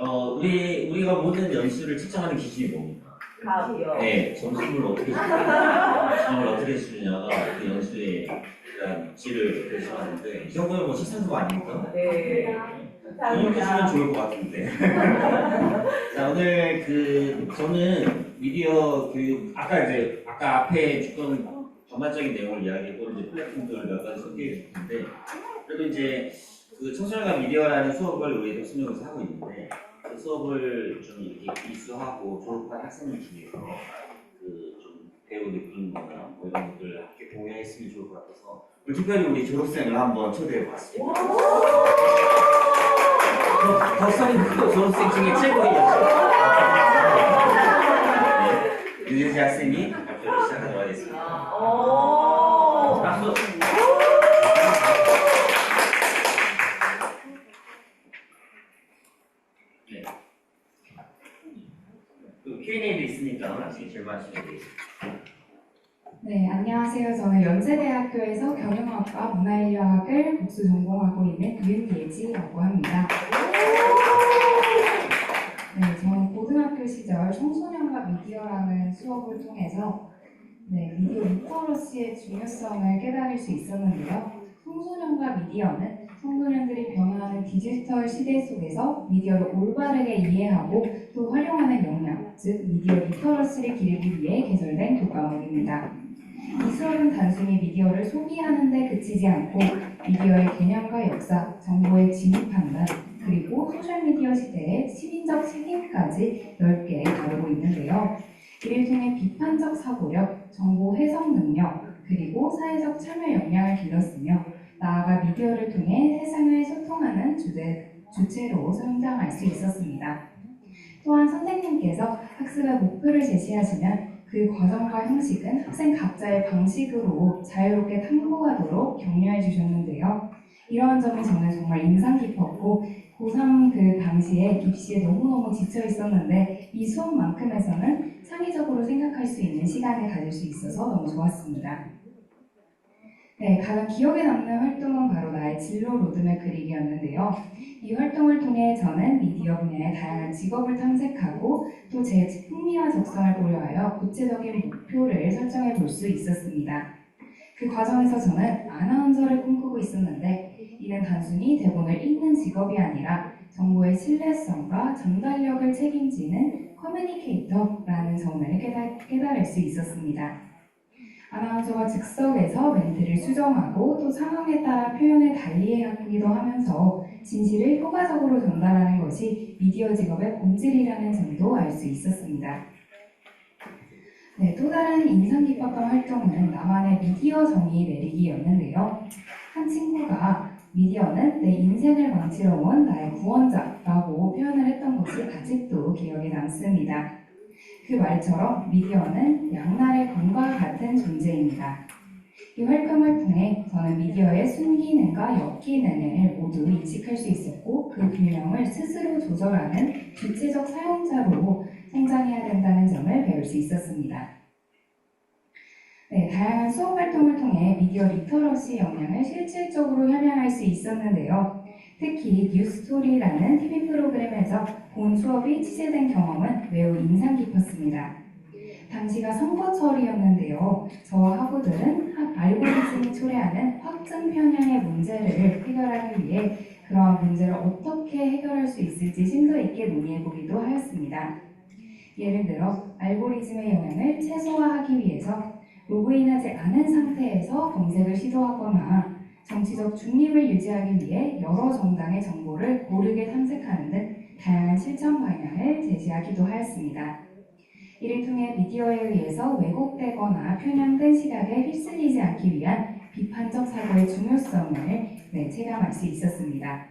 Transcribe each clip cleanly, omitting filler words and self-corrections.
우리가 모든 연수를 측정하는 기준이 뭡니까? 답이요. 네, 점수를 어떻게 주느냐가 그 연수의 질을 결정하는데, 이 정도면 뭐 식상도 아닙니까? 네. 이렇게 주면 좋을 것 같은데. 자, 오늘 저는 미디어 교육, 아까 앞에 주던 전반적인 내용을 이야기했고, 이제 플랫폼들 몇 가지 소개해 줬는데, 그래도 이제 그 청소년과 미디어라는 수업을 우리 독서용에서 하고 있는데, 그 수업을 좀 이렇게 이수하고 졸업한 학생들 중에서 좀 배우 느낀 거나 뭐 이런 것들 함께 공유했으면 좋을 것 같아서 오늘 특별히 우리 졸업생을 한번 초대해 봤습니다. 덕선이 졸업생 중에 최고의 연수. 네, 윤재지 학생이 발표를 시작하도록 하겠습니다. 박수. 네. Q&A도 있으니까 나중에 질문하시면 되겠습니다. 네, 안녕하세요. 저는 연세대학교에서 경영학과 문화인류학을 복수 전공하고 있는 윤예지라고 합니다. 네, 저는 고등학교 시절 청소년과 미디어라는 수업을 통해서 미디어 리터러시의 중요성을 깨달을 수 있었는데요. 청소년과 미디어는 청소년들이 변화하는 디지털 시대 속에서 미디어를 올바르게 이해하고 또 활용하는 역량, 즉 미디어 리터러시를 기르기 위해 개설된 교과목입니다. 이 수업은 단순히 미디어를 소비하는 데 그치지 않고 미디어의 개념과 역사, 정보의 진입 판단, 그리고 소셜미디어 시대의 시민적 책임까지 넓게 다루고 있는데요. 이를 통해 비판적 사고력, 정보 해석 능력, 그리고 사회적 참여 역량을 길렀으며 나아가 미디어를 통해 세상을 소통하는 주체로 성장할 수 있었습니다. 또한 선생님께서 학습의 목표를 제시하시면 그 과정과 형식은 학생 각자의 방식으로 자유롭게 탐구하도록 격려해 주셨는데요. 이러한 점이 저는 정말 인상 깊었고 고3 그 당시에 입시에 너무너무 지쳐 있었는데 이 수업만큼에서는 창의적으로 생각할 수 있는 시간을 가질 수 있어서 너무 좋았습니다. 네, 가장 기억에 남는 활동은 바로 나의 진로 로드맵 그리기였는데요. 이 활동을 통해 저는 미디어 분야의 다양한 직업을 탐색하고 또 제 흥미와 적성을 고려하여 구체적인 목표를 설정해 볼 수 있었습니다. 그 과정에서 저는 아나운서를 꿈꾸고 있었는데 이는 단순히 대본을 읽는 직업이 아니라 정보의 신뢰성과 전달력을 책임지는 커뮤니케이터라는 점을 깨달을 수 있었습니다. 아나운서가 즉석에서 멘트를 수정하고 또 상황에 따라 표현을 달리하기도 하면서 진실을 효과적으로 전달하는 것이 미디어 직업의 본질이라는 점도 알 수 있었습니다. 네, 또 다른 인상 깊었던 활동은 나만의 미디어 정의 내리기였는데요. 한 친구가 미디어는 내 인생을 망치러 온 나의 구원자라고 표현을 했던 것이 아직도 기억에 남습니다. 그 말처럼 미디어는 양날의 검과 같은 존재입니다. 이 활동을 통해 저는 미디어의 순기능과 역기능을 모두 인식할 수 있었고 그 균형을 스스로 조절하는 주체적 사용자로 성장해야 된다는 점을 배울 수 있었습니다. 네, 다양한 수업 활동을 통해 미디어 리터러시 역량을 실질적으로 향유할 수 있었는데요. 특히 뉴스토리라는 TV 프로그램에서 본 수업이 취재된 경험은 매우 인상 깊었습니다. 당시가 선거철이었는데요. 저와 학우들은 알고리즘이 초래하는 확증 편향의 문제를 해결하기 위해 그러한 문제를 어떻게 해결할 수 있을지 심도 있게 논의해보기도 하였습니다. 예를 들어 알고리즘의 영향을 최소화하기 위해서 로그인하지 않은 상태에서 검색을 시도하거나 정치적 중립을 유지하기 위해 여러 정당의 정보를 고르게 탐색하는 등 다양한 실천 방향을 제시하기도 하였습니다. 이를 통해 미디어에 의해서 왜곡되거나 편향된 시각에 휩쓸리지 않기 위한 비판적 사고의 중요성을 체감할 수 있었습니다.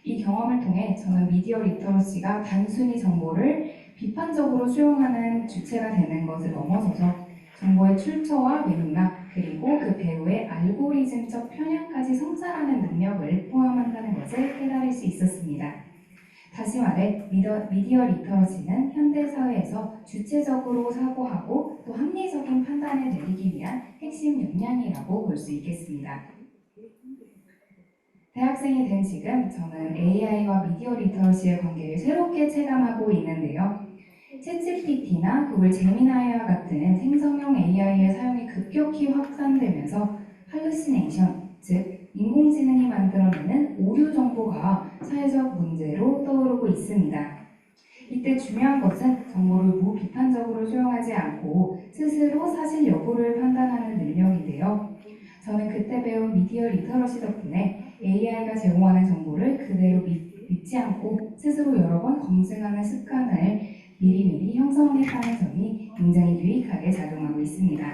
이 경험을 통해 저는 미디어 리터러시가 단순히 정보를 비판적으로 수용하는 주체가 되는 것을 넘어서서 정보의 출처와 맥락 그리고 그 배후의 알고리즘적 편향까지 성찰하는 능력을 포함한다는 것을 깨달을 수 있었습니다. 다시 말해 미디어 리터러시는 현대사회에서 주체적으로 사고하고 또 합리적인 판단을 내리기 위한 핵심 역량이라고 볼 수 있겠습니다. 대학생이 된 지금 저는 AI와 미디어 리터러시의 관계를 새롭게 체감하고 있는데요. 챗GPT나 구글 제미나이와 같은 생성형 AI의 사용이 급격히 확산되면서 할루시네이션, 즉 인공지능이 만들어내는 오류 정보가 사회적 문제로 떠오르고 있습니다. 이때 중요한 것은 정보를 무비판적으로 수용하지 않고 스스로 사실 여부를 판단하는 능력인데요. 저는 그때 배운 미디어 리터러시 덕분에 AI가 제공하는 정보를 그대로 믿지 않고 스스로 여러 번 검증하는 습관을 미리미리 형성했다는 점이 굉장히 유익하게 작용하고 있습니다.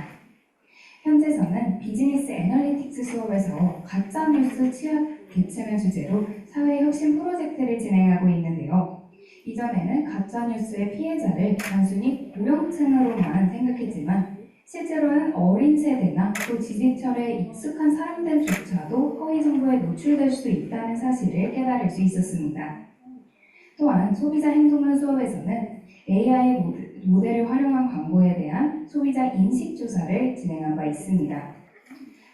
현재 저는 비즈니스 애널리틱스 수업에서 가짜뉴스 취약 계층을 주제로 사회혁신 프로젝트를 진행하고 있는데요. 이전에는 가짜뉴스의 피해자를 단순히 고령층으로만 생각했지만 실제로는 어린 세대나 또 디지털에 익숙한 사람들조차도 허위 정보에 노출될 수 있다는 사실을 깨달을 수 있었습니다. 또한 소비자 행동론 수업에서는 AI 모델을 활용한 광고에 대한 소비자 인식 조사를 진행한 바 있습니다.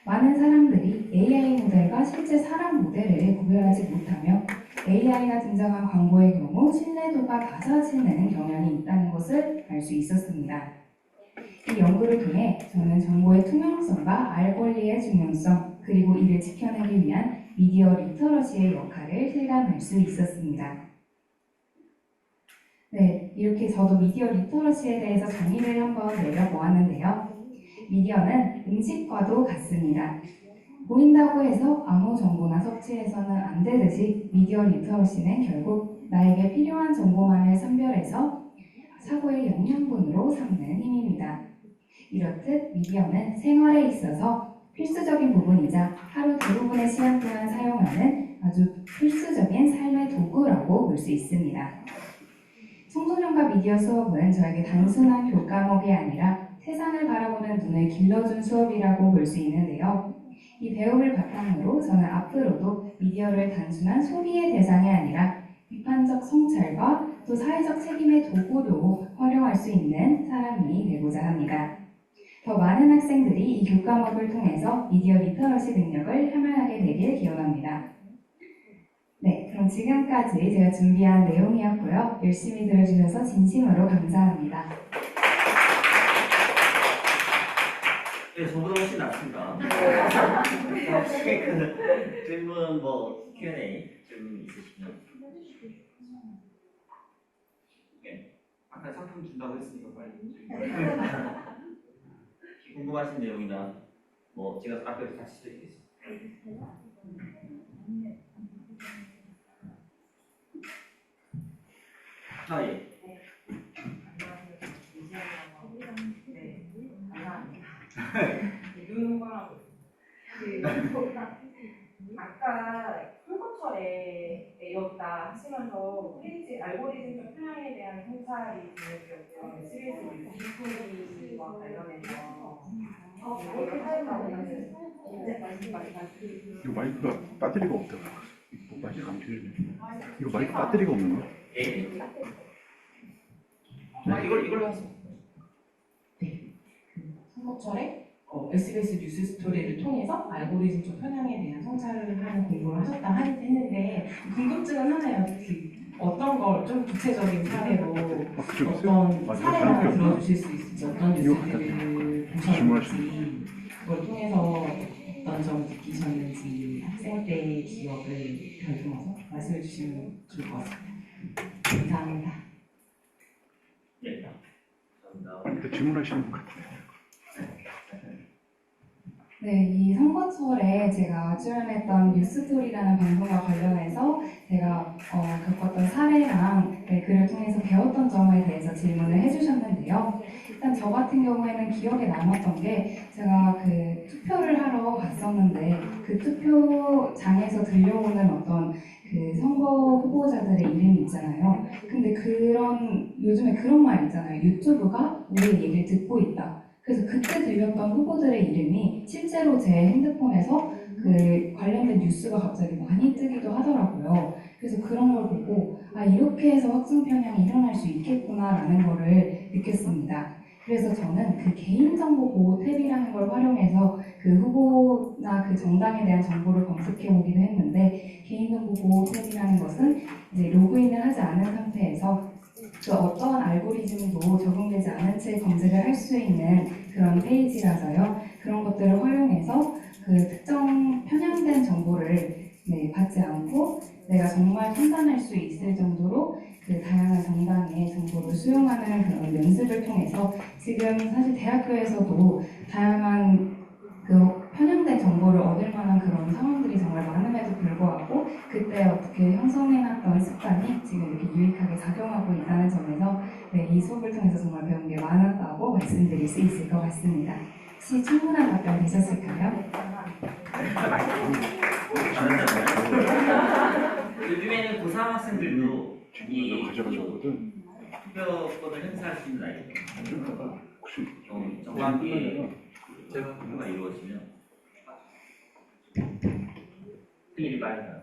많은 사람들이 AI 모델과 실제 사람 모델을 구별하지 못하며 AI가 등장한 광고의 경우 신뢰도가 낮아지는 경향이 있다는 것을 알 수 있었습니다. 이 연구를 통해 저는 정보의 투명성과 알 권리의 중요성, 그리고 이를 지켜내기 위한 미디어 리터러시의 역할을 실감할 수 있었습니다. 네, 이렇게 저도 미디어 리터러시에 대해서 정의를 한번 내려보았는데요. 미디어는 음식과도 같습니다. 보인다고 해서 아무 정보나 섭취해서는 안 되듯이 미디어 리터러시는 결국 나에게 필요한 정보만을 선별해서 사고의 영양분으로 삼는 힘입니다. 이렇듯 미디어는 생활에 있어서 필수적인 부분이자 하루 대부분의 시간 동안 사용하는 아주 필수적인 삶의 도구라고 볼 수 있습니다. 청소년과 미디어 수업은 저에게 단순한 교과목이 아니라 세상을 바라보는 눈을 길러준 수업이라고 볼 수 있는데요. 이 배움을 바탕으로 저는 앞으로도 미디어를 단순한 소비의 대상이 아니라 비판적 성찰과 또 사회적 책임의 도구로 활용할 수 있는 사람이 되고자 합니다. 더 많은 학생들이 이 교과목을 통해서 미디어 리터러시 능력을 향유하게 되길 기원합니다. 네, 그럼 지금까지 제가 준비한 내용이었고요. 열심히 들어주셔서 진심으로 감사합니다. 네, 저보다 훨씬 낫습니다. 혹시 그 질문 뭐 Q&A 질문 있으시면. 네. 아까 상품 준다고 했으니까 빨리. 궁금하신 내용이나 뭐 제가 앞에서 같이 드리겠습니다. 아 예. 아까 폴커처에 외웠다 하시면서 페이지 알고리즘적 편향에 대한 성찰이 진행되었고요. SBS 뉴스토리와 관련해서 이렇게 사용하는 이거 마이크가 배터리가 없더라. 뭐 마이크 안 켜지네. 이거 마이크 배터리가 없는 거야? 예. 아 이걸로 하세요. 선거철에 SBS 뉴스 스토리를 통해서 알고리즘적 편향에 대한 성찰을 하는 공부를 하셨다 했는데 궁금증은 하나요. 어떤 걸 좀 구체적인 사례로 그쪽 어떤 사례를 하나 들어주실 수 있을지 어떤 이거 뉴스들을 보셨는지 그걸 통해서 어떤 점 느끼셨는지 학생 때의 기억을 다듬어서 말씀해 주시면 좋을 것 같습니다. 감사합니다. 네. 감사합니다. 질문하시는 분 같아요. 네, 이 선거철에 제가 출연했던 뉴스토리라는 방송과 관련해서 제가 겪었던 사례랑 글을 통해서 배웠던 점에 대해서 질문을 해주셨는데요. 일단 저 같은 경우에는 기억에 남았던 게 제가 그 투표를 하러 갔었는데 그 투표장에서 들려오는 어떤 그 선거 후보자들의 이름이 있잖아요. 근데 요즘에 그런 말 있잖아요. 유튜브가 우리의 얘기를 듣고 있다. 그래서 그때 들렸던 후보들의 이름이 실제로 제 핸드폰에서 그 관련된 뉴스가 갑자기 많이 뜨기도 하더라고요. 그래서 그런 걸 보고 이렇게 해서 확증 편향이 일어날 수 있겠구나라는 거를 느꼈습니다. 그래서 저는 그 개인정보 보호 탭이라는 걸 활용해서 그 후보나 그 정당에 대한 정보를 검색해 보기도 했는데, 개인정보 보호 탭이라는 것은 이제 로그인을 하지 않은 상태에서 그 어떠한 알고리즘도 적용되지 않은 채 검색을 할 수 있는 그런 페이지라서요. 그런 것들을 활용해서 그 특정 편향된 정보를 받지 않고 내가 정말 판단할 수 있을 정도로 그 다양한 정당의 정보를 수용하는 그런 연습을 통해서 지금 사실 대학교에서도 다양한 그 편향된 정보를 얻을 만한 그런 상황들이 정말 많음에도 불구하고 그때 어떻게 형성해놨던 습관이 지금 이렇게 유익하게 작용하고 있다는 점에서 이 수업을 통해서 정말 배운 게 많았다고 말씀드릴 수 있을 것 같습니다. 혹시 충분한 답변 되셨을까요? 요즘에는 고3 학생들도 친구가 가져가셨거든. 투표권을 행사할 수 있는 나이예요. 혹시 정확히 제가 투표가 이루어지면 큰일이 많이 나요.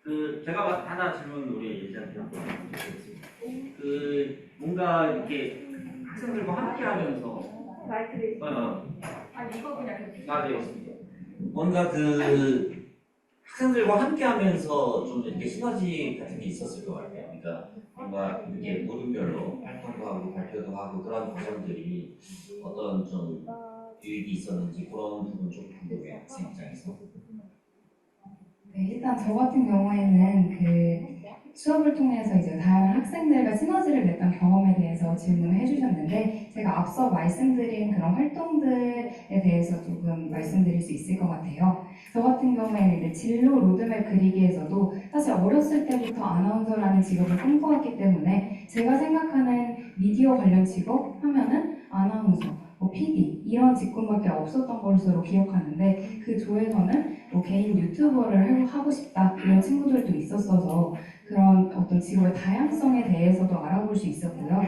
그 제가 하나 질문 우리 예지한테 한번 드리겠습니다. 그 뭔가 이렇게 학생들과 함께하면서 마이크를 아니 이거 그냥 되겠습니다. 뭔가 그 학생들과 함께하면서 좀 이렇게 시너지 같은 게 있었을 것 같아요. 그러니까 뭔가 이렇게 모둠별로 활동도 하고 발표도 하고 그런 과정들이 어떤 좀 유익이 있었는지 그런 부분 좀 궁금해요. 학생 입장에서. 네, 일단 저 같은 경우에는 그 수업을 통해서 이제 다양한 학생들과 시너지를 냈던 경험에 대해서 질문을 해주셨는데, 제가 앞서 말씀드린 그런 활동들에 대해서 조금 말씀드릴 수 있을 것 같아요. 저 같은 경우에는 이제 진로 로드맵 그리기에서도 사실 어렸을 때부터 아나운서라는 직업을 꿈꿔왔기 때문에 제가 생각하는 미디어 관련 직업 하면은 아나운서, PD 이런 직군밖에 없었던 것으로 기억하는데, 그 조에서는 개인 유튜버를 하고 싶다 이런 친구들도 있었어서 그런 어떤 직업의 다양성에 대해서도 알아볼 수 있었고요.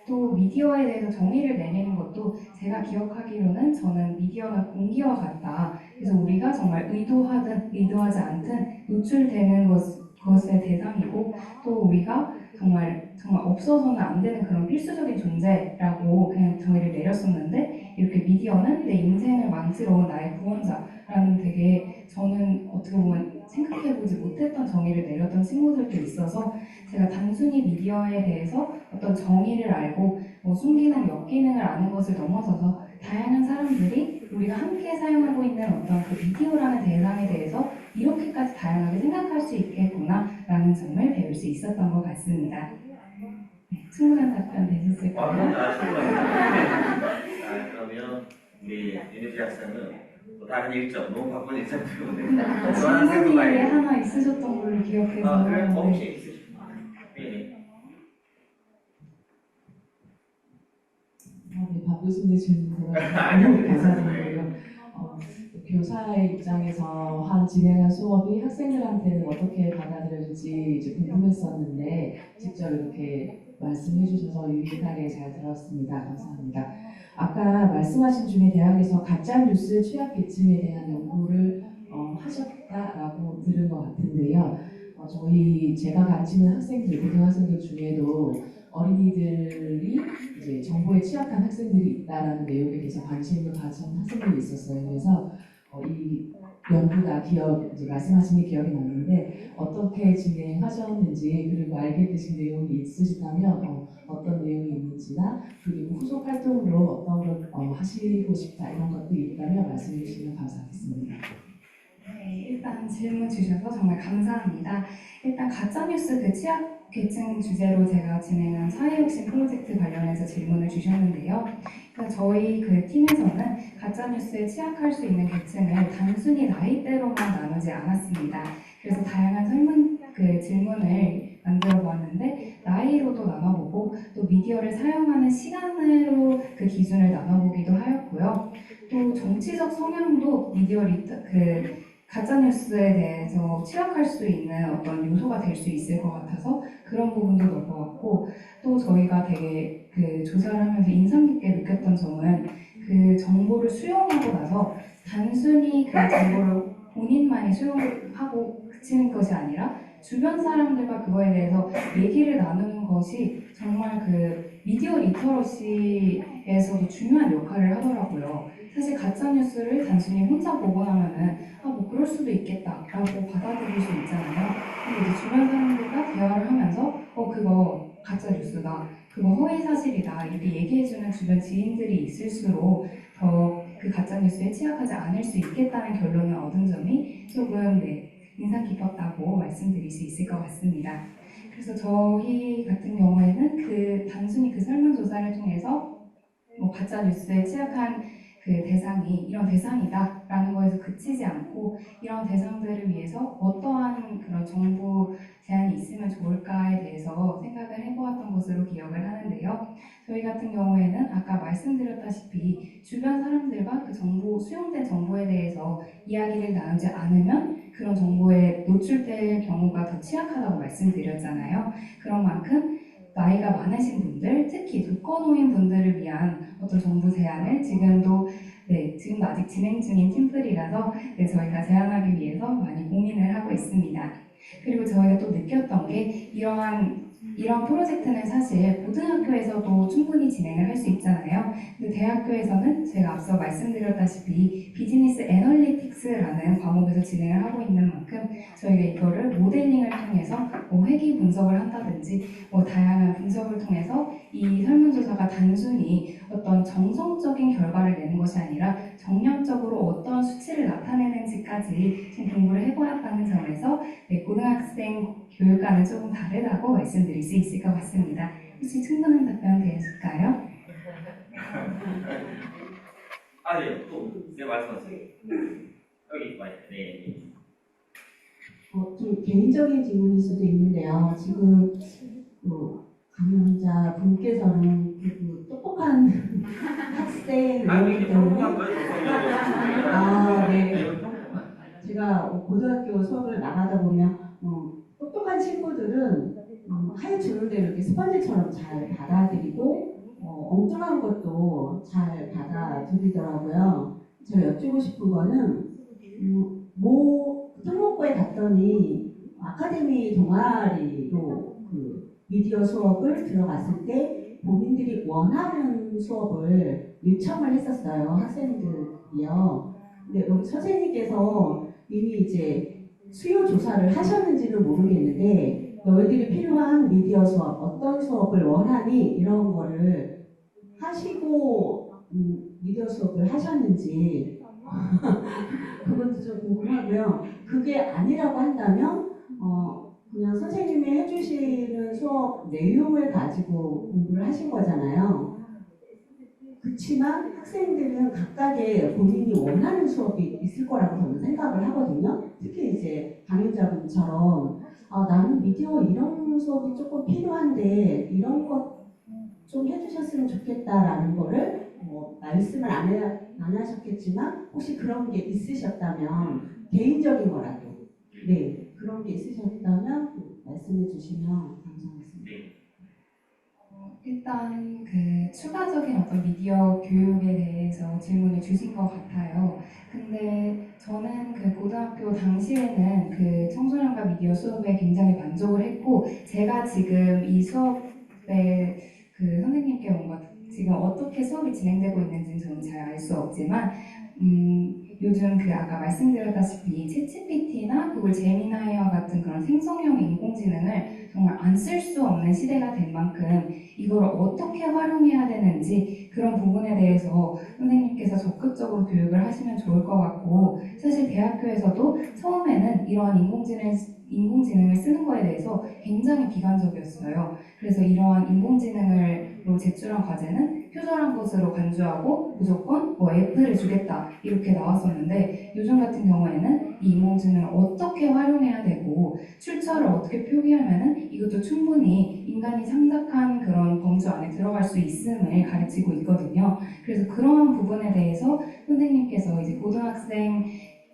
또 미디어에 대해서 정의를 내리는 것도 제가 기억하기로는 저는 미디어는 공기와 같다. 그래서 우리가 정말 의도하든 의도하지 않든 노출되는 것의 대상이고, 또 우리가 정말 없어서는 안 되는 그런 필수적인 존재라고 그냥 정의를 내렸었는데, 이렇게 미디어는 내 인생을 망치러 온 나의 구원자라는 되게 저는 어떻게 보면 생각해보지 못했던 정의를 내렸던 친구들도 있어서, 제가 단순히 미디어에 대해서 어떤 정의를 알고 순기능, 역기능을 아는 것을 넘어서서 다양한 사람들이 우리가 함께 사용하고 있는 어떤 그 미디어라는 대상에 대해서 이렇게까지 다양하게 생각할 수 있겠구나라는 점을 배울 수 있었던 것 같습니다. 네, 충분한 답변 되셨을까요? 그러면 우리 윤혜지 학생은 또 다른 일정, 너무 바쁜 일정 때문에 질문이 하나 있으셨던 걸로 기억해서. 그래? 네. 혹시 있으시구나. 네. 네, 바쁘신데 질문 아니요. 감사드리고요. 교사의 입장에서 진행한 수업이 학생들한테는 어떻게 받아들여질지 이제 궁금했었는데 직접 이렇게 말씀해 주셔서 유익하게 잘 들었습니다. 감사합니다. 아까 말씀하신 중에 대학에서 가짜뉴스 취약계층에 대한 연구를 하셨다라고 들은 것 같은데요. 제가 가르치는 학생들, 고등학생들 중에도 어린이들이 이제 정보에 취약한 학생들이 있다라는 내용에 대해서 관심을 가진 학생들이 있었어요. 그래서 이 연구가 이제 말씀하신 게 기억이 나는데 어떻게 진행하셨는지, 그리고 알게 되신 내용이 있으시다면 어떤 내용이 있는지나, 그리고 후속 활동으로 어떤 걸 하시고 싶다 이런 것들이 있다면 말씀해 주시면 감사하겠습니다. 네, 일단 질문 주셔서 정말 감사합니다. 일단 가짜뉴스 그 취약계층 주제로 제가 진행한 사회혁신 프로젝트 관련해서 질문을 주셨는데요. 저희 그 팀에서는 가짜뉴스에 취약할 수 있는 계층을 단순히 나이대로만 나누지 않았습니다. 그래서 다양한 질문을 만들어 보았는데, 나이로도 나눠보고 또 미디어를 사용하는 시간으로 그 기준을 나눠보기도 하였고요. 또 정치적 성향도 미디어 가짜뉴스에 대해서 취약할 수 있는 어떤 요소가 될 수 있을 것 같아서 그런 부분도 넣어봤고, 또 저희가 되게 그 조사를 하면서 인상 깊게 느꼈던 점은 그 정보를 수용하고 나서 단순히 그 정보를 본인만이 수용하고 그치는 것이 아니라 주변 사람들과 그거에 대해서 얘기를 나누는 것이 정말 그 미디어 리터러시에서도 중요한 역할을 하더라고요. 사실 가짜뉴스를 단순히 혼자 보고 나면은 뭐 그럴 수도 있겠다라고 받아들일 수 있잖아요. 근데 이제 주변 사람들과 대화를 하면서 그거 가짜뉴스다, 그거 허위사실이다 이렇게 얘기해주는 주변 지인들이 있을수록 더 그 가짜뉴스에 취약하지 않을 수 있겠다는 결론을 얻은 점이 조금 인상 깊었다고 말씀드릴 수 있을 것 같습니다. 그래서 저희 같은 경우에는 단순히 그 설문조사를 통해서 가짜뉴스에 취약한 그 대상이 이런 대상이다라는 거에서 그치지 않고 이런 대상들을 위해서 어떠한 그런 정부 제안이 있으면 좋을까에 대해서 생각을 해보았던 것으로 기억을 하는데요. 저희 같은 경우에는 아까 말씀드렸다시피 주변 사람들과 그 수용된 정보에 대해서 이야기를 나누지 않으면 그런 정보에 노출될 경우가 더 취약하다고 말씀드렸잖아요. 그런 만큼 나이가 많으신 분들, 특히 독거노인 분들을 위한 어떤 정부 제안을 지금도 아직 진행 중인 팀플이라서 저희가 제안하기 위해서 많이 고민을 하고 있습니다. 그리고 저희가 또 느꼈던 게 이런 프로젝트는 사실 고등학교에서도 충분히 진행을 할 수 있잖아요. 근데 대학교에서는 제가 앞서 말씀드렸다시피 비즈니스 애널리틱스라는 과목에서 진행을 하고 있는 만큼 저희가 이거를 모델링을 통해서 회계 분석을 한다든지 다양한 분석을 통해서 이 설문조사가 단순히 어떤 정성적인 결과를 내는 것이 아니라 정량적으로 어떤 수치를 나타내는지까지 좀 공부를 해보았다는 점에서 고등학생 교육과는 조금 다르다고 말씀드릴 수 있을 것 같습니다. 혹시 충분한 답변 되실까요? 네, 말씀하세요. 여기 마이크. 네. 좀 개인적인 질문일 수도 있는데요. 지금 강연자 분께서는 그 똑똑한 학생이기 때문에 네. 제가 고등학교 수업을 나가다 보면 똑똑한 친구들은 하여주는 대로 이렇게 스펀지처럼 잘 받아들이고 엉뚱한 것도 잘 받아들이더라고요. 제가 여쭈고 싶은 거는 특목고에 갔더니 아카데미 동아리로 그 미디어 수업을 들어갔을 때 본인들이 원하는 수업을 요청을 했었어요. 학생들이요. 근데 여기 선생님께서 이미 이제 수요 조사를 하셨는지는 모르겠는데 너희들이 필요한 미디어 수업, 어떤 수업을 원하니 이런 거를 하시고 미디어 수업을 하셨는지 그것도 좀 궁금하고요. 그게 아니라고 한다면 그냥 선생님이 해주시는 수업 내용을 가지고 공부를 하신 거잖아요. 그렇지만 학생들은 각각의 본인이 원하는 수업이 있을 거라고 저는 생각을 하거든요. 특히 이제 강의자분처럼 나는 미디어 이런 수업이 조금 필요한데 이런 것 좀 해주셨으면 좋겠다라는 거를 말씀을 안 하셨겠지만 혹시 그런 게 있으셨다면 개인적인 거라도 그런 게 있으셨다면 말씀해 주시면 감사하겠습니다. 일단 추가적인 어떤 미디어 교육에 대해서 질문을 주신 것 같아요. 근데 저는 고등학교 당시에는 청소년과 미디어 수업에 굉장히 만족을 했고 제가 지금 이 수업에 선생님께 뭔가 지금 어떻게 수업이 진행되고 있는지는 저는 잘 알 수 없지만 요즘 아까 말씀드렸다시피 챗GPT나 구글 제미나이와 같은 그런 생성형 인공지능을 정말 안 쓸 수 없는 시대가 된 만큼 이걸 어떻게 활용해야 되는지 그런 부분에 대해서 선생님께서 적극적으로 교육을 하시면 좋을 것 같고 사실 대학교에서도 처음에는 이러한 인공지능을 쓰는 거에 대해서 굉장히 비관적이었어요. 그래서 이러한 인공지능으로 제출한 과제는 표절한 것으로 간주하고 무조건 F를 주겠다 이렇게 나왔었는데 요즘 같은 경우에는 이 인공지능을 어떻게 활용해야 되고 출처를 어떻게 표기하면은 이것도 충분히 인간이 창작한 그런 범주 안에 들어갈 수 있음을 가르치고 있거든요. 그래서 그러한 부분에 대해서 선생님께서 이제 고등학생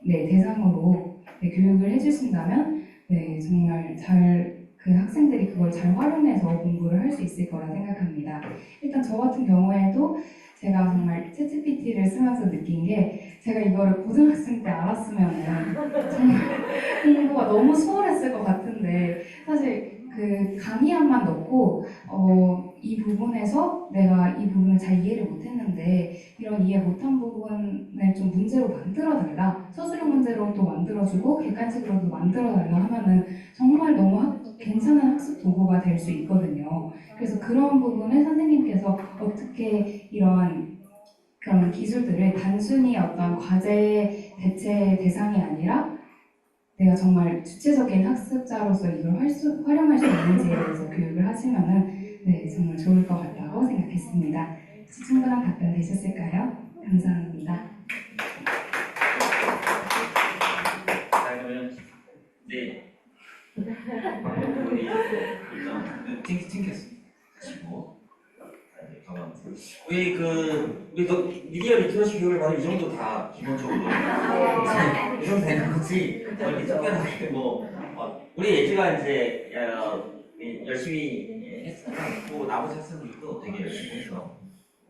대상으로 교육을 해주신다면 정말 학생들이 그걸 잘 활용해서 공부를 할 수 있을 거라 생각합니다. 일단 저 같은 경우에도 제가 정말 챗GPT를 쓰면서 느낀 게 제가 이거를 고등학생 때 알았으면 정말 공부가 너무 수월했을 것 같은데 사실 그 강의안만 넣고 이 부분에서 내가 이 부분을 잘 이해를 못했는데 이런 이해 못한 부분을 좀 문제로 만들어달라 서술형 문제로 또 만들어주고 객관식으로도 만들어달라 하면은 정말 너무 괜찮은 학습 도구가 될 수 있거든요. 그래서 그런 부분을 선생님께서 어떻게 이런 그런 기술들을 단순히 어떤 과제 대체 대상이 아니라 내가 정말 주체적인 학습자로서 이걸 활용할 수 있는지에 대해서 교육을 하시면은 네, 정말 좋을 것 같다고 생각했습니다. 충분한 답변 되셨을까요? 감사합니다. 자, 그러면 네. 우리 튕겼습니다. 하시고 가만. 우리 미디어 리터러시 교육을 받은 이 정도 다 기본적으로 이 정도 되는 거지. 이렇게 특별하게 우리 예지가 이제 열심히 했었고 나머지 학생들도 되게 열심히 해서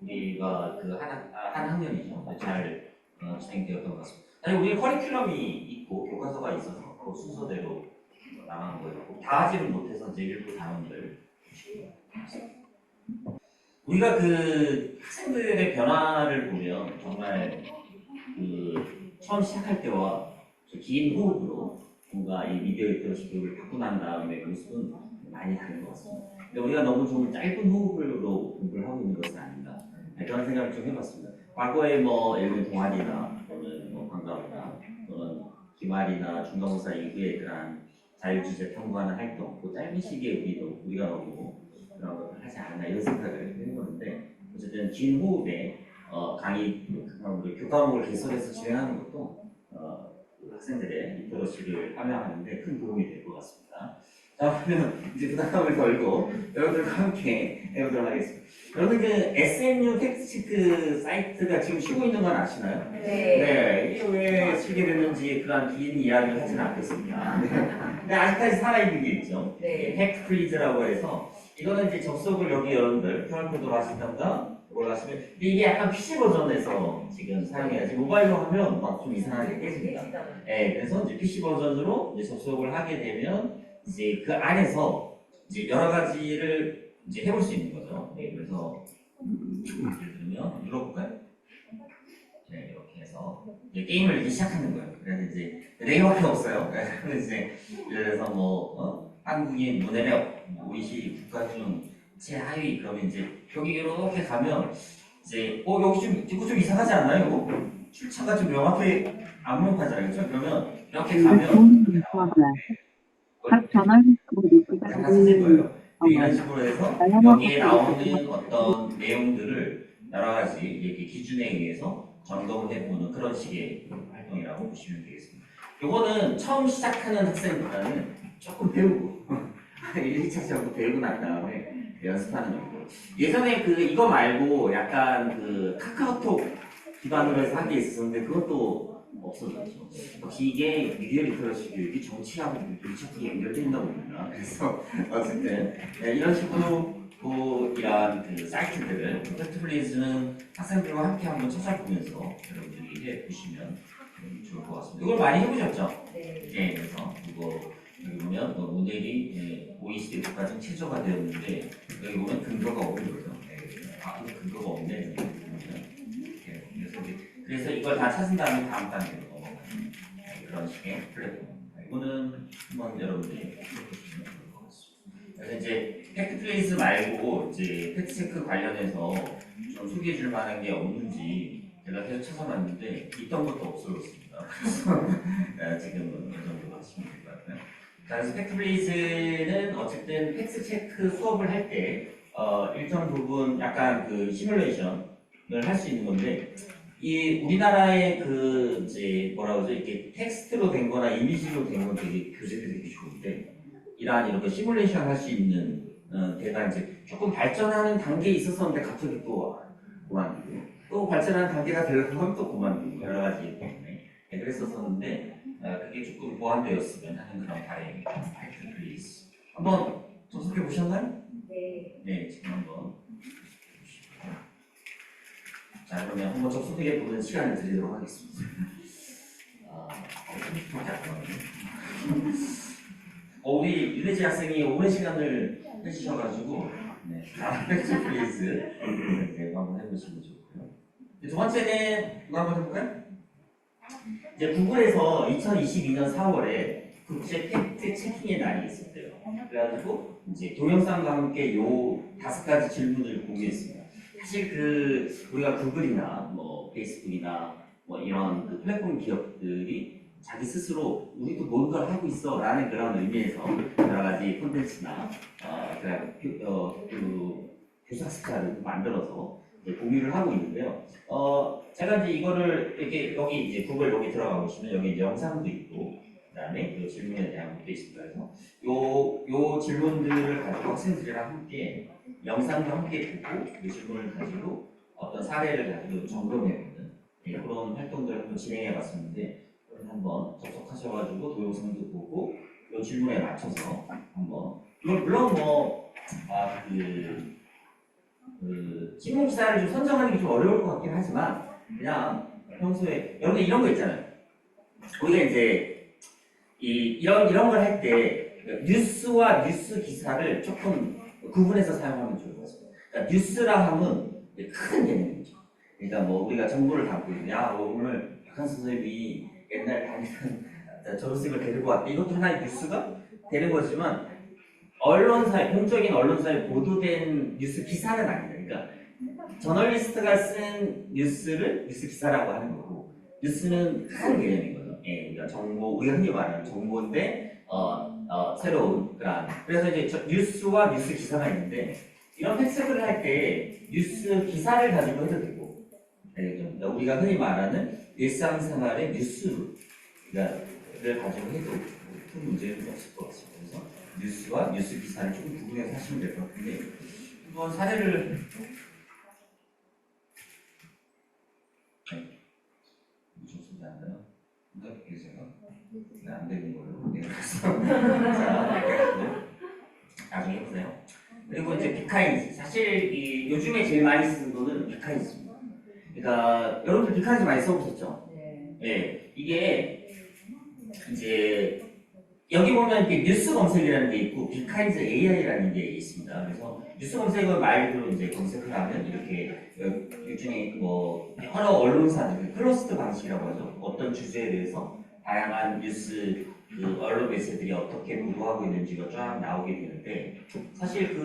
우리가 그 한 학년이죠. 잘 진행되었던 것 같습니다. 아니 우리 커리큘럼이 있고 교과서가 있어서 그 순서대로 나가는 거예요. 다 하지는 못해서 이제 일부 단원들 우리가 그 학생들의 변화를 보면 정말 그 처음 시작할 때와 긴 호흡으로 뭔가 이 미디어 리터러시 교육을 받고 난 다음에 모습은 많이 다른 것 같습니다. 근데 우리가 너무 좀 짧은 호흡으로 공부를 하고 있는 것은 아닌가 그런 생각을 좀 해봤습니다. 과거에 예를 들면 동아리나 또는 관광이나 또는 기말이나 중간고사 이후에 그런 자율주제 탐구하는 활동, 그 짧은 시기에 우리가 너무 그런 것을 하지 않나 이런 생각을 해보는데 어쨌든 긴 호흡에 강의 교과목을 개설해서 진행하는 것도 학생들의 리터러시를 함양하는데 큰 도움이 될 것 같습니다. 자, 그러면 이제 부담감을 덜고 여러분들과 함께 해보도록 하겠습니다. 여러분 그 SNU 팩트체크 사이트가 지금 쉬고 있는 건 아시나요? 네. 이게 왜 쉬게 됐는지 그런 긴 이야기를 하지는 않겠습니다. 네. 근데 아직까지 살아있는 게 있죠. 팩트 플리즈라고 해서 이거는 이제 접속을 여기 여러분들 QR코드로 하시던가 이걸 하시면 근데 이게 약간 PC 버전에서 지금 사용해야지 모바일로 하면 막 좀 이상하게 깨집니다. 네, 그래서 이제 PC 버전으로 이제 접속을 하게 되면 이제 그 안에서 이제 여러 가지를 이제 해볼 수 있는 거죠. 네, 그래서 예를 들면 눌러볼까요? 네, 이렇게 해서 이제 게임을 이제 시작하는 거예요. 그래서 이제 4개밖에 없어요. 그래서 이제 예를 들어서 한국인 문해력, OECD 국가 중 최하위 그러면 이제 여기 이렇게 가면 이제 여기 좀 이상하지 않나요? 이거? 출처가 좀 명확히 안 명확하잖아요, 그렇죠? 그러면 이렇게 가면 찾을 거예요. 이런 식으로 해서 여기에 나오는 어떤 내용들을 여러 가지 이렇게 기준에 의해서 점검을 해보는 그런 식의 활동이라고 보시면 되겠습니다. 요거는 처음 시작하는 학생보다는 조금 배우고 1, 2차 시작부터 배우고 난 다음에 연습하는 정도. 예전에 이거 말고 약간 카카오톡 기반으로 해서 한 게 있었는데 그것도 없어졌죠. 역시 이게 미디어 리터러시 교육이 정치하고 밀접하게 연결되어 있나 봅니다. 그래서 어쨌든 이런 식으로 이러한 사이트들을 팩트플리즈는 학생들과 함께 한번 찾아보면서 여러분들이 해보시면 좋을 것 같습니다. 이걸 많이 해보셨죠? 네. 그래서 여기 보면 모델이 OECD 국가 중 최저가 되었는데 여기 보면 근거가 없는 거죠. 근거가 없네. 그래서 이걸 다 찾은 다음에 다음 단계로 넘어가는 그런 식의 플랫폼입니다. 이거는 한번 여러분들이 해보시면 좋을 것 같습니다. 그래서 이제 팩트플레이스 말고 이제 팩트체크 관련해서 좀 소개해줄 만한 게 없는지 제가 계속 찾아봤는데 있던 것도 없어졌습니다. 그래서 지금은 이 정도 하시면 될 것 같아요. 자, 그래서 팩트플레이스는 어쨌든 팩트체크 수업을 할 때 일정 부분 약간 시뮬레이션을 할 수 있는 건데 이 우리나라의 이제 뭐라 그러죠? 이렇게 텍스트로 된 거나 이미지로 된 건 되게 교재들이 되게 좋은데 이렇게 시뮬레이션 할 수 있는 데가 이제 조금 발전하는 단계에 있었었는데 갑자기 또 그만두고 또 발전하는 단계가 되려면 또 그만두고 여러 가지 때문에 그랬었었는데 그게 조금 보완되었으면 하는 그런 바람입니다. 플리즈 한번 접속해 보셨나요? 네, 지금 한번 자, 그러면 한번 접속해 보는 시간을 드리도록 하겠습니다. 우리 윤혜지 학생이 오랜 시간을 해주셔가지고, 네, 백스 프레이즈 네, 한번 해보시면 좋고요. 두 번째는 이거 한번 해볼까요? 이제 구글에서 2022년 4월에 국제 팩트 체킹의 날이 있었대요. 그래가지고 이제 동영상과 함께 요 5가지 질문을 공유했습니다. 사실 우리가 구글이나 뭐 페이스북이나 뭐 이런 플랫폼 기업들이 자기 스스로 우리도 뭔가를 하고 있어라는 그런 의미에서 여러 가지 콘텐츠나 교사스타를 만들어서 공유를 하고 있는데요. 제가 이제 이거를 이렇게 여기 이제 구글 여기 들어가 보시면 여기 이제 영상도 있고 그다음에 이 질문에 대한 것도 있습니다. 그래서 요 질문들을 가지고 학생들이랑 함께 영상도 함께 보고 이 질문을 가지고 어떤 사례를 가지고 점검해보는 그런 활동들을 한번 진행해봤었는데 한번 접속하셔가지고 동영상도 보고 이 질문에 맞춰서 한번 물론 신문 기사를 좀 선정하는 게 좀 어려울 것 같긴 하지만 그냥 평소에 여러분 이런 거 있잖아요. 우리가 이제 이런 걸 할 때 뉴스와 뉴스 기사를 조금 구분해서 사용하면 좋을 것 같습니다. 그러니까 뉴스라 하면 큰 개념이죠. 그러니까 뭐 우리가 정보를 담고 있냐, 오늘 박한 선생님이 옛날 다니던 졸업생을 데리고 왔대. 이것도 하나의 뉴스가 되는 거지만 언론사에 공적인 언론사에 보도된 뉴스 기사는 아니다. 그러니까 저널리스트가 쓴 뉴스를 뉴스 기사라고 하는 거고 뉴스는 큰 개념이거든요. 예, 그러니까 정보, 우리가 흔히 말하는 정보인데 새로운 그래서 이제 뉴스와 뉴스 기사가 있는데 이런 팩스를 할 때 뉴스 기사를 가지고 해도 되고 그러니까 우리가 흔히 말하는 일상생활의 뉴스를 가지고 해도 큰 문제는 없을 것 같습니다. 그래서 뉴스와 뉴스 기사를 조금 구분해서 하시면 될 것 같은데 한번 사례를 좋습니다. 계세요? 안 되는 걸로 나중에 해보세요. 그리고 이제 비카인즈 사실 요즘에 제일 많이 쓰는 거는 비카인즈입니다. 그러니까 여러분들 비카인즈 많이 써보셨죠? 네. 이게 이제 여기 보면 이렇게 뉴스 검색이라는 게 있고 비카인즈 AI라는 게 있습니다. 그래서 뉴스 검색을 말 그대로 이제 검색을 하면 이렇게 요즘에 뭐 여러 언론사들 클러스터 방식이라고 하죠. 어떤 주제에 대해서 다양한 뉴스 언론 매체들이 어떻게 보도하고 있는지가 쫙 나오게 되는데 사실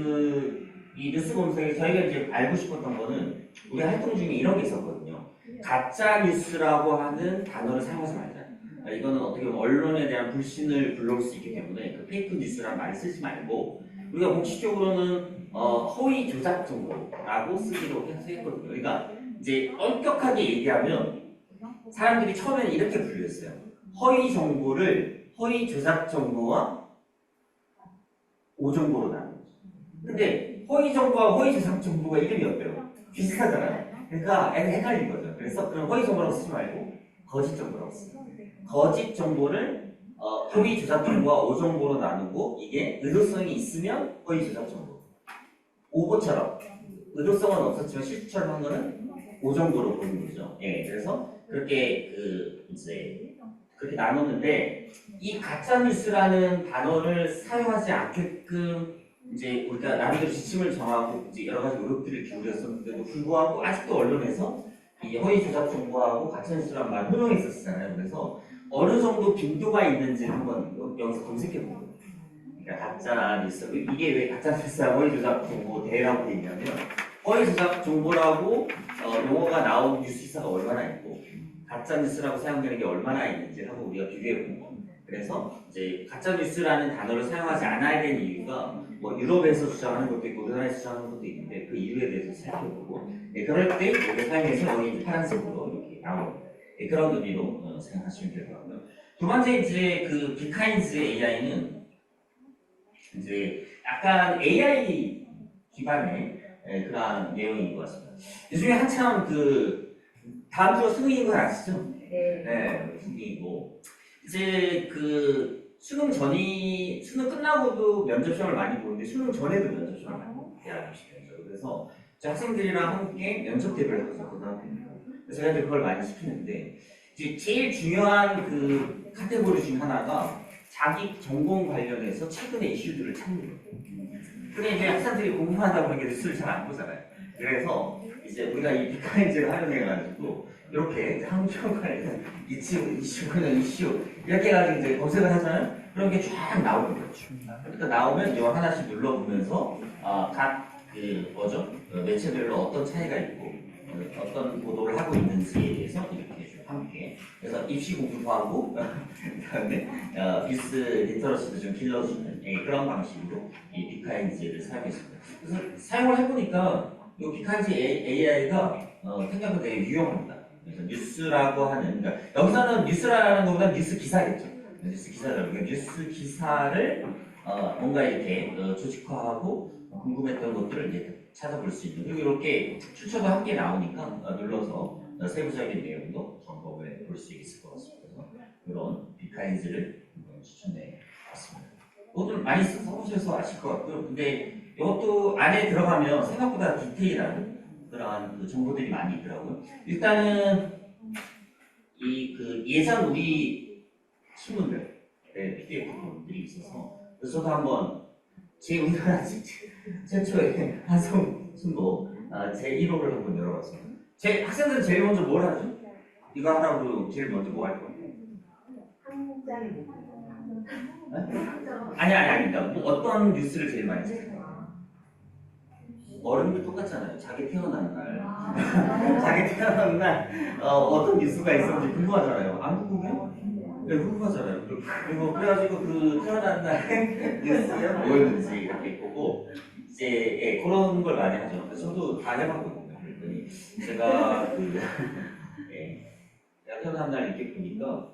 이 뉴스 검색에 저희가 이제 알고 싶었던 거는 우리 활동 중에 이런 게 있었거든요. 가짜 뉴스라고 하는 단어를 사용하지 말자. 이거는 어떻게 보면 언론에 대한 불신을 불러올 수 있기 때문에 페이크 뉴스란 말을 쓰지 말고 우리가 공식적으로는 허위 조작 정보라고 쓰기로 했거든요. 그러니까 이제 엄격하게 얘기하면 사람들이 처음에는 이렇게 분류했어요. 허위 정보를 허위 조작 정보와 오정보로 나누는 거죠. 근데 허위 정보와 허위 조작 정보가 이름이 어때요? 비슷하잖아요. 그러니까 헷갈린 거죠. 그래서 그럼 허위 정보라고 쓰지 말고 거짓 정보라고 써요. 거짓 정보를 허위 조작 정보와 오정보로 나누고 이게 의도성이 있으면 허위 조작 정보. 오보처럼 의도성은 없었지만 실수처럼 한 거는 오정보로 보는 거죠. 예, 그래서 그렇게 이제 그렇게 나눴는데 이 가짜 뉴스라는 단어를 사용하지 않게끔 이제 우리가 나름대로 지침을 정하고 이제 여러 가지 노력들을 기울였었는데도 불구하고 아직도 언론에서 이 허위 조작 정보하고 가짜 뉴스란 말 혼용했었잖아요. 그래서 어느 정도 빈도가 있는지를 한번 여기서 검색해 보고 그러니까 가짜 뉴스 이게 왜 가짜 뉴스와 허위 조작 정보 대라고 돼 있냐면 허위 조작 정보라고 용어가 나온 뉴스 기사가 얼마나 있고 가짜 뉴스라고 사용되는 게 얼마나 있는지를 한번 우리가 비교해 본 겁니다. 그래서 이제 가짜 뉴스라는 단어를 사용하지 않아야 되는 이유가 뭐 유럽에서 주장하는 것도 있고 우리나라에서 주장하는 것도 있는데 그 이유에 대해서 살펴보고 그럴 때 이렇게 사용해서 여기 이제 파란색으로 이렇게 나옵니다. 그런 의미로 생각하시면 될 것 같고요. 두 번째 이제 비카인즈 AI는 이제 약간 AI 기반의 그런 내용인 것 같습니다. 요즘에 한참 다음 주가 수능인 건 아시죠? 네, 수능이고 이제 수능 끝나고도 면접 시험을 많이 보는데 수능 전에도 면접 시험을 많이 보고 대학교 시험에서 그래서 학생들이랑 함께 면접 대회를 하거든요. 고등학교는. 그래서 제가 이제 그걸 많이 시키는데 이제 제일 중요한 그 카테고리 중 하나가 자기 전공 관련해서 최근의 이슈들을 찾는 거예요. 근데 이제 학생들이 공부한다 보니까 뉴스를 잘 안 보잖아요. 그래서 이제 우리가 이 비카인즈를 활용해가지고 이렇게 한국 관련해서 이슈 이렇게 해가지고 이제 검색을 하잖아요. 그런 게 쫙 나오는 거죠. 그러니까 나오면 이거 하나씩 눌러보면서 각그 뭐죠? 매체별로 어떤 차이가 있고 어떤 보도를 하고 있는지에 대해서 이렇게 좀 함께 그래서 입시 공부도 하고 그다음에 뉴스 리터러시도 좀 길러주는 그런 방식으로 이 비카인즈를 사용했습니다. 그래서 사용을 해보니까 이 비카인즈 AI가 생각보다 되게 유용합니다. 그래서 뉴스라고 하는 그러니까 여기서는 뉴스라는 것보다 뉴스 기사겠죠. 뉴스 기사라고 그러니까 뉴스 기사를 뭔가 이렇게 조직화하고 궁금했던 것들을 이제 찾아볼 수 있는 그리고 이렇게 추천도 함께 나오니까 눌러서 세부적인 내용도 점검해 볼 수 있을 것 같습니다. 그런 비카인즈를 추천해 봤습니다. 모두 많이 써보셔서 아실 것 같고요. 근데 이것도 안에 들어가면 생각보다 디테일한 그러한 그 정보들이 많이 있더라고요. 일단은 그 예전 우리 신문들 PDF들이 있어서 그래서 저도 한번 제 우리나라 최초의 한성 순보 제 1호를 한번 열어봤어요. 제 학생들은 제일 먼저 뭘 하죠? 이거 하라고 제일 먼저 뭐 할 거예요? 아니. 그러니까 뭐 어떤 뉴스를 제일 많이 찾아요? 어른들 똑같잖아요. 자기 태어난 날, 자기 태어난 날 어떤 뉴스가 있었는지 궁금하잖아요. 안 궁금해요? 네, 궁금하잖아요. 그리고 그래가지고 그 태어난 날 뉴스가 뭐였는지 이렇게 보고 이제 그런 걸 많이 하죠. 그래서 저도 다 해봤거든요. 그랬더니 제가 태어난 날 이렇게 보니까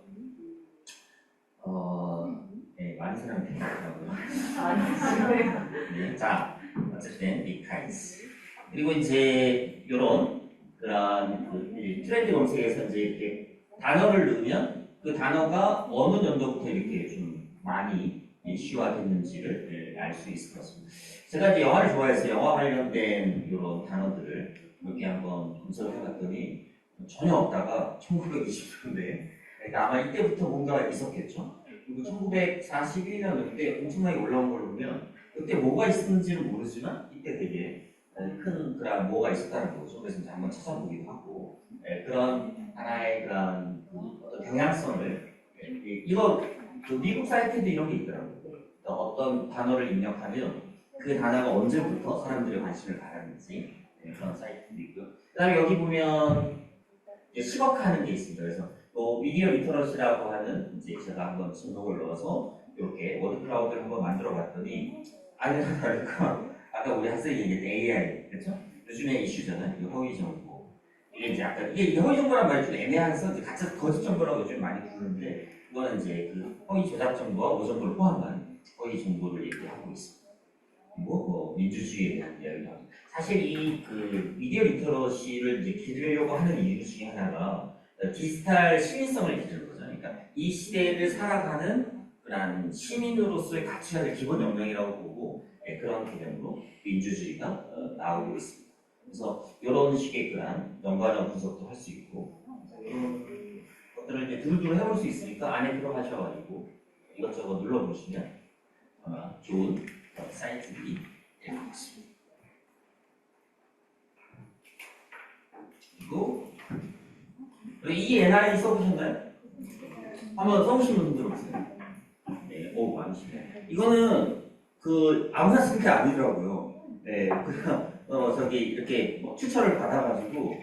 많이 사람이 되더라고요. 자, 어쨌든 비카인즈. 그리고 이제 이런 그런 트렌드 검색에서 이제 이렇게 단어를 넣으면 그 단어가 어느 연도부터 이렇게 좀 많이 이슈화됐는지를 알 수 있을 것 같습니다. 제가 이제 영화를 좋아해서 영화 관련된 이런 단어들을 이렇게 한번 검색해봤더니 전혀 없다가 1920년대 그러니까 아마 이때부터 뭔가 있었겠죠. 그리고 1941년 그때 엄청나게 올라온 걸 보면 그때 뭐가 있었는지는 모르지만 이때 되게 큰 그런 뭐가 있었다는 거죠. 그래서 이제 한번 찾아보기도 하고 그런 하나의 그런 어떤 경향성을 이거 그 미국 사이트에도 이런 게 있더라고요. 어떤 단어를 입력하면 그 단어가 언제부터 사람들의 관심을 받았는지 그런 사이트도 있고요. 그다음에 여기 보면 시각화하는 게 있습니다. 그래서 미디어 리터러시라고 하는 이제 제가 한번 등록을 넣어서 이렇게 워드 클라우드를 한번 만들어 봤더니 아니나 다를까 아까 우리 학생이 얘기했던 AI 그렇죠? 요즘에 이슈잖아요. 허위 정보. 이게 이제 아까 이게 허위 정보란 말이 좀 애매해서 이제 가짜 거짓 정보라고 요즘 많이 부르는데 그거는 이제 그 허위 조작 정보와 오정보를 포함한 허위 정보를 얘기하고 있습니다. 그리고 뭐 민주주의에 대한 이야기도 하고 사실 이 그 미디어 리터러시를 이제 기르려고 하는 이유 중에 하나가 디지털 시민성을 기르는 거죠. 그러니까 이 시대를 살아가는 그런 시민으로서의 가치가 기본 역량이라고 보고 그런 개념으로 민주주의가 나오고 있습니다. 그래서 이런 식의 그런 연관형 분석도 할 수 있고 이런 것들을 이제 두루두루 해볼 수 있으니까 안에 들어가셔가지고 이것저것 눌러보시면 아마 좋은 사이트들이 될 것 같습니다. 그리고 이 NRI 써보셨나요? 한번 써보신 분들 없어요? 네, 많으시네. 이거는 그 아무나 쓰는 게 아니더라고요. 네, 그냥 저기 이렇게 뭐 추천을 받아가지고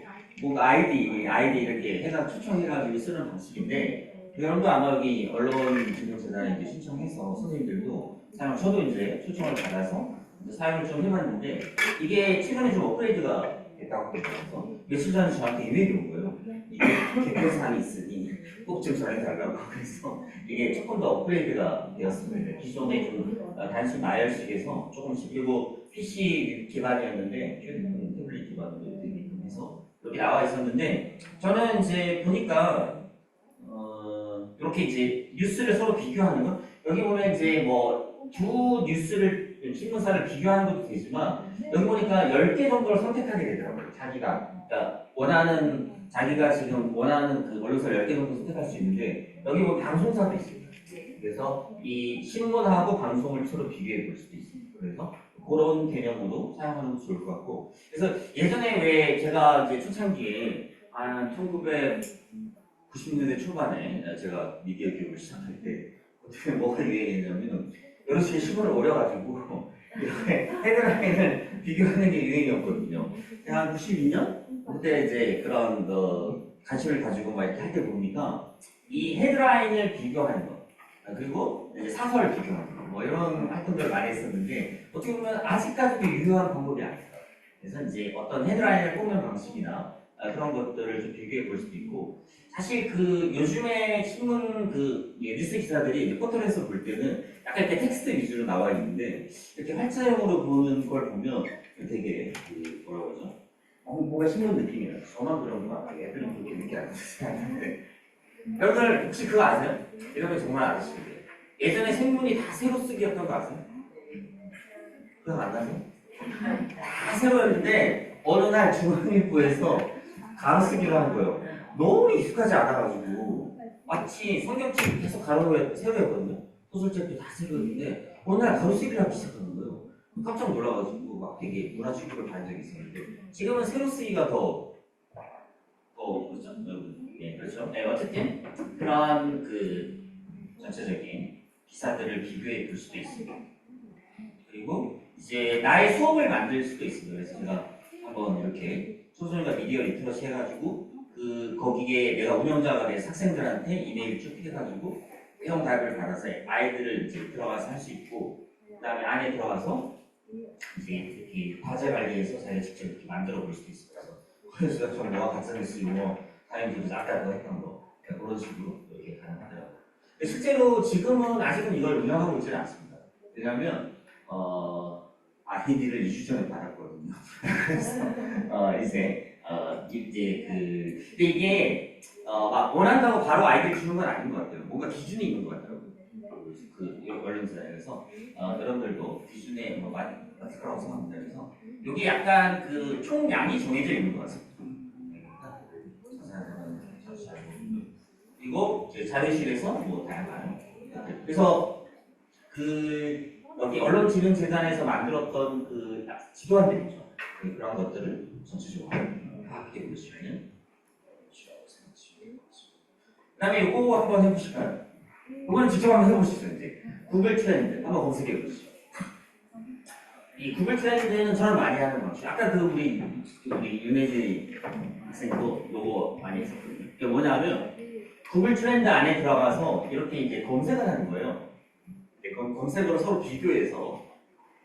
뭔가 아이디 이렇게 해서 추천해가지고 쓰는 방식인데 여러분도 아마 여기 언론진흥재단에 이제 신청해서 선생님들도 저도 이제 초청을 받아서 이제 사용을 좀 해봤는데 이게 최근에 좀 업그레이드가 됐다고 해서 며칠 전에 저한테 이메일이 온 거예요. 이게 개편사항이 있으니 꼭 좀 전해달라고. 그래서 이게 조금 더 업그레이드가 되었습니다. 기존에 좀 단순 IR식에서 조금씩 그리고 PC 기반이었는데 최근 태블릿 기반으로 해서 이렇게 나와 있었는데 저는 이제 보니까 이렇게 이제 뉴스를 서로 비교하는 거 여기 보면 이제 뭐 두 뉴스를 신문사를 비교하는 것도 되지만 여기 보니까 10개 정도를 선택하게 되더라고요. 그러니까 자기가 지금 원하는 그 언론사를 10개 정도 선택할 수 있는데 여기 보면 방송사도 있습니다. 그래서 이 신문하고 방송을 서로 비교해 볼 수도 있습니다. 그래서 그런 개념으로 사용하는 것도 좋을 것 같고 그래서 예전에 왜 제가 이제 초창기에 한 1990년대 초반에 제가 미디어 교육을 시작할 때 어떻게 뭐가 유행했냐면 여러 식의 신문을 오려가지고 이렇게 헤드라인을 비교하는 게 유행이었거든요. 한 92년? 그때 이제 그런 관심을 가지고 막 이렇게 할 때 보니까 이 헤드라인을 비교하는 거 그리고 이제 사설을 비교하는 거 뭐 이런 활동들을 많이 했었는데 어떻게 보면 아직까지도 유효한 방법이 아닐까. 그래서 이제 어떤 헤드라인을 뽑는 방식이나 그런 것들을 좀 비교해 볼 수도 있고 사실 그 요즘에 신문 그 뉴스 기사들이 이제 포털에서 볼 때는 약간 이렇게 텍스트 위주로 나와 있는데 이렇게 활자형으로 보는 걸 보면 되게 그 뭐라고 그러죠? 뭔가 신문 느낌이 나요. 저만 그런 거 같아요. 애들은 그렇게 느끼지 않는데 여러분들 혹시 그거 아세요? 이러면 정말 아시죠? 예전에 생문이 다 새로 쓰기였던 거 아세요? 그거 안 나세요? 다 새로였는데 어느 날 중앙일보에서 가로쓰기를 한 거예요. 너무 익숙하지 않아가지고 마치 성경책이 계속 세로였거든요. 소설책도 다 세로였는데 어느 날 가로쓰기를 하기 시작하는 거예요. 깜짝 놀라가지고 막 되게 문화충격을 받은 적이 있었는데 지금은 세로 쓰기가 더 그렇죠? 네, 그렇죠. 네, 어쨌든 그런 그 전체적인 기사들을 비교해 볼 수도 있습니다. 그리고 이제 나의 수업을 만들 수도 있습니다. 그래서 제가 한번 이렇게 소설과 미디어 리터러시 해가지고 거기에 내가 운영자가 돼서 학생들한테 이메일 쭉 해가지고 회원 가입을 받아서 아이들을 이제 들어가서 할 수 있고 그다음에 안에 들어가서 이제 이렇게 과제 관리해서 자기가 직접 이렇게 만들어 볼 수도 있어요. 그래서 정보와 가짜뉴스 용어 다행히도 아까 했던 거 그런 식으로 이렇게 가능하더라고요. 실제로 지금은 아직은 이걸 운영하고 있지는 않습니다. 왜냐하면 아이디를 2주 전에 받았거든요. 그래서 근데 이게 막 원한다고 바로 아이디를 주는 건 아닌 것 같아요. 뭔가 기준이 있는 것 같더라고요. 그 언론사에서 여러분들도 기준에 뭐 맞을 거라고 생각합니다. 그래서 이게 약간 그 총량이 정해져 있는 것 같습니다. 그리고 자료실에서 뭐 다양한 그래서 그 여기 언론진흥재단에서 만들었던 그 지도안들 있죠. 그런 것들을 전체적으로 파악해 보시면 좋다고 생각하시면 그 다음에 이거 한번 해보실까요? 이거는 직접 한번 해보시죠. 이제 구글 트렌드 한번 검색해 보시죠. 이 구글 트렌드는 저는 많이 하는 것 같아요. 아까 우리 윤혜지 학생도 요거 많이 했었거든요. 이게 뭐냐면 구글 트렌드 안에 들어가서 이렇게 이제 검색을 하는 거예요. 검색으로 서로 비교해서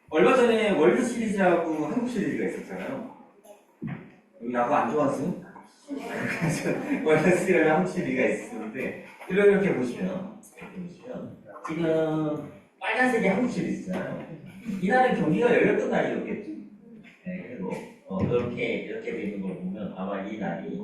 얼마 전에 월드 시리즈하고 한국 시리즈가 있었잖아요. 여기 야구 안 좋아하세요? 월드 시리즈랑 한국 시리즈가 있었는데 이렇게 보시면 지금 빨간색이 한국 시리즈잖아요. 이날은 경기가 열렸던 날이었겠죠. 네, 그리고 이렇게 되는 걸 보면 아마 이 날이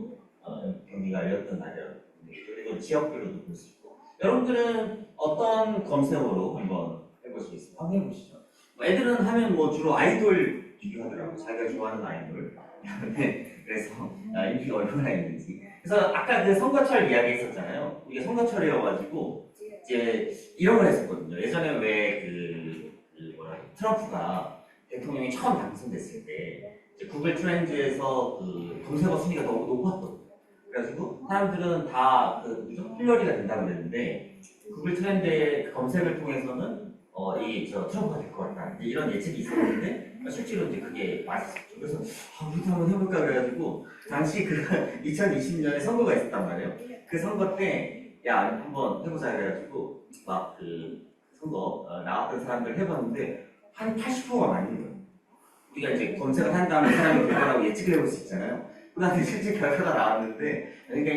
경기가 열렸던 날이라고. 그리고 지역별로도 볼 수 있고. 여러분들은 어떤 검색어로 한번 해보시겠습니까? 한번 해보시죠. 애들은 하면 뭐 주로 아이돌 비교하더라고. 자기가 좋아하는 아이돌. 그래서 인기가 얼마나 있는지. 그래서 아까 그 선거철 이야기 했었잖아요. 이게 선거철이어가지고 이제 이런 걸 했었거든요. 예전에 왜 트럼프가 대통령이 처음 당선됐을 때 이제 구글 트렌드에서 그 검색어 순위가 너무 높았거든요. 그래가지고 사람들은 다 힐러리가 된다고 그랬는데 구글 트렌드의 검색을 통해서는 트럼프가 될 것 같다 이런 예측이 있었는데 실제로 이제 그게 맞았었죠. 그래서 우리도 한번 해볼까 그래가지고 당시 2020년에 선거가 있었단 말이에요. 그 선거 때 야 한번 해보자 그래가지고 막 그 선거 나왔던 사람들 해봤는데 한 80%가 맞는 거예요. 우리가 이제 검색을 한 다음에 사람이 될 거라고 예측을 해볼 수 있잖아요. 그 다음에 실제 결과가 나왔는데 그러니까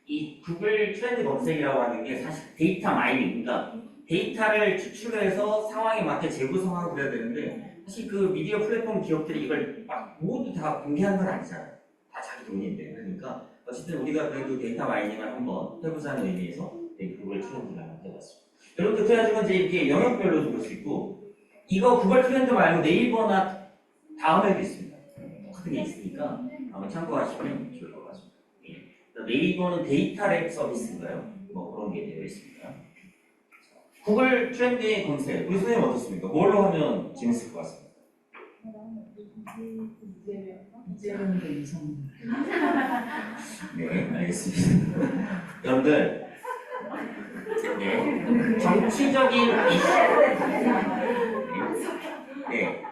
이 구글 트렌드 검색이라고 하는 게 사실 데이터 마이닝, 그러니까 데이터를 추출해서 상황에 맞게 재구성하고 그래야 되는데 사실 그 미디어 플랫폼 기업들이 이걸 막 모두 다 공개하는 건 아니잖아요. 다 자기 돈인데. 그러니까 어쨌든 우리가 그래도 데이터 마이닝을 한번 해보자는 의미에서 구글 트렌드를 한번 해봤습니다. 여러분들 그래가지고 이제 이렇게 영역별로도 볼 수 있고 이거 구글 트렌드 말고 네이버나 다음에도 있습니다. 똑같은 게 있으니까 한번 참고하시면 좋을 것 같습니다. 네이버는 데이터랩 서비스인가요? 뭐 그런 게 되어 있습니다. 구글 트렌드의 검색, 우리 선생님 어떻습니까? 뭘로 하면 재밌을 것 같습니다. 이재명도 이성. 네, 알겠습니다. 여러분들, 네, 정치적인 이슈, 네,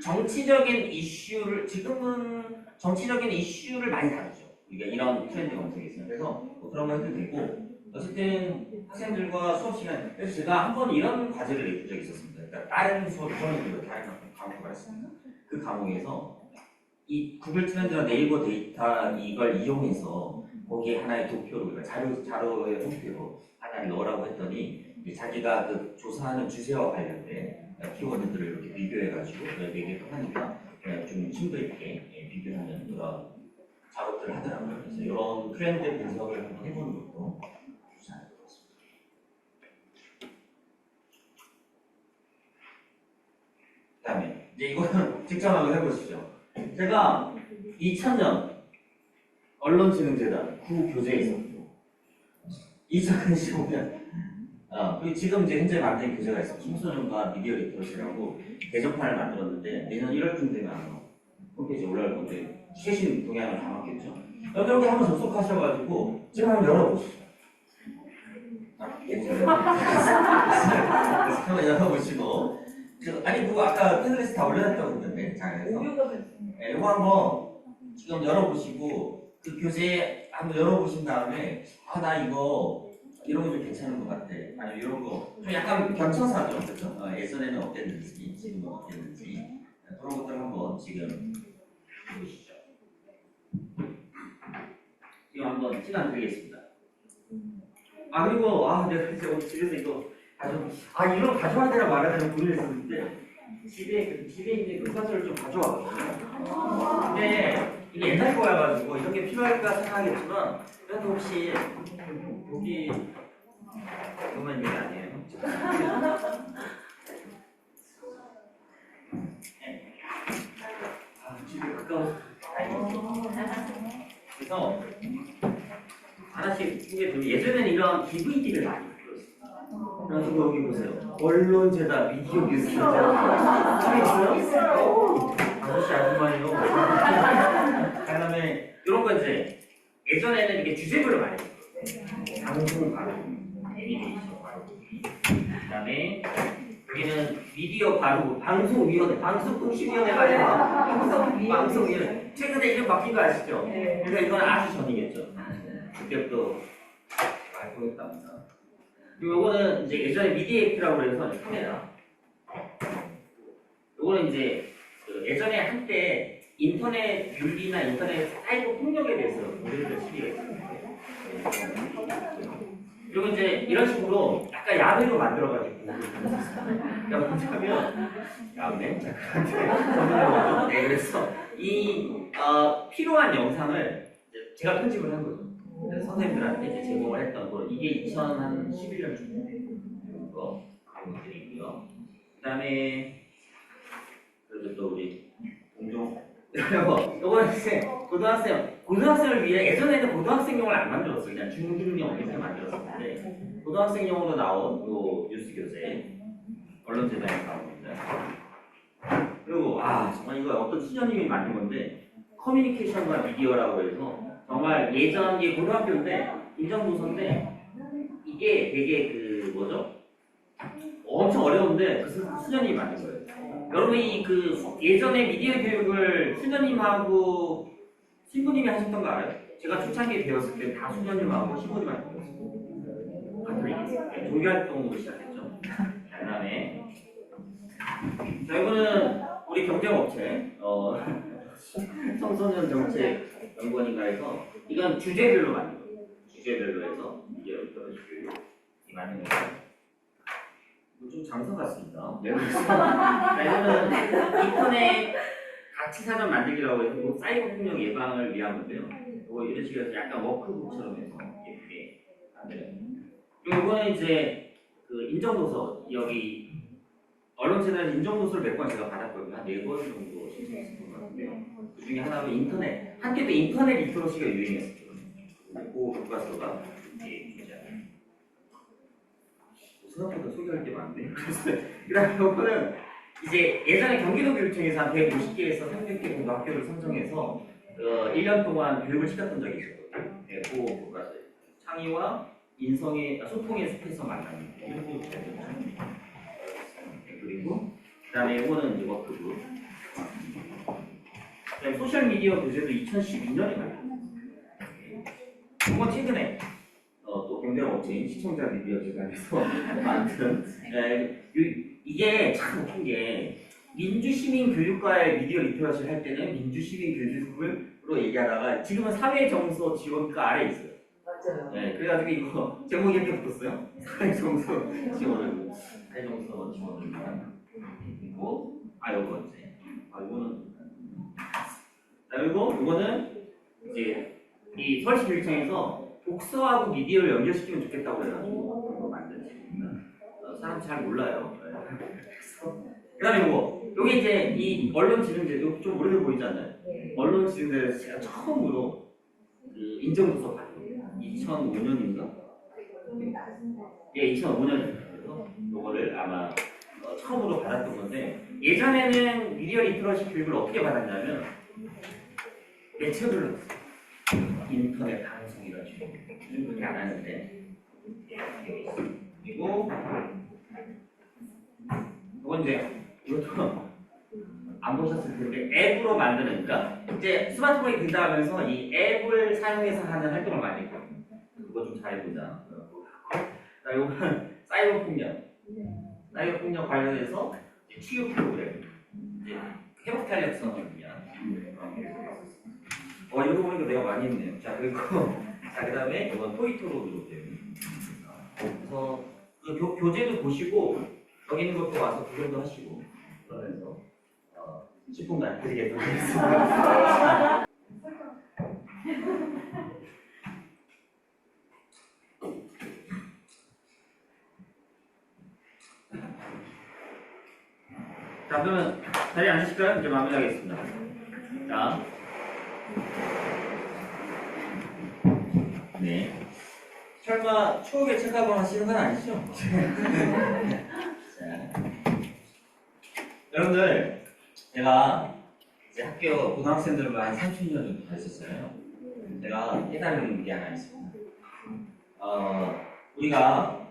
정치적인 이슈를 지금은 정치적인 이슈를 많이 다루죠. 우리가 이런 트렌드 검색에 있어요. 그래서 뭐 그런 거 해도 되고, 어쨌든 학생들과 수업 시간, 그래서 제가 한 번 이런 과제를 내준 적이 있었습니다. 그러니까 다른 수업, 저는 다른 과목을 했습니다. 그 과목에서 이 구글 트렌드나 네이버 데이터 이걸 이용해서 거기에 하나의 도표로, 그러니까 자료의 도표로 하나를 넣으라고 했더니 자기가 그 조사하는 주제와 관련된 키워드들을 이렇게 비교해가지고 얘기를 하니까 좀 심도 있게 비교하는 그런 작업들을 하더라고요. 그래서 이런 트렌드 분석을 한번 해보는 것도 좋지 않을 것 같습니다. 그 다음에 이제 이거는 직접 한번 해보시죠. 제가 2000년 언론진흥재단 구교재에 있었고 2015년 그리고 지금 이제 현재 만든 교재가 있어요. 청소년과 미디어 리터러시라고 개정판을 만들었는데 내년 1월쯤 되면 아마 홈페이지에 올라올 건데 최신 동향을 담았겠죠. 여러분들 한번 접속하셔가지고 지금 한번 열어보시죠. 한번 열어보시고 아니 그거 아까 패널리스트 다 올려놨다고 했는데 장에서 네, 이거 한번 지금 열어보시고 그 교재 한번 열어보신 다음에 아 나 이거 이런 거 좀 괜찮은 것 같아. 아니 이런 거 좀 약간 견천사죠, 그렇죠? 예전에는 어땠는지 지금은 어땠는지 그런 것들 한번 지금 보시죠. 지금 한번 시간 드리겠습니다. 아 그리고 내가 이제 오늘 집에서 이거 이런 거 가져와야 되나 말아야 되나 고민했었는데 집에 있는 교과서를 좀 가져왔거든요. 근데 이게 옛날 거여가지고 이런 게 필요할까 생각하겠지만 그래도 혹시 여기 그만 얘기 아니에요. 집에 가까워서 그래서 하나씩 보게 되면 예전에는 이런 DVD를 많이 풀었어요. 그래서 여기 보세요. 언론재다 미디어 뉴스재다. 집에 있어요? 아저씨 아줌마예요. 그다음에 이런 거 이제 예전에는 이게 주제별로 많이 했어요. 방송을 바르고, 애니메이션 바르고. 그다음에 여기는 미디어 바르고, 방송위원회, 방송통신위원회가 아니라 방송위원회. 최근에 이름 바뀐 거 아시죠? 그러니까 이건 아주 전이겠죠. 그때부터 발표했답니다. 그리고 요거는 이제 예전에 미디에이프라고 해서 카메라. 요거는 이제 그 예전에 한때 인터넷 윤리나 인터넷 사이버 폭력에 대해서 모델을 시리가 있었는데 그리고 이제 이런 식으로 약간 야매로 만들어가지고 뭐냐면 야매? 네, 그래서 이 필요한 영상을 제가 편집을 한 거죠. 선생님들한테 이제 제공을 했던 거 이게 2011년쯤 거 드리고요. 그다음에 그리고 또 우리 공종 요거는 이제 고등학생을 위해 예전에는 고등학생용을 안 만들었어요. 그냥 중등용 이렇게 만들었었는데 고등학생용으로 나온 요 뉴스 교재 언론재단에 나옵니다. 그리고 정말 이거 어떤 수녀님이 만든 건데 커뮤니케이션과 미디어라고 해서 정말 예전 게 고등학교인데 인정도서인데 이게 되게 그 뭐죠? 엄청 어려운데 그 수녀님이 만든 거예요. 여러분이 그 예전에 미디어 교육을 수녀님하고 신부님이 하셨던 거 알아요? 제가 초창기에 배웠을 때 다 수녀님하고 신부님한테 배웠어요. 가톨릭에서 종교활동으로 시작했죠. 그 다음에 자 이거는 우리 경쟁업체 청소년 정책 연구원인가에서 이건 주제별로 만든 거예요. 주제별로 해서 미디어 리터러시 만든 거예요. 좀 장사 같습니다. 네, 이거는 인터넷 가치사전 만들기라고 해서 사이버 폭력 예방을 위한 건데요. 이거 이런 식으로 해서 약간 워크북처럼 해서 예쁘게 만들어요. 그리고 이거는 이제 그 인정도서 여기 언론체는 인정도서를 몇 번 제가 받았거든요. 한 4번 정도 신청했었던 것 같은데요. 그 중에 하나로 인터넷, 한때도 인터넷 리터러시가 유행했었죠. 그 교과서가 생각보다 소개할 게 많네. 그다음에 이거는 이제 예전에 경기도 교육청에서 한 150개에서 300개 정도 학교를 선정해서 1년 동안 교육을 시켰던 적이 있었거든요. 네, 그 교과서 창의와 인성의 소통의 숲에서 만나는 이런 거 그리고 그다음에 이거는 이제 워크북. 그다음에 소셜 미디어 교재도 2012년에 발표했어요. 이건 최근에 또 경제학 업체인 시청자 미디어 기관에서 만든 이게 참 웃긴 게 민주시민 교육과의 미디어 리터러시를 할 때는 민주시민 교육으로 얘기하다가 지금은 사회정서 지원과 아래에 있어요. 맞아요. 네, 그래가지고 이거 제목이 이렇게 붙었어요. 사회정서 지원을 사회정서 지원을 그리고 요거 이제 이거는 그리고 이거는 이제 이 서울시 교육청에서 독서하고 미디어를 연결시키면 좋겠다고 해가지고 그거 만든 책입니다. 사람 잘 몰라요. 그다음에 요게 이제 이 언론지능제 좀 오래돼 보이지 않나요? 네. 언론지능제에서 제가 처음으로 그 인정도서 받은 2005년인가? 예, 2005년이에요. 요거를 아마 처음으로 받았던 건데 예전에는 미디어 리터러시 교육을 어떻게 받았냐면 매체별로 인터넷 방송 이런 식으로 요즘 그렇게 안 하는데 그리고 이건 이제 이것도 안 보셨을 텐데 앱으로 만드는 그러니까 이제 스마트폰이 된다면서 이 앱을 사용해서 하는 활동을 많이 했거든요. 그거 좀 잘해보자. 자, 이거는 사이버 폭력. 사이버 폭력 관련해서 이제 취업 프로그램, 이제 회복 탄력성을 위한 이거 보니까 내가 많이 했네요. 자, 그리고 자, 그다음에 이건 토이토로 비롯된 그래서 그 교재도 보시고 여기 있는 것도 와서 구경도 하시고 그러면서 10분간 드리겠습니다. 자, 그러면 자리에 앉으실까요? 이제 마무리하겠습니다. 자, 네. 설마 추억의 책가방 하시는 건 아니죠? 자, 여러분들, 제가 이제 학교 고등학생들과 한 30년 정도 가르쳤어요. 제가 깨달은 게 하나 있습니다. 우리가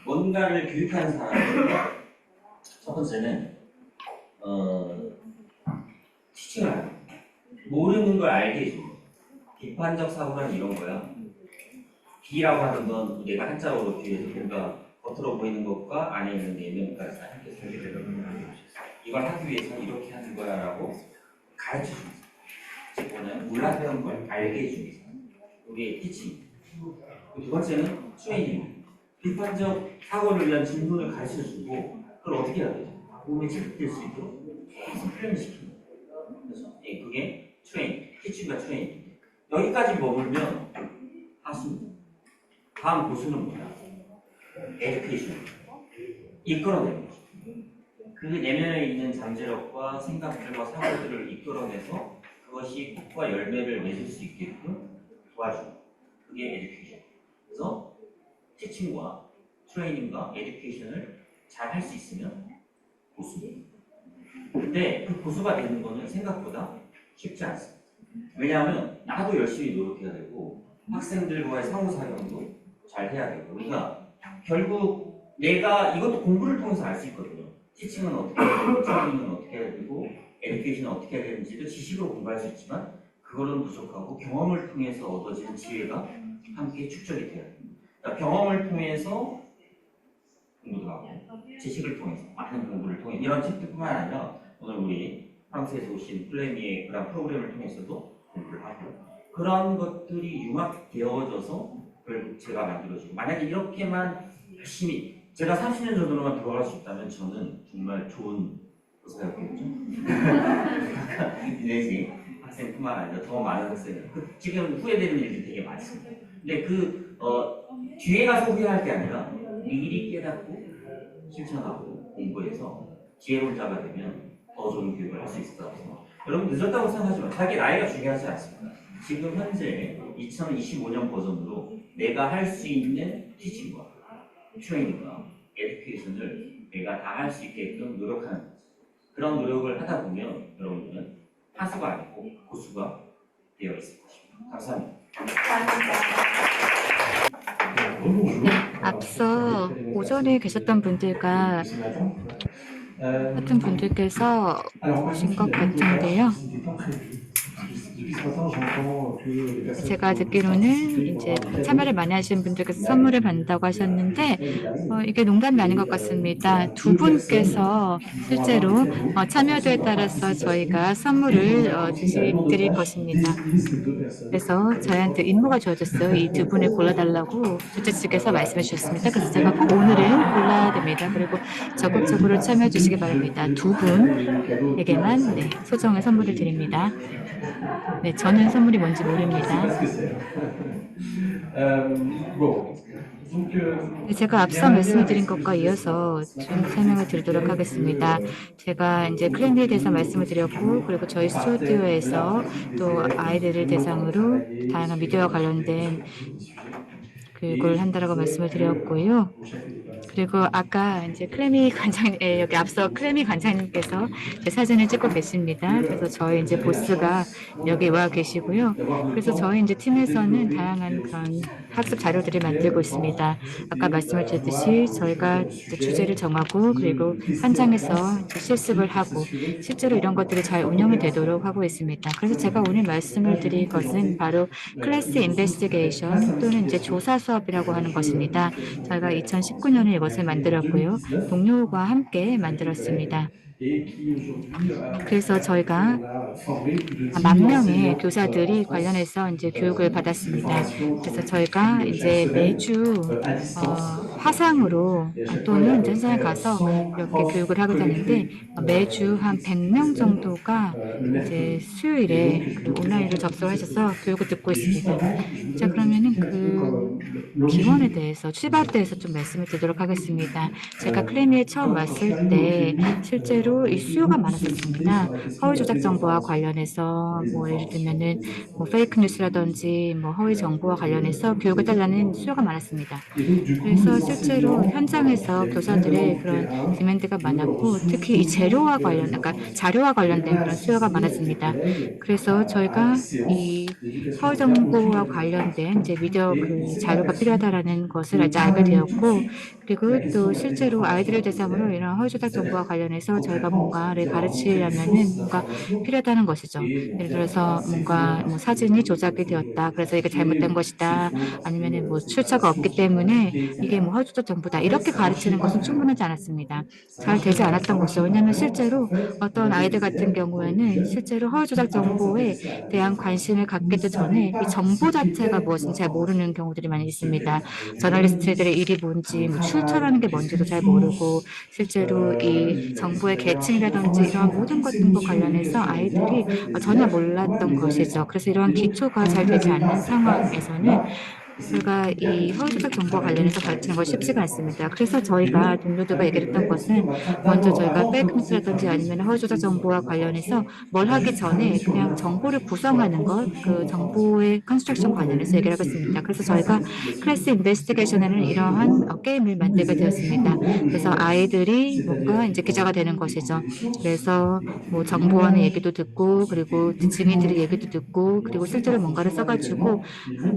뭔가를 교육하는 사람은 첫 번째는 티칭을 하는 거예요. 모르는 걸 알게 해주는 거예요. 비판적 사고라는 이런 거야. 비라고 하는 건 내가 한자어로 뒤에서 뭔가 겉으로 보이는 것과 안에 있는 내면까지 함께 설계되는 이걸 하기 위해서는 이렇게 하는 거야 라고 가르쳐 주는 거예요. 즉 뭐냐면 몰랐던 걸 알게 해주는 거예요. 이게 티칭. 두 번째는 트레이닝. 비판적 사고를 위한 질문을 가르쳐 주고 그걸 어떻게 해야 되죠? 몸에 체득될 수 있도록 계속 훈련을 시키는 거예요. 그래서 그게 트레이닝, 티칭과 트레이닝. 여기까지 머물면 하수입니다. 다음 고수는 뭐냐? 에듀케이션. 이끌어내는 거죠. 그 내면에 있는 잠재력과 생각들과 사고들을 이끌어내서 그것이 꽃과 열매를 맺을 수 있게끔 도와주는 그게 에듀케이션. 그래서 티칭과 트레이닝과 에듀케이션을 잘 할 수 있으면 고수입니다. 근데 그 고수가 되는 거는 생각보다 쉽지 않습니다. 왜냐하면 나도 열심히 노력해야 되고 학생들과의 상호작용도 잘 해야 되고 그러니까 결국 내가 이것도 공부를 통해서 알 수 있거든요. 티칭은 어떻게 해야 되고 트레이닝은 어떻게 해야 되고 에듀케이션은 어떻게 해야 되는지도 지식으로 공부할 수 있지만 그거는 부족하고 경험을 통해서 얻어지는 지혜가 함께 축적이 돼야 됩니다. 그러니까 경험을 통해서 공부도 하고 지식을 통해서 많은 공부를 통해 이런 책들뿐만 아니라 오늘 우리 프랑스에서 오신 플레미의 그런 프로그램을 통해서도 공부를 하고 그런 것들이 융합되어져서 결국 제가 만들어지고 만약에 이렇게만 열심히 제가 30년 전으로만 돌아갈 수 있다면 저는 정말 좋은 의사였겠죠. 이제 학생뿐만 아니라 더 많은 학생들 지금 후회되는 일들이 되게 많습니다. 근데 뒤에 가서 후회할 게 아니라 미리 깨닫고 실천하고 공부해서 기회론자가 되면 더 좋은 교육을 할 수 있을 것 같아요. 여러분 늦었다고 생각하지 마세요. 자기 나이가 중요하지 않습니다. 지금 현재 2025년 버전으로 내가 할 수 있는 티칭과 트레이닝과 에듀케이션을 내가 다 할 수 있게끔 노력하는 거죠. 그런 노력을 하다 보면 여러분들은 하수가 아니고 고수가 되어 있을 것입니다. 감사합니다. 앞서 오전에 계셨던 분들과 같은 분들께서 오신 것 같은데요. 제가 듣기로는 이제 참여를 많이 하시는 분들께서 선물을 받는다고 하셨는데 이게 농담이 아닌 것 같습니다. 두 분께서 실제로 참여도에 따라서 저희가 선물을 드릴 것입니다. 그래서 저희한테 임무가 주어졌어요. 이 두 분을 골라달라고 주최 측에서 말씀해 주셨습니다. 그래서 제가 꼭 오늘은 골라야 됩니다. 그리고 적극적으로 참여해 주시기 바랍니다. 두 분에게만 소정의 선물을 드립니다. 네, 저는 선물이 뭔지 모릅니다. 제가 앞서 말씀을 드린 것과 이어서 좀 설명을 드리도록 하겠습니다. 제가 이제 클랜리에 대해서 말씀을 드렸고, 그리고 저희 스튜디오에서 또 아이들을 대상으로 다양한 미디어와 관련된 교육을 한다라고 말씀을 드렸고요. 그리고 아까 이제 클래미 관장, 여기 앞서 클래미 관장님께서 제 사진을 찍고 계십니다. 그래서 저희 이제 보스가 여기 와 계시고요. 그래서 저희 이제 팀에서는 다양한 그런 학습 자료들을 만들고 있습니다. 아까 말씀을 드렸듯이 저희가 주제를 정하고 그리고 현장에서 실습을 하고 실제로 이런 것들이 잘 운영이 되도록 하고 있습니다. 그래서 제가 오늘 말씀을 드릴 것은 바로 클래스 인베스티게이션 또는 이제 조사 수업이라고 하는 것입니다. 저희가 2019년에 이것을 만들었고요. 동료와 함께 만들었습니다. 그래서 저희가 10,000명의 교사들이 관련해서 이제 교육을 받았습니다. 그래서 저희가 이제 매주 화상으로 또는 현장에 가서 이렇게 교육을 하게 되는데 매주 한 100명 정도가 이제 수요일에 온라인으로 접속하셔서 교육을 듣고 있습니다. 자, 그러면은 그 기원에 대해서 출발에 대해서 좀 말씀을 드리도록 하겠습니다. 제가 클래미에 처음 왔을 때 실제로 이 수요가 많았었습니다. 허위 조작 정보와 관련해서 뭐 예를 들면은 뭐 페이크 뉴스라든지 뭐 허위 정보와 관련해서 교육을 달라는 수요가 많았습니다. 그래서 실제로 현장에서 교사들의 그런 디맨드가 많았고 특히 이 재료와 그러니까 자료와 관련된 그런 수요가 많았습니다. 그래서 저희가 이 허위 정보와 관련된 이제 미디어 그 자료가 필요하다라는 것을 이제 알게 되었고 그리고 또 실제로 아이들을 대상으로 이런 허위 조작 정보와 관련해서 저희가 뭔가를 가르치려면은 뭔가 필요하다는 것이죠. 예를 들어서 뭔가 뭐 사진이 조작이 되었다. 그래서 이게 잘못된 것이다. 아니면은 뭐 출처가 없기 때문에 이게 뭐 허위 조작 정보다. 이렇게 가르치는 것은 충분하지 않았습니다. 잘 되지 않았던 것이죠. 왜냐하면 실제로 어떤 아이들 같은 경우에는 실제로 허위 조작 정보에 대한 관심을 갖기도 전에 이 정보 자체가 무엇인지 잘 모르는 경우들이 많이 있습니다. 저널리스트들의 일이 뭔지, 뭐 출처라는 게 뭔지도 잘 모르고 실제로 이 정보의 계층이라든지 이러한 모든 것들과 관련해서 아이들이 전혀 몰랐던 것이죠. 그래서 이러한 기초가 잘 되지 않는 상황에서는 우리가 이 허위 조작 정보와 관련해서 가르치는 것이 쉽지가 않습니다. 그래서 저희가 동료들과 얘기를 했던 것은 먼저 저희가 페이크 뉴스라든지 아니면 허위 조작 정보와 관련해서 뭘 하기 전에 그냥 정보를 구성하는 것, 그 정보의 컨스트럭션 관련해서 얘기를 하겠습니다. 그래서 저희가 클래스 인베스티게이션에는 이러한 게임을 만들게 되었습니다. 그래서 아이들이 뭔가 이제 기자가 되는 것이죠. 그래서 뭐 정보원의 얘기도 듣고 그리고 증인들의 얘기도 듣고 그리고 실제로 뭔가를 써가지고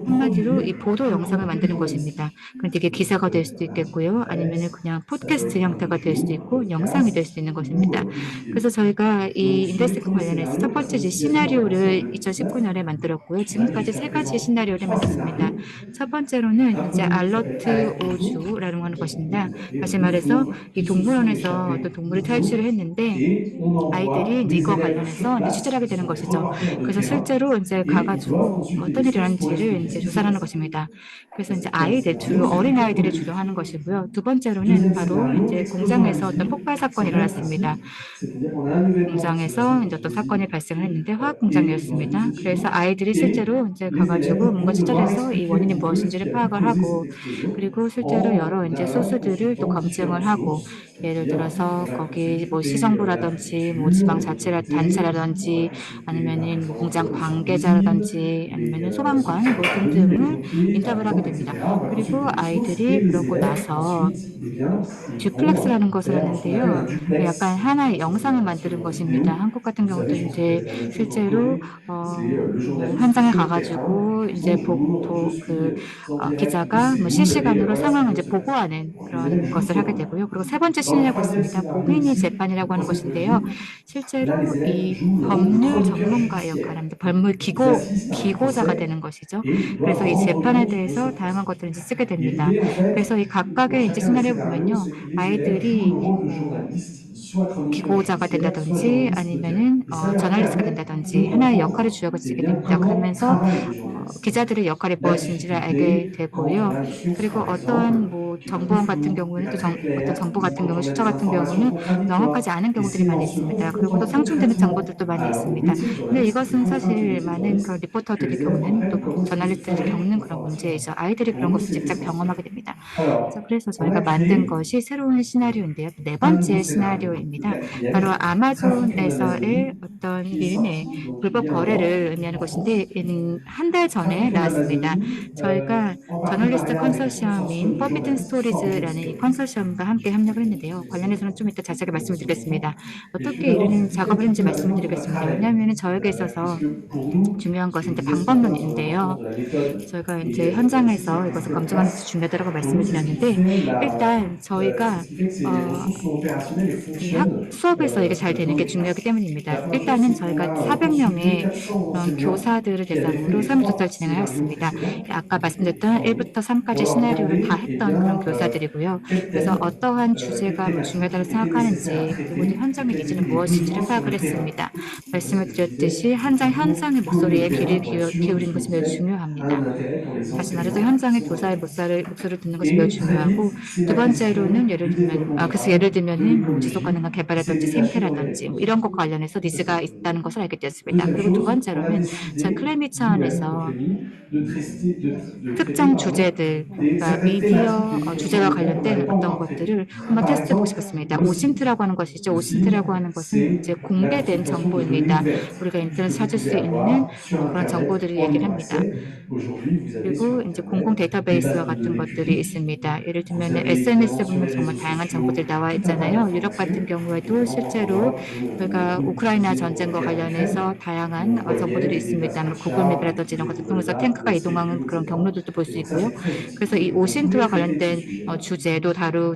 한마디로 이 보도 영상을 만드는 것입니다. 그런데 이게 기사가 될 수도 있겠고요. 아니면은 그냥 팟캐스트 형태가 될 수도 있고 영상이 될 수도 있는 것입니다. 그래서 저희가 이 인베스티게이션 관련해서 첫 번째 시나리오를 2019년에 만들었고요. 지금까지 3가지 시나리오를 만들었습니다. 첫 번째로는 이제 알러트 오주라는 하는 것입니다. 다시 말해서 이 동물원에서 어떤 동물을 탈출을 했는데 아이들이 이제 이거 관련해서 이제 취재를 하게 되는 것이죠. 그래서 실제로 이제 가가지고 어떤 일이 일어났는지를 이제 조사하는 것입니다. 있습니다. 그래서 이제 아이들, 주로 어린 아이들이 주로 하는 것이고요. 두 번째로는 바로 이제 공장에서 어떤 폭발 사건이 일어났습니다. 공장에서 이제 어떤 사건이 발생을 했는데 화학 공장이었습니다. 그래서 아이들이 실제로 이제 가가지고 뭔가 추적해서 이 원인이 무엇인지를 파악을 하고, 그리고 실제로 여러 이제 소스들을 또 검증을 하고, 예를 들어서 거기 뭐 시정부라든지 뭐 지방자치라 단체라든지 아니면은 뭐 공장 관계자라든지 아니면은 소방관 뭐 등등을 인터뷰를 하게 됩니다. 그리고 아이들이 그러고 나서 듀플렉스라는 것을 하는데요. 약간 하나의 영상을 만드는 것입니다. 한국 같은 경우도 이제 실제로 뭐 현장에 가가지고 이제 기자가 뭐 실시간으로 상황을 이제 보고하는 그런 것을 하게 되고요. 그리고 세 번째 시나리오가 있습니다. 보기니 재판이라고 하는 것인데요. 실제로 이 법률 전문가의 역할을 합니다. 법률 기고자가 되는 것이죠. 그래서 이 재판에 대해서 다양한 것들을 이제 쓰게 됩니다. 그래서 이 각각의 이제 시나리오 보면요. 아이들이 기고자가 된다든지 아니면은 저널리스트가 된다든지 하나의 역할을 주역을 쓰게 됩니다. 그러면서 기자들의 역할이 무엇인지를 알게 되고요. 그리고 어떠한 뭐 정보원 같은 경우는 또 어떤 정보 같은 경우, 수처 같은 경우는 명확하지 않은 경우들이 많이 있습니다. 그리고 또 상충되는 정보들도 많이 있습니다. 근데 이것은 사실 많은 그런 리포터들의 경우는 또 저널리스트들이 겪는 그런 문제이죠. 아이들이 그런 것을 직접 경험하게 됩니다. 그래서 저희가 만든 것이 새로운 시나리오인데요. 네 번째 시나리오입니다. 바로 아마존에서의 어떤 밀매, 불법 거래를 의미하는 것인데 한 달 전에 나왔습니다. 저희가 저널리스트 컨소시엄인 퍼비든 스토리즈라는 이 컨소시엄과 함께 협력을 했는데요. 관련해서는 좀 이따 자세하게 말씀을 드리겠습니다. 어떻게 이런 작업을 했는지 말씀을 드리겠습니다. 왜냐하면 저에게 있어서 중요한 것은 이제 방법론인데요. 저희가 이제 현장에서 이것을 검증하는 것이 중요하다고 말씀을 드렸는데 일단 저희가 이 수업에서 이게 잘 되는 게 중요하기 때문입니다. 일단은 저희가 400명의 그런 교사들을 대상으로 설문조사를 진행을 했습니다. 아까 말씀드렸던 1부터 3까지 시나리오를 다 했던 그런 교사들이고요. 그래서 어떠한 주제가 중요하다고 생각하는지 그리고 현장의 니즈는 무엇인지를 파악을 했습니다. 말씀을 드렸듯이 현장의 목소리에 귀를 기울이는 것이 매우 중요합니다. 다시 말해서 현장의 교사의 목소리를 듣는 것이 매우 중요하고 두 번째로는 예를 들면 뭐 지속 가능한 개발이라든지 생태라든지 뭐 이런 것과 관련해서 니즈가 있다는 것을 알게 되었습니다. 그리고 두 번째로는 전 클레미 차원에서 특정 주제들, 그러니까 미디어 주제와 관련된 어떤 것들을 한번 테스트해보고 싶었습니다. 오신트라고 하는 것이죠. 오신트라고 하는 것은 이제 공개된 정보입니다. 우리가 인터넷 찾을 수 있는 그런 정보들을 얘기를 합니다. 그리고 이제 공공 데이터베이스와 같은 것들이 있습니다. 예를 들면 SNS에 보면 정말 다양한 정보들이 나와 있잖아요. 유럽 같은 경우에도 실제로 우리가 우크라이나 전쟁과 관련해서 다양한 정보들이 있습니다. 구글맵이라든지 이런 것들 통해서 탱크가 이동하는 그런 경로들도 볼 수 있고요. 그래서 이 오신트와 관련된 주제도 다루고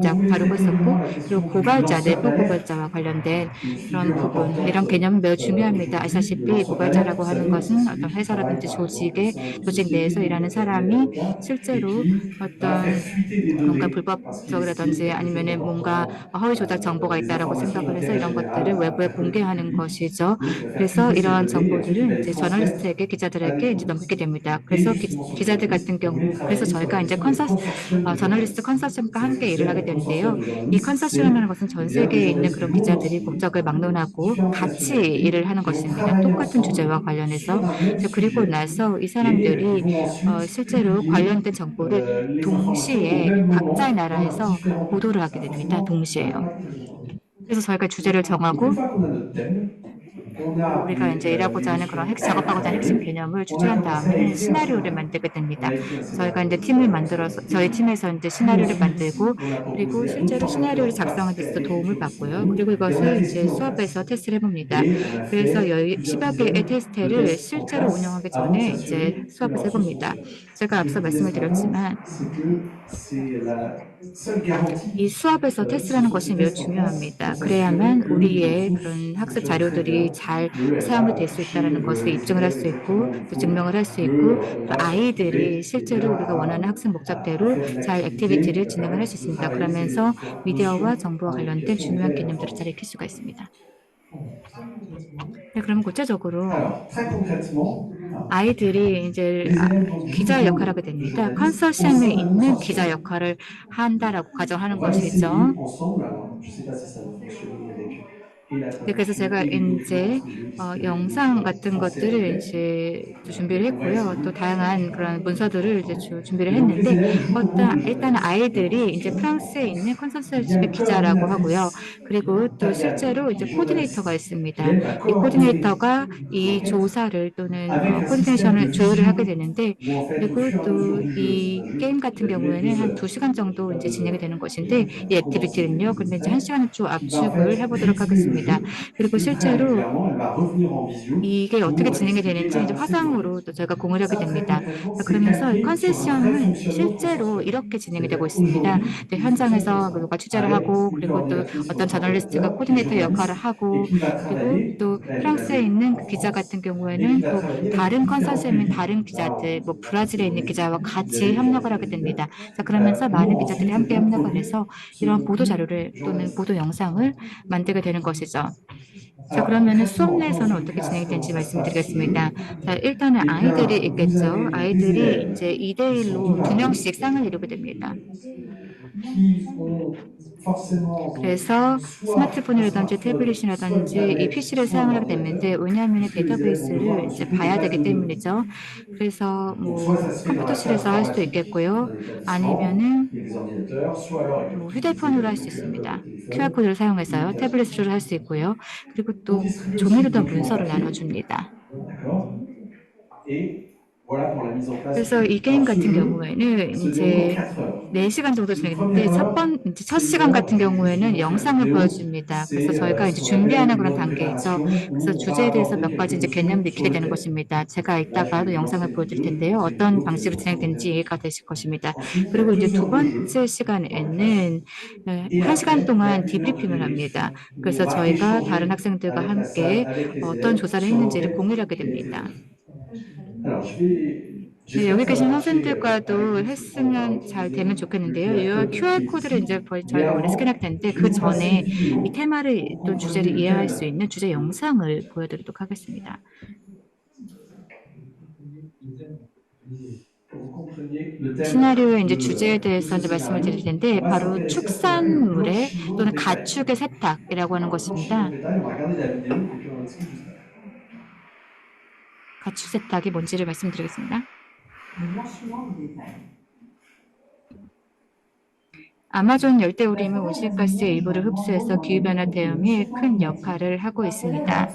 있었고 그리고 고발자, 내부 고발자와 관련된 그런 부분, 이런 개념이 매우 중요합니다. 아시다시피 고발자라고 하는 것은 어떤 회사라든지 조직 내에서 일하는 사람이 실제로 어떤 뭔가 불법적이라든지 아니면은 뭔가 허위 조작 정보가 있다라고 생각을 해서 이런 것들을 외부에 공개하는 것이죠. 그래서 이러한 정보들은 이제 저널리스트에게 기자들에게 이제 넘기게 됩니다. 그래서 기자들 같은 경우 그래서 저희가 이제 저널리스트 컨소시엄과 함께 일을 하게 되는데요. 이 컨소시엄이라는 것은 전 세계에 있는 그런 기자들이 국적을 막론하고 같이 일을 하는 것입니다. 똑같은 주제와 관련해서 그리고 나서 이 사람들이 실제로 관련된 정보를 동시에 각자의 나라에서 보도를 하게 됩니다. 동시에요. 그래서 저희가 주제를 정하고 우리가 이제 일하고자 하는 그런 작업하고자 하는 핵심 개념을 추출한 다음에 시나리오를 만들게 됩니다. 저희가 이제 팀을 만들어서 저희 팀에서 이제 시나리오를 만들고 그리고 실제로 시나리오를 작성하는 데서 도움을 받고요. 그리고 이것을 이제 수업에서 테스트를 해봅니다. 그래서 10여 개의 테스트를 실제로 운영하기 전에 이제 수업에서 해봅니다. 제가 앞서 말씀을 드렸지만 이 수업에서 테스트라는 것이 매우 중요합니다. 그래야만 우리의 그런 학습 자료들이 잘 사용이 될 수 있다는 것을 입증을 할 수 있고 또 증명을 할 수 있고 또 아이들이 실제로 우리가 원하는 학습 목적대로 잘 액티비티를 진행을 할 수 있습니다. 그러면서 미디어와 정보와 관련된 중요한 개념들을 잘 익힐 수가 있습니다. 네, 그러면 구체적으로 아이들이 이제 기자 역할을 하게 됩니다. 컨소시엄에 있는 기자 역할을 한다라고 가정하는 것이죠. 네, 그래서 제가 이제 영상 같은 것들을 이제 또 준비를 했고요. 또 다양한 그런 문서들을 이제 준비를 했는데 일단 아이들이 이제 프랑스에 있는 컨소시엄의 기자라고 하고요. 그리고 또 실제로 이제 코디네이터가 있습니다. 이 코디네이터가 이 조사를 또는 코디네이션을 조율을 하게 되는데 그리고 또 이 게임 같은 경우에는 한 2시간 정도 이제 진행이 되는 것인데 이 액티비티는요. 근데 이제 1시간을 좀 압축을 해보도록 하겠습니다. 그리고 실제로 이게 어떻게 진행이 되는지 이제 화상으로 또 저희가 공유를 하게 됩니다. 그러면서 컨세션은 실제로 이렇게 진행이 되고 있습니다. 현장에서 누가 취재를 하고 그리고 또 어떤 저널리스트가 코디네이터 역할을 하고 그리고 또 프랑스에 있는 그 기자 같은 경우에는 또 다른 컨소시엄인 다른 기자들, 뭐 브라질에 있는 기자와 같이 협력을 하게 됩니다. 자, 그러면서 많은 기자들이 함께 협력을 해서 이런 보도 자료를 또는 보도 영상을 만들게 되는 것이죠. 자, 그러면은 수업 내에서는 어떻게 진행이 되는지 말씀드리겠습니다. 자, 일단은 아이들이 있겠죠. 아이들이 이제 2대1로 2명씩 쌍을 이루게 됩니다. 그래서 스마트폰이라든지 태블릿이라든지 이 PC를 사용을 하게 됐는데 왜냐하면 데이터베이스를 이제 봐야 되기 때문이죠. 그래서 뭐 컴퓨터실에서 할 수도 있겠고요. 아니면은 뭐 휴대폰으로 할 수 있습니다. QR코드를 사용해서요. 태블릿으로 할 수 있고요. 그리고 또 종이로 된 문서를 나눠줍니다. 그래서 이 게임 같은 경우에는 이제 4시간 정도 진행했는데 이제 첫 시간 같은 경우에는 영상을 보여줍니다. 그래서 저희가 이제 준비하는 그런 단계이죠. 그래서 주제에 대해서 몇 가지 이제 개념을 익히게 되는 것입니다. 제가 이따가도 영상을 보여드릴 텐데요. 어떤 방식으로 진행되는지 이해가 되실 것입니다. 그리고 이제 두 번째 시간에는 1시간 동안 디브리핑을 합니다. 그래서 저희가 다른 학생들과 함께 어떤 조사를 했는지를 공유를 하게 됩니다. 네, 여기 계신 선생님들과도 했으면 잘 되면 좋겠는데요. 이 QR코드를 이제 저희가 원래 스캔할 텐데 그 전에 이 테마를 또 주제를 이해할 수 있는 주제 영상을 보여드리도록 하겠습니다. 시나리오의 이제 주제에 대해서 이제 말씀을 드릴 텐데 바로 축산물의 또는 가축의 세탁이라고 하는 것입니다. 가축 세탁이 뭔지를 말씀드리겠습니다. 아마존 열대우림은 온실가스의 일부를 흡수해서 기후변화 대응에 큰 역할을 하고 있습니다.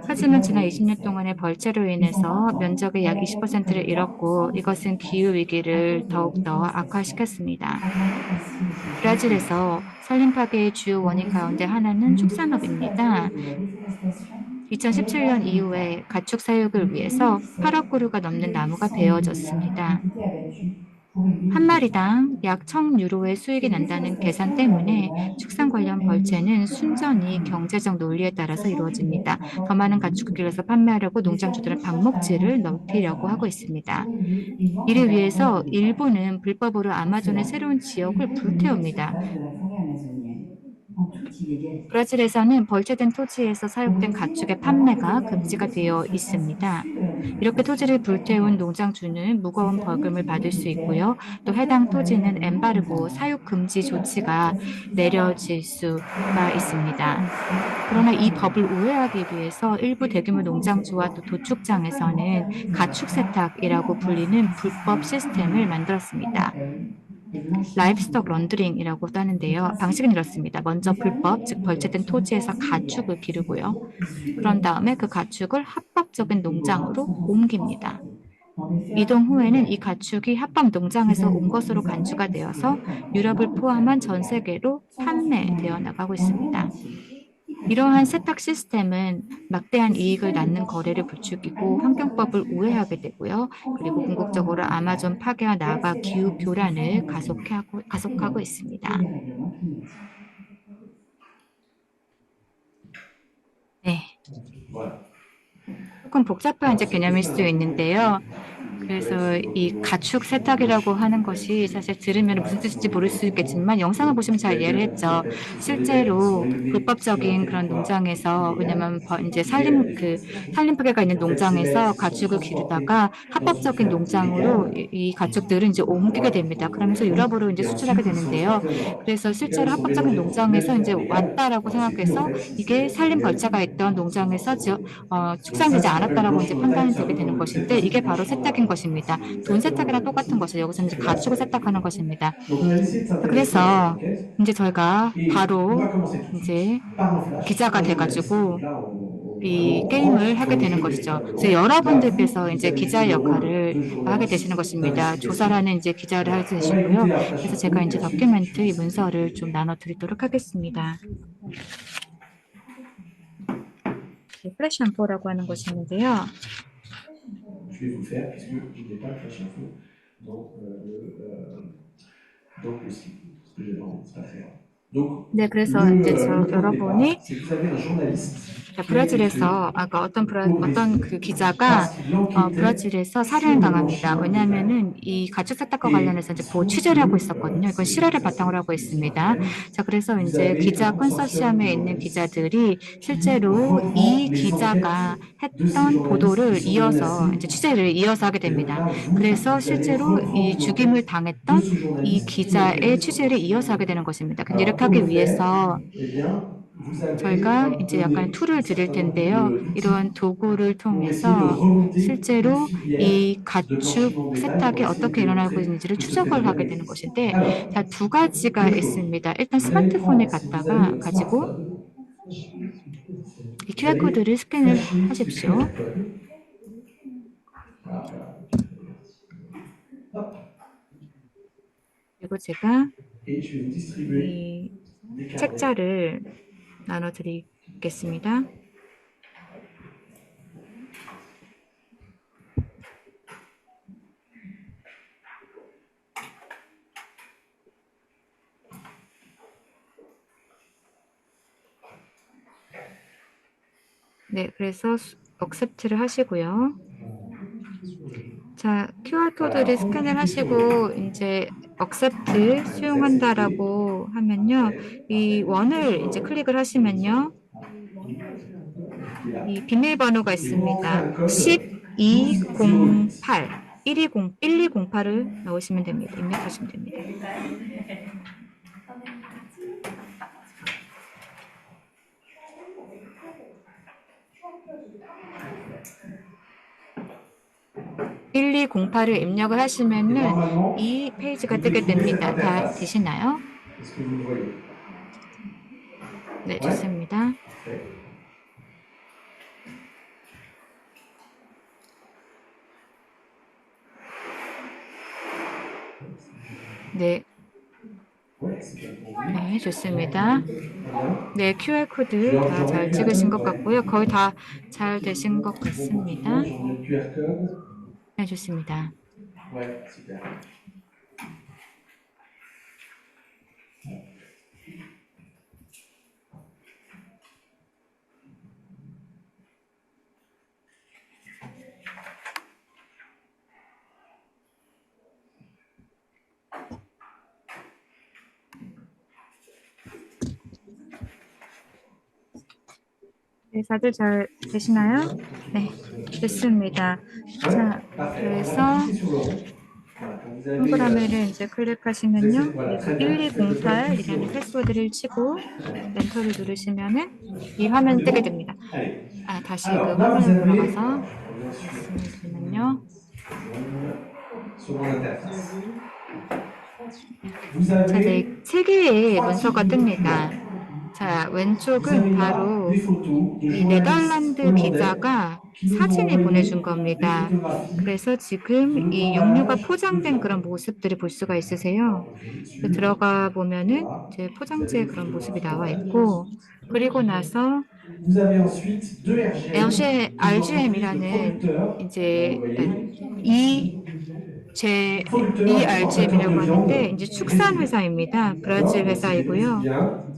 하지만 지난 20년 동안의 벌채로 인해서 면적의 약 20%를 잃었고 이것은 기후위기를 더욱더 악화시켰습니다. 브라질에서 산림 파괴의 주요 원인 가운데 하나는 축산업입니다. 2017년 이후에 가축 사육을 위해서 8억 그루가 넘는 나무가 베어졌습니다. 한 마리당 약 1,000유로의 수익이 난다는 계산 때문에 축산 관련 벌채는 순전히 경제적 논리에 따라서 이루어집니다. 더 많은 가축을 길러서 판매하려고 농장주들은 방목질을 넓히려고 하고 있습니다. 이를 위해서 일부는 불법으로 아마존의 새로운 지역을 불태웁니다. 브라질에서는 벌채된 토지에서 사육된 가축의 판매가 금지가 되어 있습니다. 이렇게 토지를 불태운 농장주는 무거운 벌금을 받을 수 있고요. 또 해당 토지는 엠바르고 사육 금지 조치가 내려질 수가 있습니다. 그러나 이 법을 우회하기 위해서 일부 대규모 농장주와 또 도축장에서는 가축 세탁이라고 불리는 불법 시스템을 만들었습니다. 라이브스톡 런더링이라고도 하는데요. 방식은 이렇습니다. 먼저 불법, 즉 벌채된 토지에서 가축을 기르고요. 그런 다음에 그 가축을 합법적인 농장으로 옮깁니다. 이동 후에는 이 가축이 합법 농장에서 온 것으로 간주가 되어서 유럽을 포함한 전 세계로 판매되어 나가고 있습니다. 이러한 세탁 시스템은 막대한 이익을 낳는 거래를 부추기고 환경법을 우회하게 되고요. 그리고 궁극적으로 아마존 파괴와 나아가 기후 교란을 가속하고 있습니다. 네. 조금 복잡한 이제 개념일 수 있는데요. 그래서 이 가축 세탁이라고 하는 것이 사실 들으면 무슨 뜻인지 모를 수 있겠지만 영상을 보시면 잘 이해를 했죠. 실제로 불법적인 그런 농장에서 왜냐면 이제 산림부계가 있는 농장에서 가축을 기르다가 합법적인 농장으로 이 가축들은 이제 옮기게 됩니다. 그러면서 유럽으로 이제 수출하게 되는데요. 그래서 실제로 합법적인 농장에서 이제 왔다라고 생각해서 이게 산림 벌채가 있던 농장에서 축산되지 않았다라고 이제 판단이 되게 되는 것인데 이게 바로 세탁인 것입니다. 돈 세탁이랑 똑같은 것이죠. 여기서 이제 가축을 세탁하는 것입니다. 그래서 이제 저희가 바로 이제 기자가 돼가지고 이 게임을 하게 되는 것이죠. 그래서 여러분들께서 이제 기자의 역할을 하게 되시는 것입니다. 조사를 하는 이제 기자를 하게 되시고요. 그래서 제가 이제 다큐멘트 이 문서를 좀 나눠드리도록 하겠습니다. 플래시 앰포라고 하는 것이 있는데요. Je vais vous le faire puisque je n'ai pas le flash info dans le slip. Ce que j'ai envie, c'est pas très grave. Donc, 네, 그래서 이제 le 여러분이 c'est que vous avez un journaliste 브라질에서 아까 어떤 그 기자가 브라질에서 살인을 당합니다. 왜냐하면은 이 가축 세탁과 관련해서 이제 취재를 하고 있었거든요. 이건 실화를 바탕으로 하고 있습니다. 자, 그래서 이제 기자 컨소시엄에 있는 기자들이 실제로 이 기자가 했던 보도를 이어서 이제 취재를 이어서 하게 됩니다. 그래서 실제로 이 죽임을 당했던 이 기자의 취재를 이어서 하게 되는 것입니다. 근데 이렇게 하기 위해서 저희가 이제 약간 툴을 드릴 텐데요. 이런 도구를 통해서 실제로 이 가축 세탁이 어떻게 일어나고 있는지를 추적을 하게 되는 것인데, 자, 두 가지가 있습니다. 일단 스마트폰을 가지고 이 QR코드를 스캔을 하십시오. 그리고 제가 이 책자를 나눠드리겠습니다. 네, 그래서 accept를 하시고요. 자, QR코드를 스캔을 하시고 이제 accept 수용한다라고 하면요. 이 원을 이제 클릭을 하시면요. 이 비밀번호가 있습니다. 1208 1208을 넣으시면 됩니다. 입력하시면 됩니다. (1208을) 입력을 하시면은 이 페이지가 뜨게 됩니다. 다 되시나요? 네, 좋습니다. 네. 네, 좋습니다. 네, QR코드 다 잘 찍으신 것 같고요. 거의 다 잘 되신 것 같습니다. 네, 좋습니다. 네, 다들 잘 되시나요? 네, 됐습니다. 자, 그래서 동그라미를 이제 클릭하시면요. 그리고 1208이라는 패스워드를 치고 엔터를 누르시면은 이 화면이 뜨게 됩니다. 다시 그 화면으로 돌아가서 보시면요. 자, 네, 3개의 문서가 뜹니다. 자, 왼쪽은 바로 이 네덜란드 기자가 사진을 보내준 겁니다. 그래서 지금 이 육류가 포장된 그런 모습들을 볼 수가 있으세요. 들어가 보면은 이제 포장지에 그런 모습이 나와 있고, 그리고 나서 RGM이라는 이제 ERGM이라고 하는데 이제 축산 회사입니다. 브라질 회사이고요.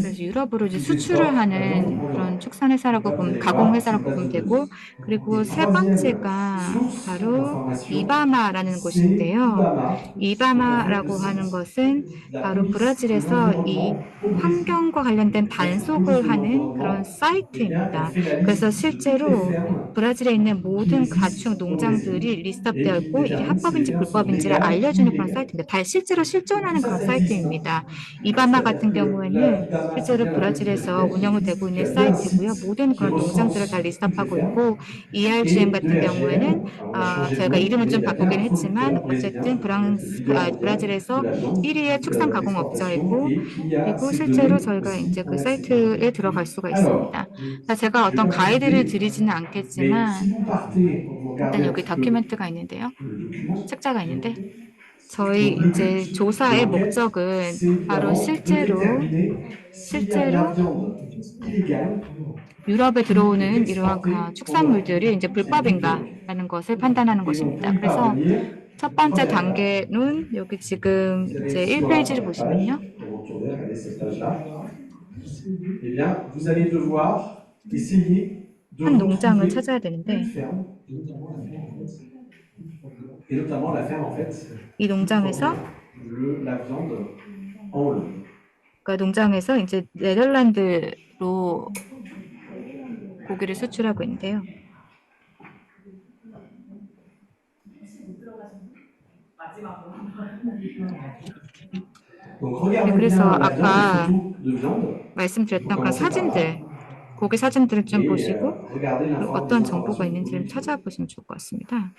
그래서 유럽으로 이제 수출을 하는 그런 축산회사라고 보면, 가공회사라고 보면 되고, 그리고 세 번째가 바로 이바마라는 곳인데요. 이바마라고 하는 것은 바로 브라질에서 이 환경과 관련된 단속을 하는 그런 사이트입니다. 그래서 실제로 브라질에 있는 모든 가축 농장들이 리스트업되어 있고 이게 합법인지 불법인지를 알려주는 그런 사이트입니다. 실제로 실존하는 그런 사이트입니다. 이바마 같은 경우에는 실제로 브라질에서 운영이 되고 있는 사이트고요. 모든 그런 농장들을 다 리스트업하고 있고 ERGM 같은 경우에는 저희가 이름을 좀 바꾸긴 했지만 어쨌든 브라질에서 1위의 축산 가공업자이고 그리고 실제로 저희가 이제 그 사이트에 들어갈 수가 있습니다. 제가 어떤 가이드를 드리지는 않겠지만 일단 여기 다큐멘트가 있는데요. 책자가 있는데 저희 이제 조사의 목적은 바로 실제로 유럽에 들어오는 이러한 축산물들이 이제 불법인가라는 것을 판단하는 것입니다. 그래서 첫 번째 단계는 여기 지금 이제 1페이지를 보시면요. 한 농장을 찾아야 되는데 이 농장에서 그러니까 농장에서 이제 네덜란드로 고기를 수출하고 있는데요. 네, 그래서 아까 말씀드렸던 그런 사진들, 고기 사진들을 좀 보시고 어떤 정보가 있는지를 찾아보시면 좋을 것 같습니다.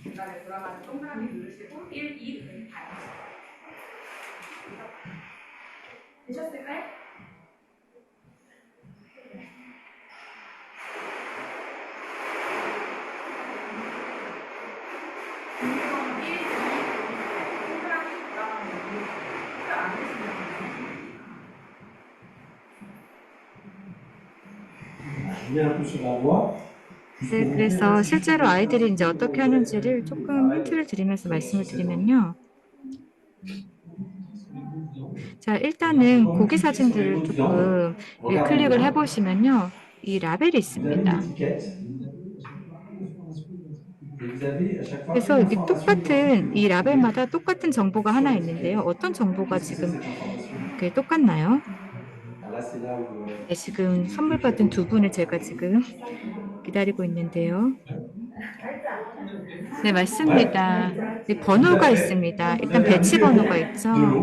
중간에 돌아가는 동그라미 누르시고 1, 2, 8 되셨을까요? 네, 그래서 실제로 아이들이 이제 어떻게 하는지를 조금 힌트를 드리면서 말씀을 드리면요. 자, 일단은 고기 사진들을 조금 클릭을 해보시면요. 이 라벨이 있습니다. 그래서 이 라벨마다 똑같은 정보가 하나 있는데요. 어떤 정보가 지금 이렇게 똑같나요? 네, 지금 선물 받은 두 분을 제가 지금 기다리고 있는데요. 네, 맞습니다. 네, 번호가 있습니다. 일단 배치 번호가 있죠.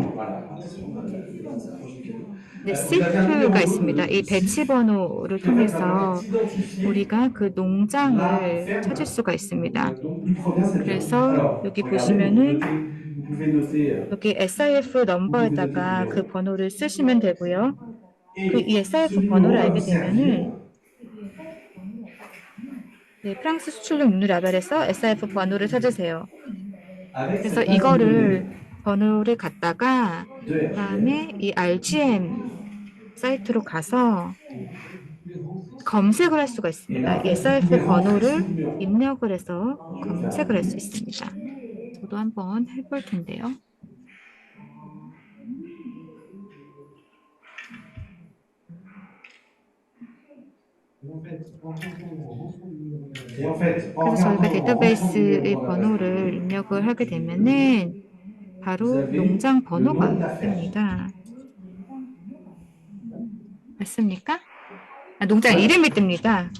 네, CIF가 있습니다. 이 배치 번호를 통해서 우리가 그 농장을 찾을 수가 있습니다. 그래서 여기 보시면은 여기 SIF 넘버에다가 그 번호를 쓰시면 되고요. 이 SIF 번호를 알게 되면은 네, 프랑스 수출용 육류 라벨에서 SIF 번호를 찾으세요. 그래서 이거를 번호를 갖다가 그다음에 이 RGM 사이트로 가서 검색을 할 수가 있습니다. 이 SIF 번호를 입력을 해서 검색을 할 수 있습니다. 저도 한번 해볼 텐데요. 그래서 저희가 데이터베이스의 번호를 입력을 하게 되면은 바로 농장 번호가 뜹니다. 맞습니까? 농장 이름이 뜹니다.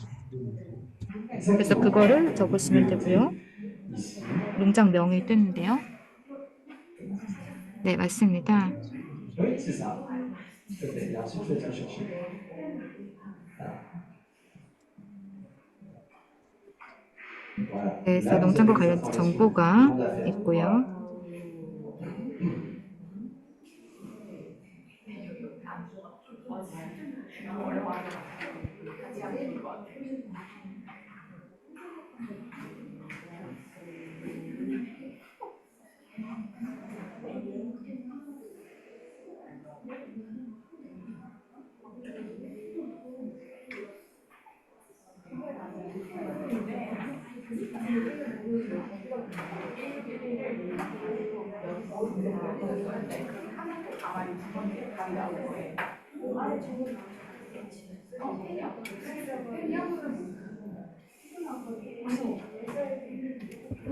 그래서 그거를 적으시면 되고요. 농장 명이 뜨는데요. 네, 맞습니다. 그래서 농장과 관련된 정보가 있고요.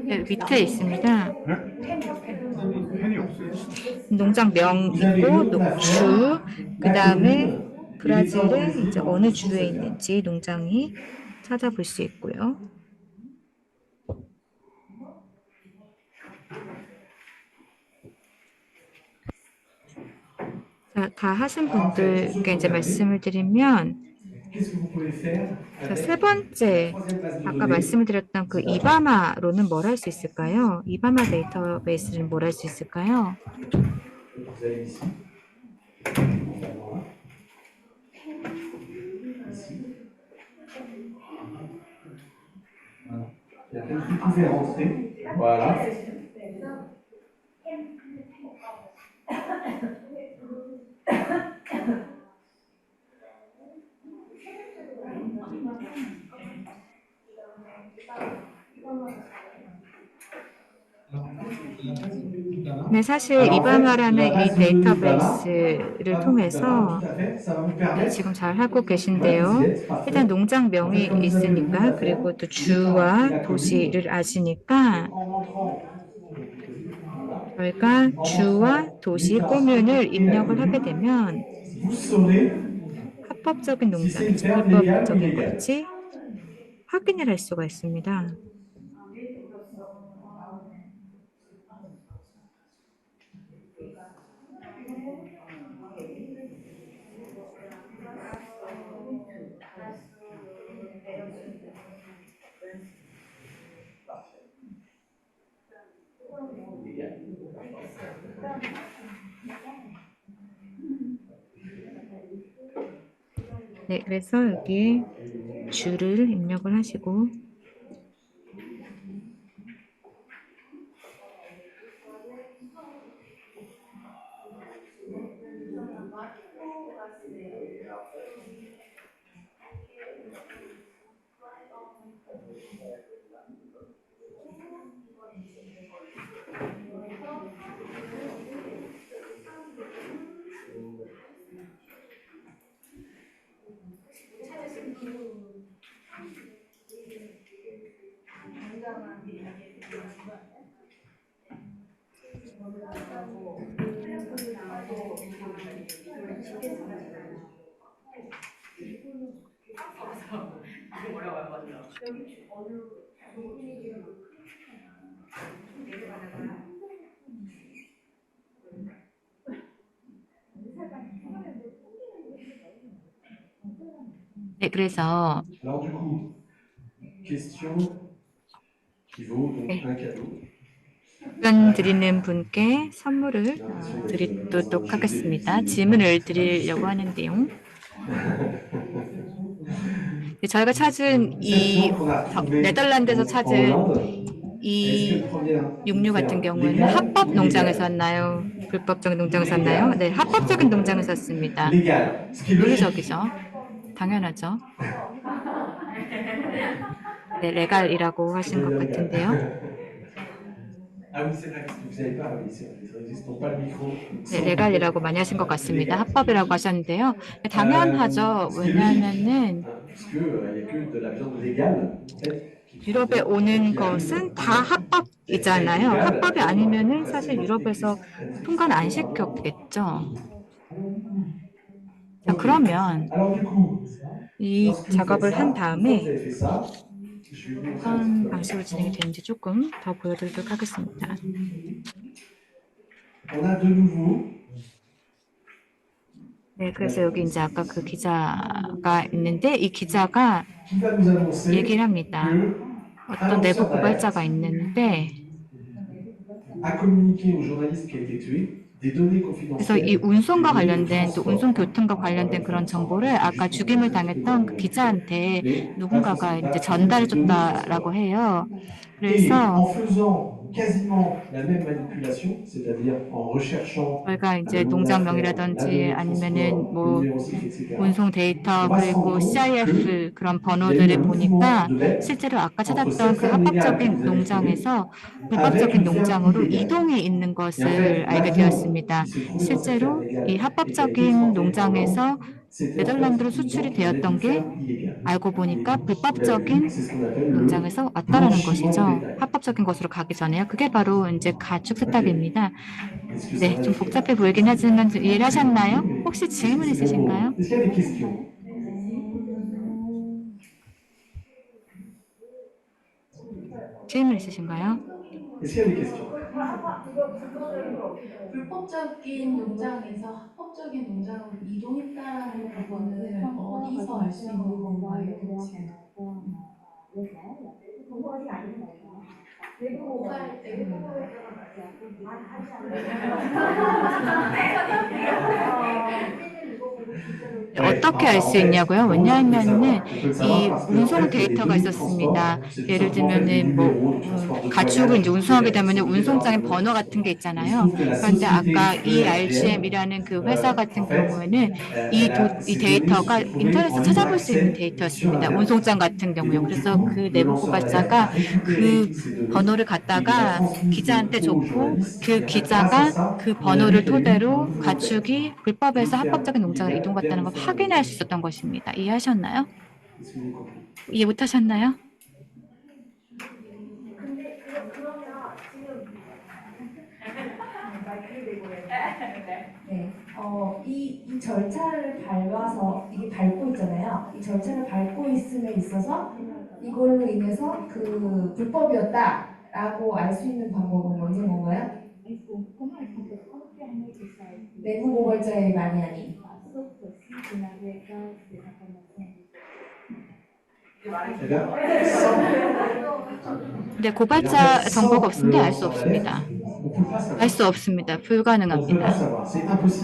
네, 밑에 있습니다. 펜이 없어요. 농장명 있고 녹주, 그 다음에 브라질은 이제 어느 주에 있는지 농장이 찾아볼 수 있고요. 자, 다 하신 분들께 이제 말씀을 드리면, 자, 세 번째, 아까 말씀을 드렸던 그 이바마로는 뭘 할 수 있을까요? 이바마 데이터베이스는 뭘 할 수 있을까요? Voilà. 네, 사실 이바마라는 이 데이터베이스를 통해서 네, 지금 잘 하고 계신데요. 일단 농장명이 있으니까, 그리고 또 주와 도시를 아시니까 저희가 주와 도시 꼬뮌을 입력을 하게 되면 합법적인 농장인지 불법적인 건지 확인을 할 수가 있습니다. 네, 그래서 여기에 주를 입력을 하시고 네, 그래서 Alors du coup, question qui vaut donc 네. un cadeau. 답변 드리는 분께 선물을 드리도록 하겠습니다. 질문을 드리려고 하는데요. 네, 저희가 찾은 이 네덜란드에서 찾은 이 육류 같은 경우는 합법 농장에서 왔나요? 불법적인 농장에서 왔나요? 네, 합법적인 농장에서 왔습니다. Légal. Ce qui est logique. 논리적이죠. 당연하죠. 네, 레갈이라고 하신 것 같은데요. Ah oui, c'est vrai que vous savez pas, oui, c'est vrai, ils n'ont pas le micro. 네, 레갈이라고 많이 하신 것 같습니다. 합법이라고 하셨는데요. 네, 당연하죠. 왜냐하면은 Parce que il y a que de la viande légale, en fait. 유럽에 오는 것은 다 합법이잖아요. 합법이 아니면은 사실 유럽에서 통과는 안 시켰겠죠. 자, 그러면 Alors du coup, 이 작업을 한 다음에 vous avez fait ça. Je vais vous 어떤 방식으로 진행이 되는지 조금 더 보여드리도록 하겠습니다. On a de nouveau 네, 그래서 여기 이제 아까 그 기자가 있는데 이 기자가 qui va nous annoncer 얘기를 합니다. que 어떤 내부 고발자가 있는데 a communiqué au journaliste qui a été tué des données 그래서 이 confidentielles. 운송과 관련된 또 운송 교통과 관련된 그런 정보를 아까 죽임을 당했던 그 기자한테 누군가가 이제 전달해 줬다라고 해요. Et 그래서 en faisant quasiment la même manipulation, c'est-à-dire en recherchant 저희가 이제 농장명이라든지 아니면은 뭐 운송 데이터 그리고 CIF 그런 번호들을 보니까 실제로 아까 찾았던 그 합법적인 농장에서 불법적인 농장으로 이동해 있는 것을 알게 되었습니다. 실제로 이 합법적인 농장에서 네덜란드로 수출이 되었던 게 알고 보니까 불법적인 농장에서 왔다라는 것이죠. 합법적인 것으로 가기 전에요. 그게 바로 이제 가축 세탁입니다. 네, 좀 복잡해 보이긴 하지만 좀 이해를 하셨나요? 혹시 질문 있으신가요? Est-ce qu'il y a des questions? 질문 있으신가요? Est-ce qu'il y a des questions? 불법적인 농장에서 합법적인 농장으로 이동했다는 부분은 어디서 알 수 있는 건가요? 고갈 때문에. 어떻게 알 수 있냐고요? 왜냐하면은 이 운송 데이터가 있었습니다. 예를 들면은 뭐 가축을 이제 운송하게 되면은 운송장에 번호 같은 게 있잖아요. 그런데 아까 ERGM이라는 그 회사 같은 경우에는 이 데이터가 인터넷에서 찾아볼 수 있는 데이터였습니다. 운송장 같은 경우요. 그래서 그 내부 고발자가 그 번호를 갖다가 기자한테 줬고 그 기자가 그 번호를 토대로 가축이 불법에서 합법적인 농장으로 이동 갔다는 걸 확인할 수 있었던 것입니다. 이해하셨나요? 이해 못하셨나요? 근데 그러면 지금 네, 이 절차를 밟아서 이게 밟고 있잖아요. 이 절차를 밟고 있음에 있어서 이걸로 인해서 그 불법이었다라고 알 수 있는 방법은 언제인 건가요? 내부 고발자의 만약이. 근데 고발자 정보가 없으면 알 수 없습니다. 알 수 없습니다. 불가능합니다.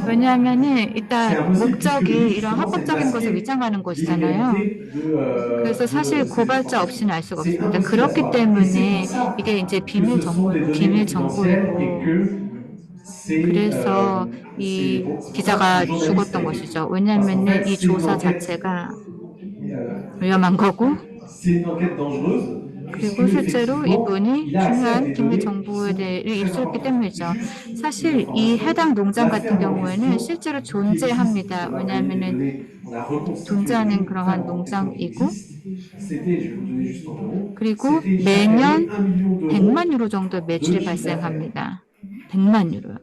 왜냐하면은 일단 목적이 이런 합법적인 것을 위장하는 것이잖아요. 그래서 사실 고발자 없이는 알 수가 없습니다. 그렇기 때문에 이게 이제 비밀 정보이고 그래서 이 기자가 죽었던 것이죠. 왜냐하면은 이 조사 자체가 위험한 거고 그리고 실제로 이분이 중요한 기밀 정보에 대해 입수했기 때문이죠. 사실 이 해당 농장 같은 경우에는 실제로 존재합니다. 왜냐하면은 존재하는 그러한 농장이고 그리고 매년 100만 유로 정도의 매출이 발생합니다. 100만 유로요.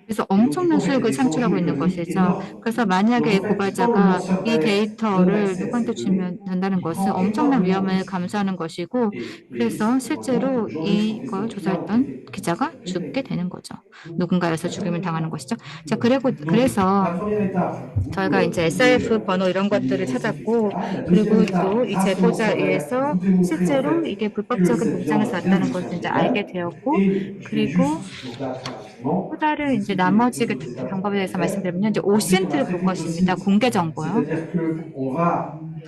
그래서 엄청난 수익을 창출하고 있는 것이죠. 그래서 만약에 고발자가 이 데이터를 누구한테 주면 된다는 것은 엄청난 위험을 감수하는 것이고 그래서 실제로 이걸 조사했던 기자가 죽게 되는 거죠. 누군가에서 죽임을 당하는 것이죠. 자, 그래서 저희가 이제 SIF 번호 이런 것들을 찾았고 그리고 또 이 제보자에 의해서 실제로 이게 불법적인 농장에서 왔다는 것을 이제 알게 되었고 그리고 또 다른 이제 나머지 그 방법에 대해서 말씀드리면 이제 OSINT를 볼 것입니다. 공개 정보요.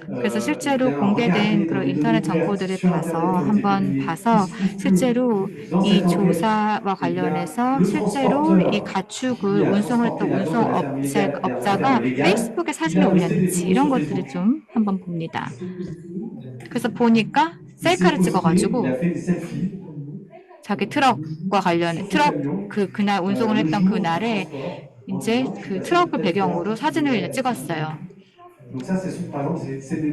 그래서 실제로 공개된 그런 인터넷 정보들을 한번 봐서 실제로 이 조사와 관련해서 실제로 이 가축을 운송했던 운송업자가 페이스북에 사진을 올렸는지 이런 것들을 좀 한번 봅니다. 그래서 보니까 셀카를 찍어가지고 자기 트럭과 관련해 그날 운송을 했던 그날에 이제 그 트럭을 배경으로 사진을 찍었어요.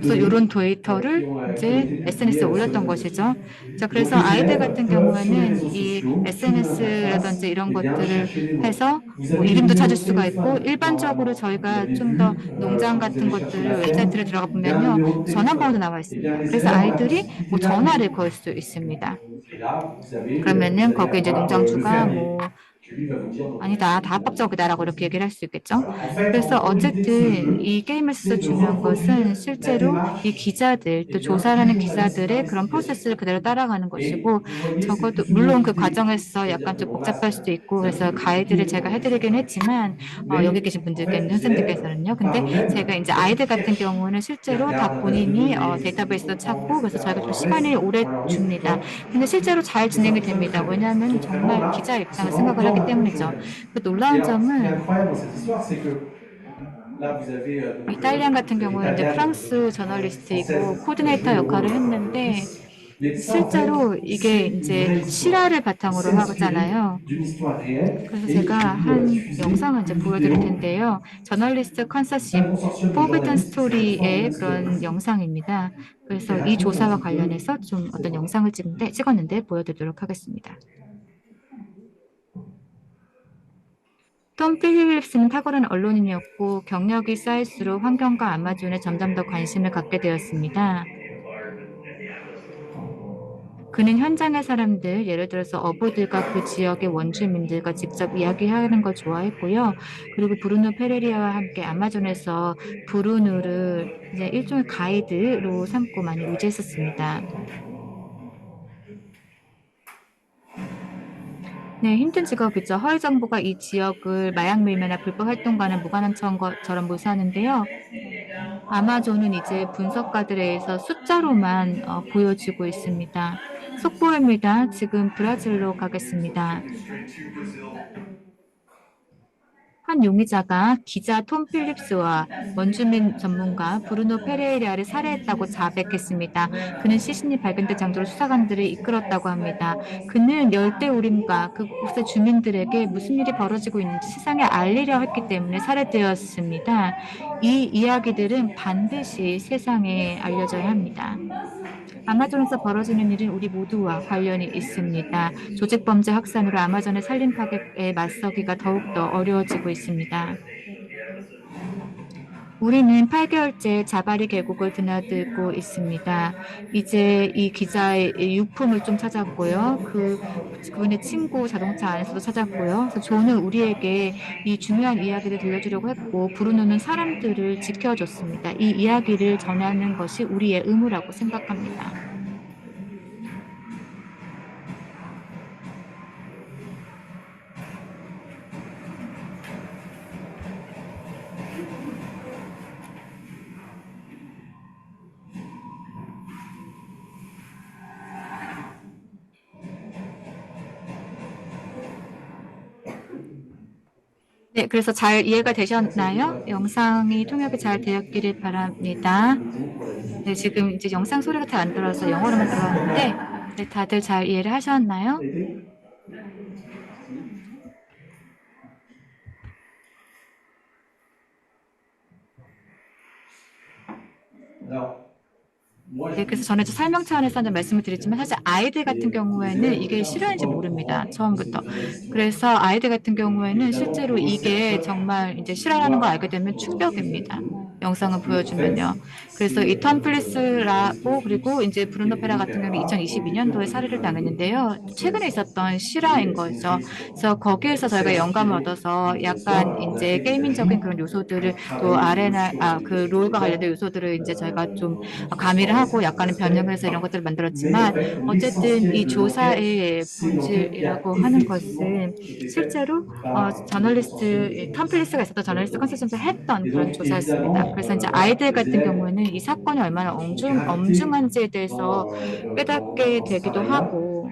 그래서 이런 데이터를 이제 SNS에 올렸던 것이죠. 자, 그래서 아이들 같은 경우에는 이 SNS라든지 이런 것들을 해서 뭐 이름도 찾을 수가 있고 일반적으로 저희가 좀 더 농장 같은 것들을 웹사이트를 들어가 보면요 전화번호도 나와 있습니다. 그래서 아이들이 뭐 전화를 걸 수 있습니다. Et là, vous avez, 그러면은 거기 이제 avoir, 농장주가 le fermier 뭐 qui lui va vous dire donc, 아니다, 다 합법적이다라고 이렇게 얘기를 할 수 있겠죠. voilà. En fait, 그래서 en gros, l'idée de ce 어쨌든 jeu, 이 게임에서 c'est de 중요한 것은 reproduire la 실제로 이 démarche 기자들 또 eh bien, 조사를 du 하는 journaliste 기자들의 그런 d'investigation. 프로세스를 그대로 따라가는 Et 것이고 vous voyez, c'est 적어도 plus ou moins 물론 그 l'idée. 과정에서 C'est-à-dire 약간 que 좀 bon, là, 복잡할 c'est 수도 있고 un 그래서 peu 가이드를 compliqué 제가 pour 해드리긴 les 했지만 여기 mais 계신 en fait, 분들께는 les élèves, 선생님들께서는요. 근데 par eux-mêmes, 제가 이제 ils 아이들 같은 cherchent. 경우는 Ils 실제로 다 regardent un base de 본인이 données, ils essaient de 데이터베이스도 comprendre, 찾고 그래서 etc. 저희가 Bon, 좀 alors là, 시간이 o래 alors là, c'est 줍니다. plutôt 근데 실제로 잘 c'est 진행이 un peu 됩니다. très bien. 왜냐하면 Donc vraiment 정말 là, 기자 c'est 입장을 vraiment 생각을 dans 하기 le rôle 때문이죠. journaliste. 그 Et 놀라운 alors, ce qui est 점은 incroyable dans cette histoire, c'est que là, vous avez 이탈리안 같은 vous avez 경우는 이제 Taliane, 프랑스 française, 저널리스트이고 qui a joué 코디네이터 le rôle 역할을 de 했는데 Loris. Mais ça, en fait, 실제로 c'est 이게 une 이제 vraie histoire. 실화를 바탕으로 C'est inspiré 하잖아요. d'une histoire réelle 그래서 et 제가 ils ont 한 diffusé 영상을 이제 une 보여드릴 vidéo 텐데요. 저널리스트 d'un 컨소시엄, consortium de 포비든 journalistes qui s'appelle 스토리의 Forbidden 그런 Stories, 영상입니다. qui 그래서 이 raconte un 조사와 petit peu 관련해서 좀 cette 어떤 histoire. 영상을 찍었는데 보여드리도록 하겠습니다. 톰 필립스는 탁월한 언론인이었고 경력이 쌓일수록 환경과 아마존에 점점 더 관심을 갖게 되었습니다. 그는 현장의 사람들, 예를 들어서 어부들과 그 지역의 원주민들과 직접 이야기하는 걸 좋아했고요. 그리고 브루노 페레리아와 함께 아마존에서 브루누를 이제 일종의 가이드로 삼고 많이 의지했었습니다. 네, 힘든 직업이죠. 허위 정보가 이 지역을 마약 밀매나 불법 활동과는 무관한 것처럼 묘사하는데요. 아마존은 이제 분석가들에 의해서 숫자로만 보여지고 있습니다. 속보입니다. 지금 브라질로 가겠습니다. 한 용의자가 기자 톰 필립스와 원주민 전문가 브루노 페레이라를 살해했다고 자백했습니다. 그는 시신이 발견된 장소로 수사관들을 이끌었다고 합니다. 그는 열대우림과 그곳의 주민들에게 무슨 일이 벌어지고 있는지 세상에 알리려 했기 때문에 살해되었습니다. 이 이야기들은 반드시 세상에 알려져야 합니다. 아마존에서 벌어지는 일은 우리 모두와 관련이 있습니다. 조직범죄 확산으로 아마존의 산림 파괴에 맞서기가 더욱더 어려워지고 있습니다. 우리는 8개월째 자바리 계곡을 드나들고 있습니다. 이제 이 기자의 유품을 좀 찾았고요. 그분의 친구 자동차 안에서도 찾았고요. 그래서 존은 우리에게 이 중요한 이야기를 들려주려고 했고 브루노는 사람들을 지켜줬습니다. 이 이야기를 전하는 것이 우리의 의무라고 생각합니다. 네, 그래서 잘 이해가 되셨나요? 영상이 통역이 잘 되었기를 바랍니다. 네, 지금 이제 영상 소리가 잘 안 들어서 영어로만 들어왔는데 네, 다들 잘 이해를 하셨나요? 네, 그래서 저는 이제 설명 차원에서 는 말씀을 드리지만 사실 아이들 같은 경우에는 이게 실화인지 모릅니다. 처음부터. 그래서 아이들 같은 경우에는 실제로 이게 정말 이제 실화라는 걸 알게 되면 충격입니다. 영상을 보여주면요. 그래서 이 톰 필리스라고 그리고 이제 브루노 페라 같은 경우는 2022년도에 살해를 당했는데요. 최근에 있었던 실화인 거죠. 그래서 거기에서 저희가 영감을 얻어서 약간 이제 게이밍적인 그런 요소들을 또 그 롤과 관련된 요소들을 이제 저희가 좀 가미를 하고 약간의 변형을 해서 이런 것들을 만들었지만 어쨌든 이 조사의 본질이라고 하는 것은 실제로 저널리스트 톰 필리스가 있었던 저널리스트 컨설턴트가 했던 그런 조사였습니다. 그래서 이제 아이들 같은 경우에는 이 사건이 얼마나 엄중한지에 대해서 깨닫게 되기도 하고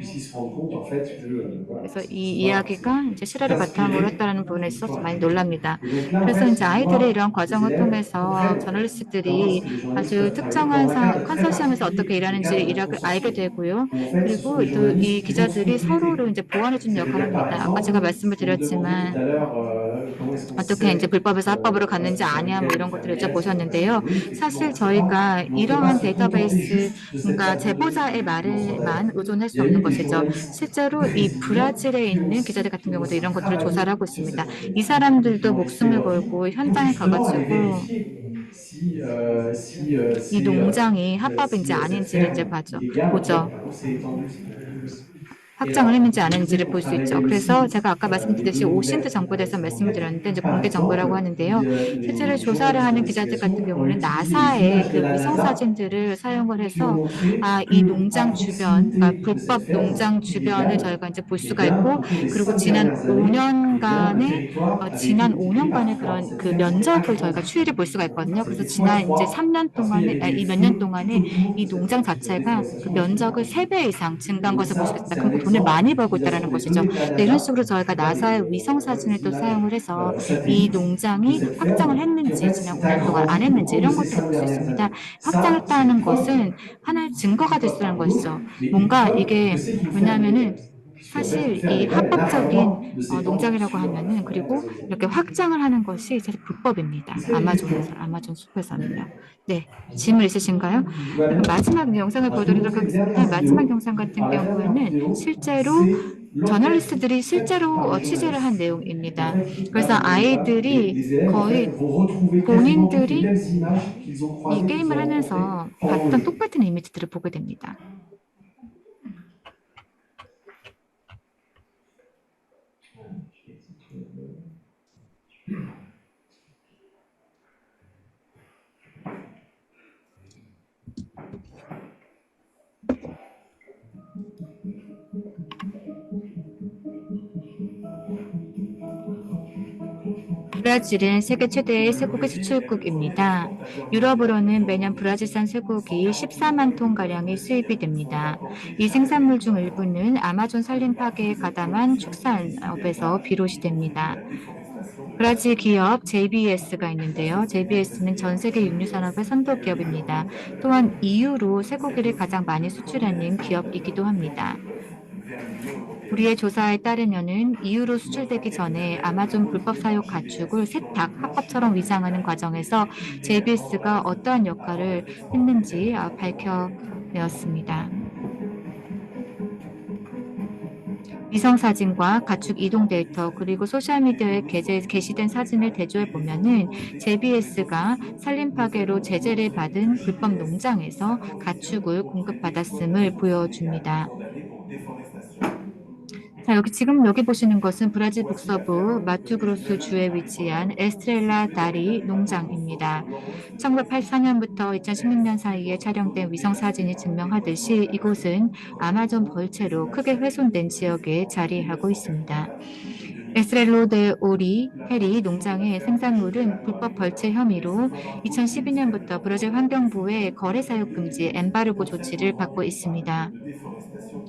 그래서 이 이야기가 이제 실화를 바탕으로 했다는 부분에 있어서 많이 놀랍니다. 그래서 이제 아이들의 이런 과정을 통해서 저널리스트들이 아주 특정한 컨소시엄에서 어떻게 일하는지 알게 되고요. 그리고 또 이 기자들이 서로를 이제 보완해주는 역할을 합니다. 아까 제가 말씀을 드렸지만 어떻게 이제 불법에서 합법으로 갔는지 아냐 뭐 이런 것들을 여쭤보셨는데요. 사실 저희가 이러한 데이터베이스, 그러니까 제보자의 말에만 의존할 수 없는 것이죠. 실제로 이 브라질에 있는 기자들 같은 경우도 이런 것들을 조사를 하고 있습니다. 이 사람들도 목숨을 걸고 현장에 가가지고 이 농장이 합법인지 아닌지를 이제 보죠. 확장을 했는지 안 했는지를 볼 수 있죠. 그래서 제가 아까 말씀드렸듯이 오신트 정보에 대해서 말씀을 드렸는데 이제 공개 정보라고 하는데요. 실제로 조사를 하는 기자들 같은 경우는 나사의 그 위성 사진들을 사용을 해서 이 농장 주변, 그러니까 불법 농장 주변을 저희가 이제 볼 수가 있고, 그리고 지난 5년간의 그런 그 면적을 저희가 추이를 볼 수가 있거든요. 그래서 지난 이제 3년 동안에, 이 몇 년 동안에 이 농장 자체가 그 면적을 3배 이상 증가한 것을 볼 수 있다. 그럼 돈을 많이 벌고 있다는 것이죠. 네, 이런 식으로 저희가 나사의 위성 사진을 또 사용을 해서 이 농장이 확장을 했는지 지난 5년 동안 안 했는지 이런 것들을 볼 수 있습니다. 확장했다는 것은 하나의 증거가 될 수 있는 것이죠. 뭔가 이게 왜냐하면은 사실 이 합법적인 농장이라고 하면은 그리고 이렇게 확장을 하는 것이 사실 불법입니다. 아마존 숲에서는요. 네, 질문 있으신가요? 그리고 마지막 영상을 보여드리도록 하겠습니다. 마지막 영상 같은 경우에는 실제로 저널리스트들이 실제로 취재를 한 내용입니다. 그래서 아이들이 거의 본인들이 이 게임을 하면서 봤던 똑같은 이미지들을 보게 됩니다. 브라질은 세계 최대의 쇠고기 수출국입니다. 유럽으로는 매년 브라질산 쇠고기 14만 톤가량이 수입이 됩니다. 이 생산물 중 일부는 아마존 산림 파괴에 가담한 축산업에서 비롯이 됩니다. 브라질 기업 JBS가 있는데요. JBS는 전 세계 육류 산업의 선도 기업입니다. 또한 EU로 쇠고기를 가장 많이 수출하는 기업이기도 합니다. 우리의 조사에 따르면은 EU로 수출되기 전에 아마존 불법 사육 가축을 세탁, 합법처럼 위장하는 과정에서 JBS가 어떠한 역할을 했는지 밝혀내었습니다. 위성사진과 가축 이동 데이터 그리고 소셜미디어에 게시된 사진을 대조해 보면은 JBS가 산림 파괴로 제재를 받은 불법 농장에서 가축을 공급받았음을 보여줍니다. 자, 여기 보시는 것은 브라질 북서부 마투그로스 주에 위치한 에스트렐라 다리 농장입니다. 1984년부터 2016년 사이에 촬영된 위성사진이 증명하듯이 이곳은 아마존 벌채로 크게 훼손된 지역에 자리하고 있습니다. 에스트렐로 데 오리 헤리 농장의 생산물은 불법 벌채 혐의로 2012년부터 브라질 환경부의 거래 사육 금지 엠바르고 조치를 받고 있습니다.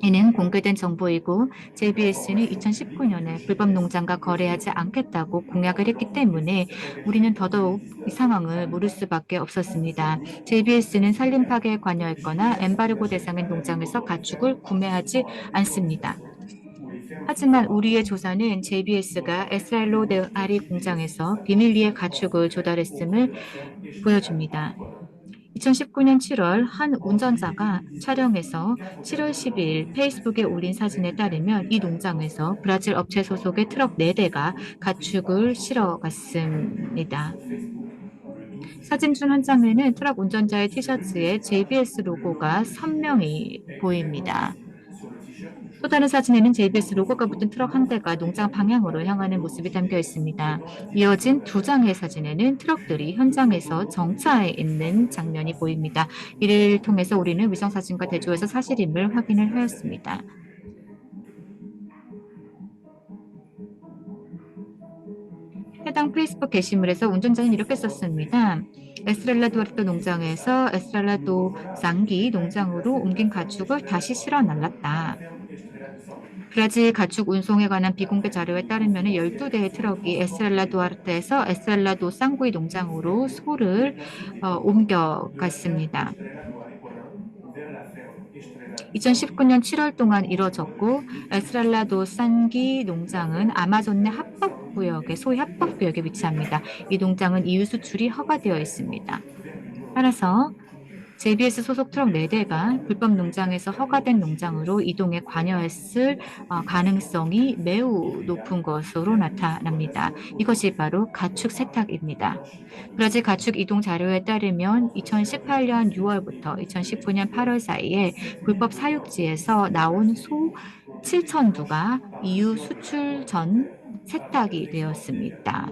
이는 공개된 정보이고 JBS는 2019년에 불법 농장과 거래하지 않겠다고 공약을 했기 때문에 우리는 더더욱 이 상황을 모를 수밖에 없었습니다. JBS는 산림 파괴에 관여했거나 엠바르고 대상의 농장에서 가축을 구매하지 않습니다. 하지만 우리의 조사는 JBS가 에스랄로 데 아리 공장에서 비밀리에 가축을 조달했음을 보여줍니다. 2019년 7월 한 운전자가 촬영해서 7월 12일 페이스북에 올린 사진에 따르면 이 농장에서 브라질 업체 소속의 트럭 4대가 가축을 실어 갔습니다. 사진 중 한 장면은 트럭 운전자의 티셔츠에 JBS 로고가 선명히 보입니다. 또 다른 사진에는 JBS 로고가 붙은 트럭 한 대가 농장 방향으로 향하는 모습이 담겨 있습니다. 이어진 2장의 사진에는 트럭들이 현장에서 정차해 있는 장면이 보입니다. 이를 통해서 우리는 위성사진과 대조해서 사실임을 확인을 하였습니다. 해당 페이스북 게시물에서 운전자는 이렇게 썼습니다. 에스트렐라 두아르테 농장에서 에스트렐라 도 쌍기 농장으로 옮긴 가축을 다시 실어 날랐다. 브라질 가축 운송에 관한 비공개 자료에 따르면 12대의 트럭이 에스트렐라 두아르테에서 에스트렐라 도 쌍구이 농장으로 소를 옮겨갔습니다. 2019년 7월 동안 이뤄졌고 에스트렐라 도 쌍기 농장은 아마존 내 합법구역에 소위 합법구역에 위치합니다. 이 농장은 EU 수출이 허가되어 있습니다. 따라서 JBS 소속 트럭 4대가 불법 농장에서 허가된 농장으로 이동에 관여했을 가능성이 매우 높은 것으로 나타납니다. 이것이 바로 가축 세탁입니다. 브라질 가축 이동 자료에 따르면 2018년 6월부터 2019년 8월 사이에 불법 사육지에서 나온 소 7,000두가 EU 수출 전 세탁이 되었습니다.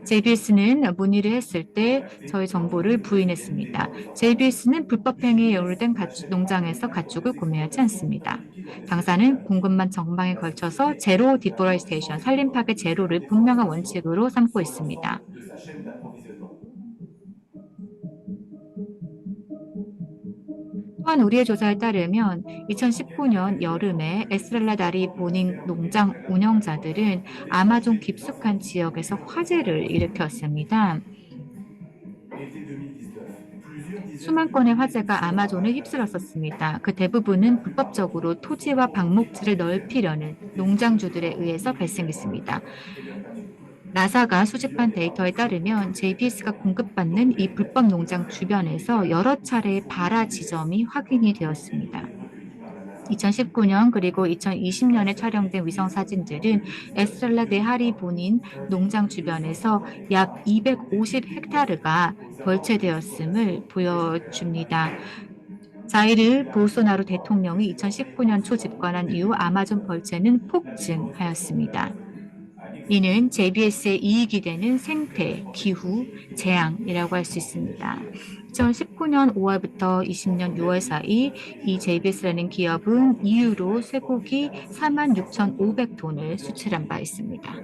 JBS는 문의를 했을 때 저희 정보를 부인했습니다. JBS는 불법 행위에 연루된 농장에서 가축을 구매하지 않습니다. 당사는 공급망 전방에 걸쳐서 제로 디포레스테이션, 산림 파괴 제로를 분명한 원칙으로 삼고 있습니다. 또한 우리의 조사에 따르면 2019년 여름에 에스트렐라 다리 보닝 농장 운영자들은 아마존 깊숙한 지역에서 화재를 일으켰습니다. 수만 건의 화재가 아마존을 휩쓸었었습니다. 그 대부분은 불법적으로 토지와 방목지를 넓히려는 농장주들에 의해서 발생했습니다. 나사가 수집한 데이터에 따르면 JBS가 공급받는 이 불법 농장 주변에서 여러 차례의 발화 지점이 확인이 되었습니다. 2019년 그리고 2020년에 촬영된 위성 사진들은 에스트렐라 데 하리 보닌 농장 주변에서 약 250헥타르가 벌채되었음을 보여줍니다. 자이르 볼소나로 대통령이 2019년 초 집권한 이후 아마존 벌채는 폭증하였습니다. 이는 JBS의 이익이 되는 생태, 기후, 재앙이라고 할 수 있습니다. 2019년 5월부터 20년 6월 사이 이 JBS라는 기업은 EU로 쇠고기 46,500톤을 수출한 바 있습니다.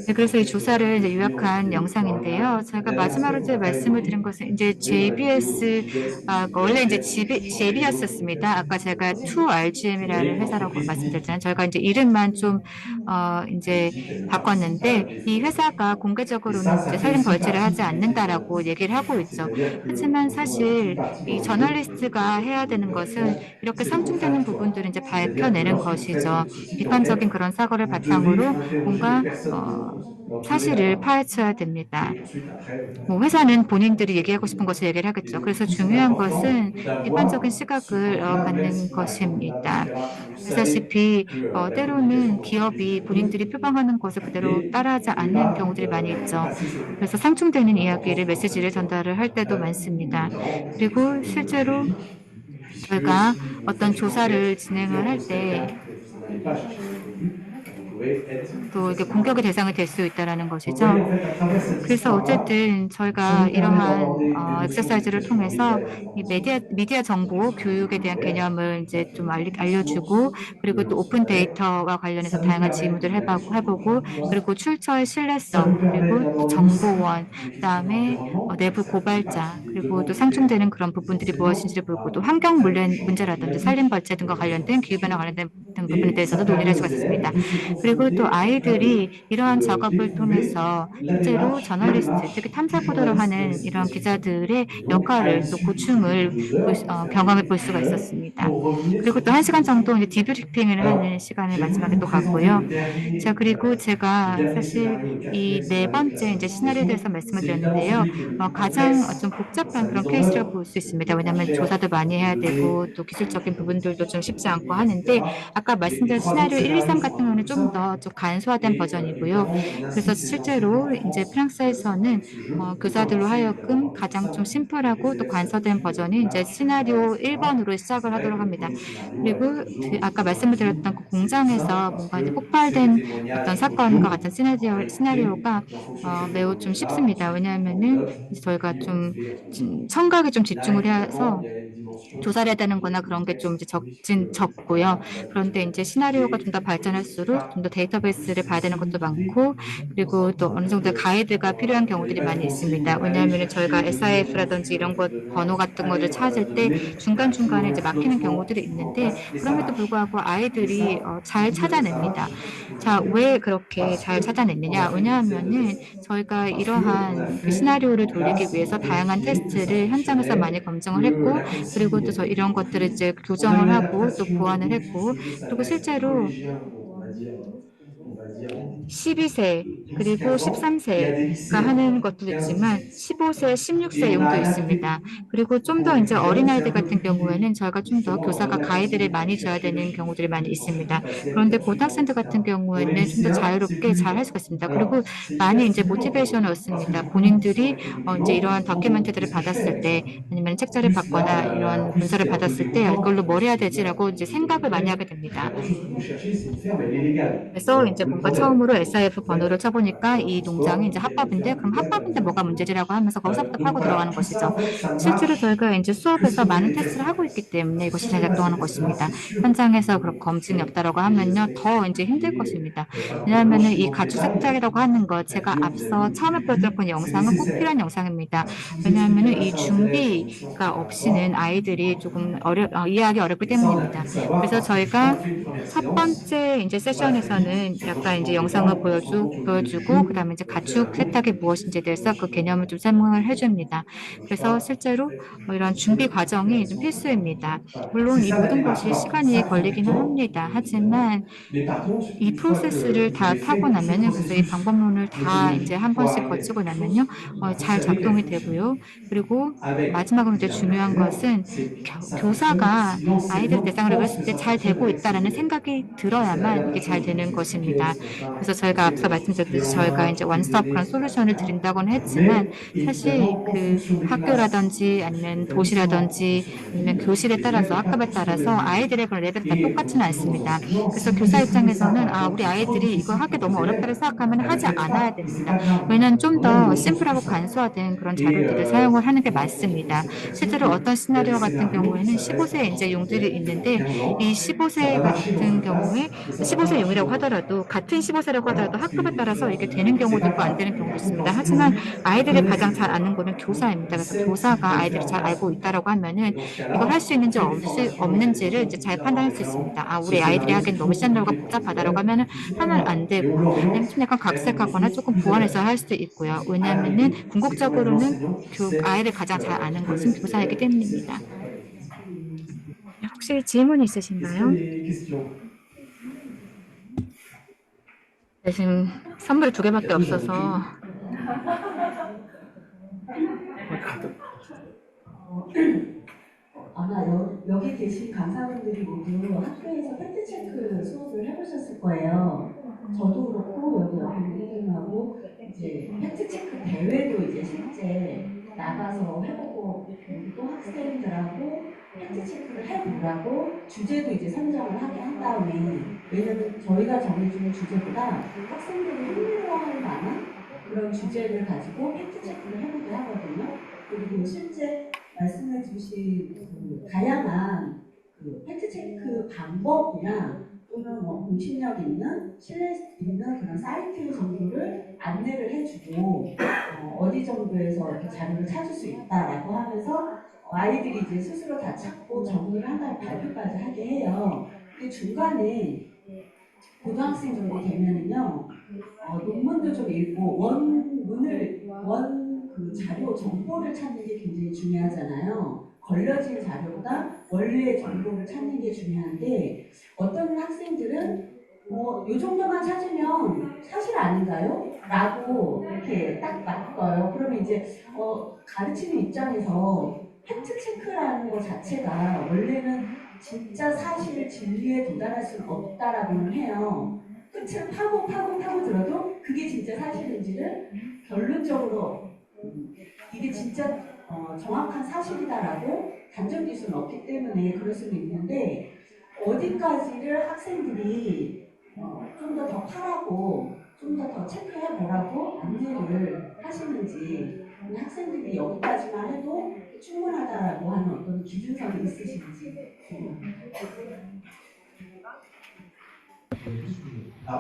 네, 그래서 이 조사를 이제 요약한 영상인데요. 제가 마지막으로 이제 말씀을 드린 것은 이제 JBS, 원래 이제 JB였었습니다. 아까 제가 2RGM이라는 회사라고 말씀드렸잖아요. 저희가 이제 이름만 좀, 이제 바꿨는데 이 회사가 공개적으로는 이제 살림 벌채를 하지 않는다라고 얘기를 하고 있죠. 하지만 사실 이 저널리스트가 해야 되는 것은 이렇게 상충되는 부분들을 이제 밝혀내는 것이죠. 비판적인 그런 사고를 바탕으로 뭔가 사실을 파헤쳐야 됩니다. 뭐 회사는 본인들이 얘기하고 싶은 것을 얘기를 하겠죠. 그래서 중요한 것은 비판적인 시각을 갖는 것입니다. 아시다시피 때로는 기업이 본인들이 표방하는 것을 그대로 따라하지 않는 경우들이 많이 있죠. 그래서 상충되는 이야기를 메시지를 전달을 할 때도 많습니다. 그리고 실제로 저희가 어떤 조사를 진행을 할 때 또 이게 공격의 대상이 될 수 있다는 것이죠. 그래서 어쨌든 저희가 이러한 엑서사이즈를 통해서 이 미디어 정보 교육에 대한 개념을 이제 좀 알려주고 그리고 또 오픈 데이터와 관련해서 다양한 질문들을 해보고 그리고 출처의 신뢰성 그리고 정보원 그다음에 내부 고발자 그리고 또 상충되는 그런 부분들이 무엇인지를 보고 또 환경 문제라든지 산림벌채 등과 관련된 기후변화 관련된 등 부분에 대해서도 논의를 할 수가 있습니다. 그리고 또 아이들이 이러한 작업을 통해서 실제로 저널리스트, 특히 탐사 보도를 하는 이런 기자들의 역할을 또 고충을 경험해 볼 수가 있었습니다. 그리고 또 1시간 정도 이제 디브리핑을 하는 시간을 마지막에 또 갖고요. 자, 그리고 제가 사실 이 네 번째 이제 시나리오에 대해서 말씀을 드렸는데요. 가장 좀 복잡한 그런 케이스라고 볼 수 있습니다. 왜냐하면 조사도 많이 해야 되고 또 기술적인 부분들도 좀 쉽지 않고 하는데 아까 말씀드린 시나리오 1, 2, 3 같은 경우는 좀 더 좀 간소화된 버전이고요. 그래서 실제로 이제 프랑스에서는 교사들로 하여금 가장 좀 심플하고 또 간소화된 버전이 이제 시나리오 1번으로 시작을 하도록 합니다. 그리고 아까 말씀을 드렸던 그 공장에서 뭔가 이제 폭발된 어떤 사건과 같은 시나리오가 매우 좀 쉽습니다. 왜냐하면은 저희가 좀 청각에 좀 집중을 해서 조사를 해야 되는 거나 그런 게 좀 이제 적고요. 그런데 이제 시나리오가 좀 더 발전할수록 좀 더 데이터베이스를 봐야 되는 것도 많고 그리고 또 어느 정도 가이드가 필요한 경우들이 많이 있습니다. 왜냐하면 저희가 SIF라든지 이런 것 번호 같은 것을 찾을 때 중간중간에 이제 막히는 경우들이 있는데 그럼에도 불구하고 아이들이 잘 찾아냅니다. 자, 왜 그렇게 잘 찾아냈느냐? 왜냐하면은 저희가 이러한 그 시나리오를 돌리기 위해서 다양한 테스트를 현장에서 많이 검증을 했고 그리고 또 저 이런 것들을 이제 교정을 하고 또 보완을 했고 그리고 실제로 12세 그리고 13세가 하는 것도 있지만 15세, 16세용도 있습니다. 그리고 좀 더 이제 어린아이들 같은 경우에는 저희가 좀 더 교사가 가이드를 많이 줘야 되는 경우들이 많이 있습니다. 그런데 고등학생들 같은 경우에는 좀 더 자유롭게 잘 할 수가 있습니다. 그리고 많이 이제 모티베이션을 얻습니다. 본인들이 이제 이러한 다큐멘터리를 받았을 때 아니면 책자를 받거나 이런 문서를 받았을 때 이걸로 뭘 해야 되지라고 이제 생각을 많이 하게 됩니다. 그래서 이제 뭔가 처음으로 SIF 번호를 쳐보니까 이 농장이 이제 합법인데 그럼 합법인데 뭐가 문제지라고 하면서 거기서부터 파고 들어가는 것이죠. 실제로 저희가 이제 수업에서 많은 테스트를 하고 있기 때문에 이것이 잘 작동하는 것입니다. 현장에서 그런 검증이 없다라고 하면요 더 이제 힘들 것입니다. 왜냐하면은 이 가축 색작이라고 하는 것 제가 앞서 처음에 보여드렸던 영상은 꼭 필요한 영상입니다. 왜냐하면은 이 준비가 없이는 아이들이 조금 이해하기 어렵기 때문입니다. 그래서 저희가 첫 번째 이제 세션에서는 약간 이제 영상을 보여주고 그다음에 이제 가축 세탁이 무엇인지에 대해서 그 개념을 좀 설명을 해줍니다. 그래서 실제로 이런 준비 과정이 좀 필수입니다. 물론 이 모든 것이 시간이 걸리기는 합니다. 하지만 이 프로세스를 다 타고 나면은 그래서 이 방법론을 다 이제 한 번씩 거치고 나면요 잘 작동이 되고요. 그리고 마지막으로 이제 중요한 것은 교사가 아이들 대상으로 했을 때 잘 되고 있다라는 생각이 들어야만 이게 잘 되는 것입니다. 그래서 저희가 앞서 말씀드렸듯이 저희가 이제 원스톱 그런 솔루션을 드린다고는 했지만 사실 그 학교라든지 아니면 도시라든지 아니면 교실에 따라서 학급에 따라서 아이들의 그런 레벨이 다 똑같지는 않습니다. 그래서 교사 입장에서는 우리 아이들이 이거 하기 너무 어렵다고 생각하면 하지 않아야 됩니다. 왜냐하면 좀 더 심플하고 간소화된 그런 자료들을 사용을 하는 게 맞습니다. 실제로 어떤 시나리오 같은 경우에는 15세 이제 용들이 있는데 이 15세 같은 경우에 15세 용이라고 하더라도 같은 15세라고 하더라도 학급에 따라서 이게 되는 경우도 있고 안 되는 경우도 있습니다. 하지만 아이들이 가장 잘 아는 거는 교사입니다. 그래서 교사가 아이들이 잘 알고 있다라고 하면은 이걸 할 수 있는지 없는지를 이제 잘 판단할 수 있습니다. 우리 아이들이 하기엔 너무 시나리오가 복잡하다라고 하면은 하면 안 되고 아니면 좀 약간 각색하거나 조금 보완해서 할 수도 있고요. 왜냐하면은 궁극적으로는 아이를 가장 잘 아는 것은 교사이기 때문입니다. 혹시 질문 있으신가요? 네, 지금 선물이 2개밖에 없어서 아마 여기 계신 강사분들이 모두 학교에서 팩트체크 수업을 해보셨을 거예요. 저도 그렇고 여기 옆에 선생님하고 이제 팩트체크 대회도 이제 실제 나가서 해보고 또 학생들하고 팩트체크를 해보라고 주제도 이제 선정을 하게 한 다음에 왜냐면 저희가 정해주는 주제보다 학생들이 흥미로워할 만한 그런 주제를 가지고 팩트체크를 해보게 하거든요. 그리고 실제 말씀해 주신 그 다양한 그 팩트체크 방법이나 또는 뭐 공신력 있는 신뢰 있는 그런 사이트 정도를 안내를 해주고 어디 정도에서 이렇게 자료를 찾을 수 있다라고 하면서 아이들이 이제 스스로 다 찾고 정리를 한 다음에 발표까지 하게 해요. 근데 중간에 고등학생 정도 되면은요 논문도 좀 읽고 그 자료 정보를 찾는 게 굉장히 중요하잖아요. 걸려진 자료보다 원래의 정보를 찾는 게 중요한데 어떤 학생들은 요 정도만 찾으면 사실 아닌가요? 라고 이렇게 딱 맡겨요. 그러면 이제 가르치는 입장에서 팩트체크라는 것 자체가 원래는 진짜 사실 진리에 도달할 수는 없다라고는 해요. 끝을 파고 들어도 그게 진짜 사실인지를 결론적으로 이게 진짜 정확한 사실이다라고 단정질 수는 없기 때문에 그럴 수는 있는데 어디까지를 학생들이 좀 더 파라고 좀 더 체크해 보라고 안내를 하시는지 학생들이 여기까지만 해도 충분하다라고 하는 어떤 기준선이 있으신지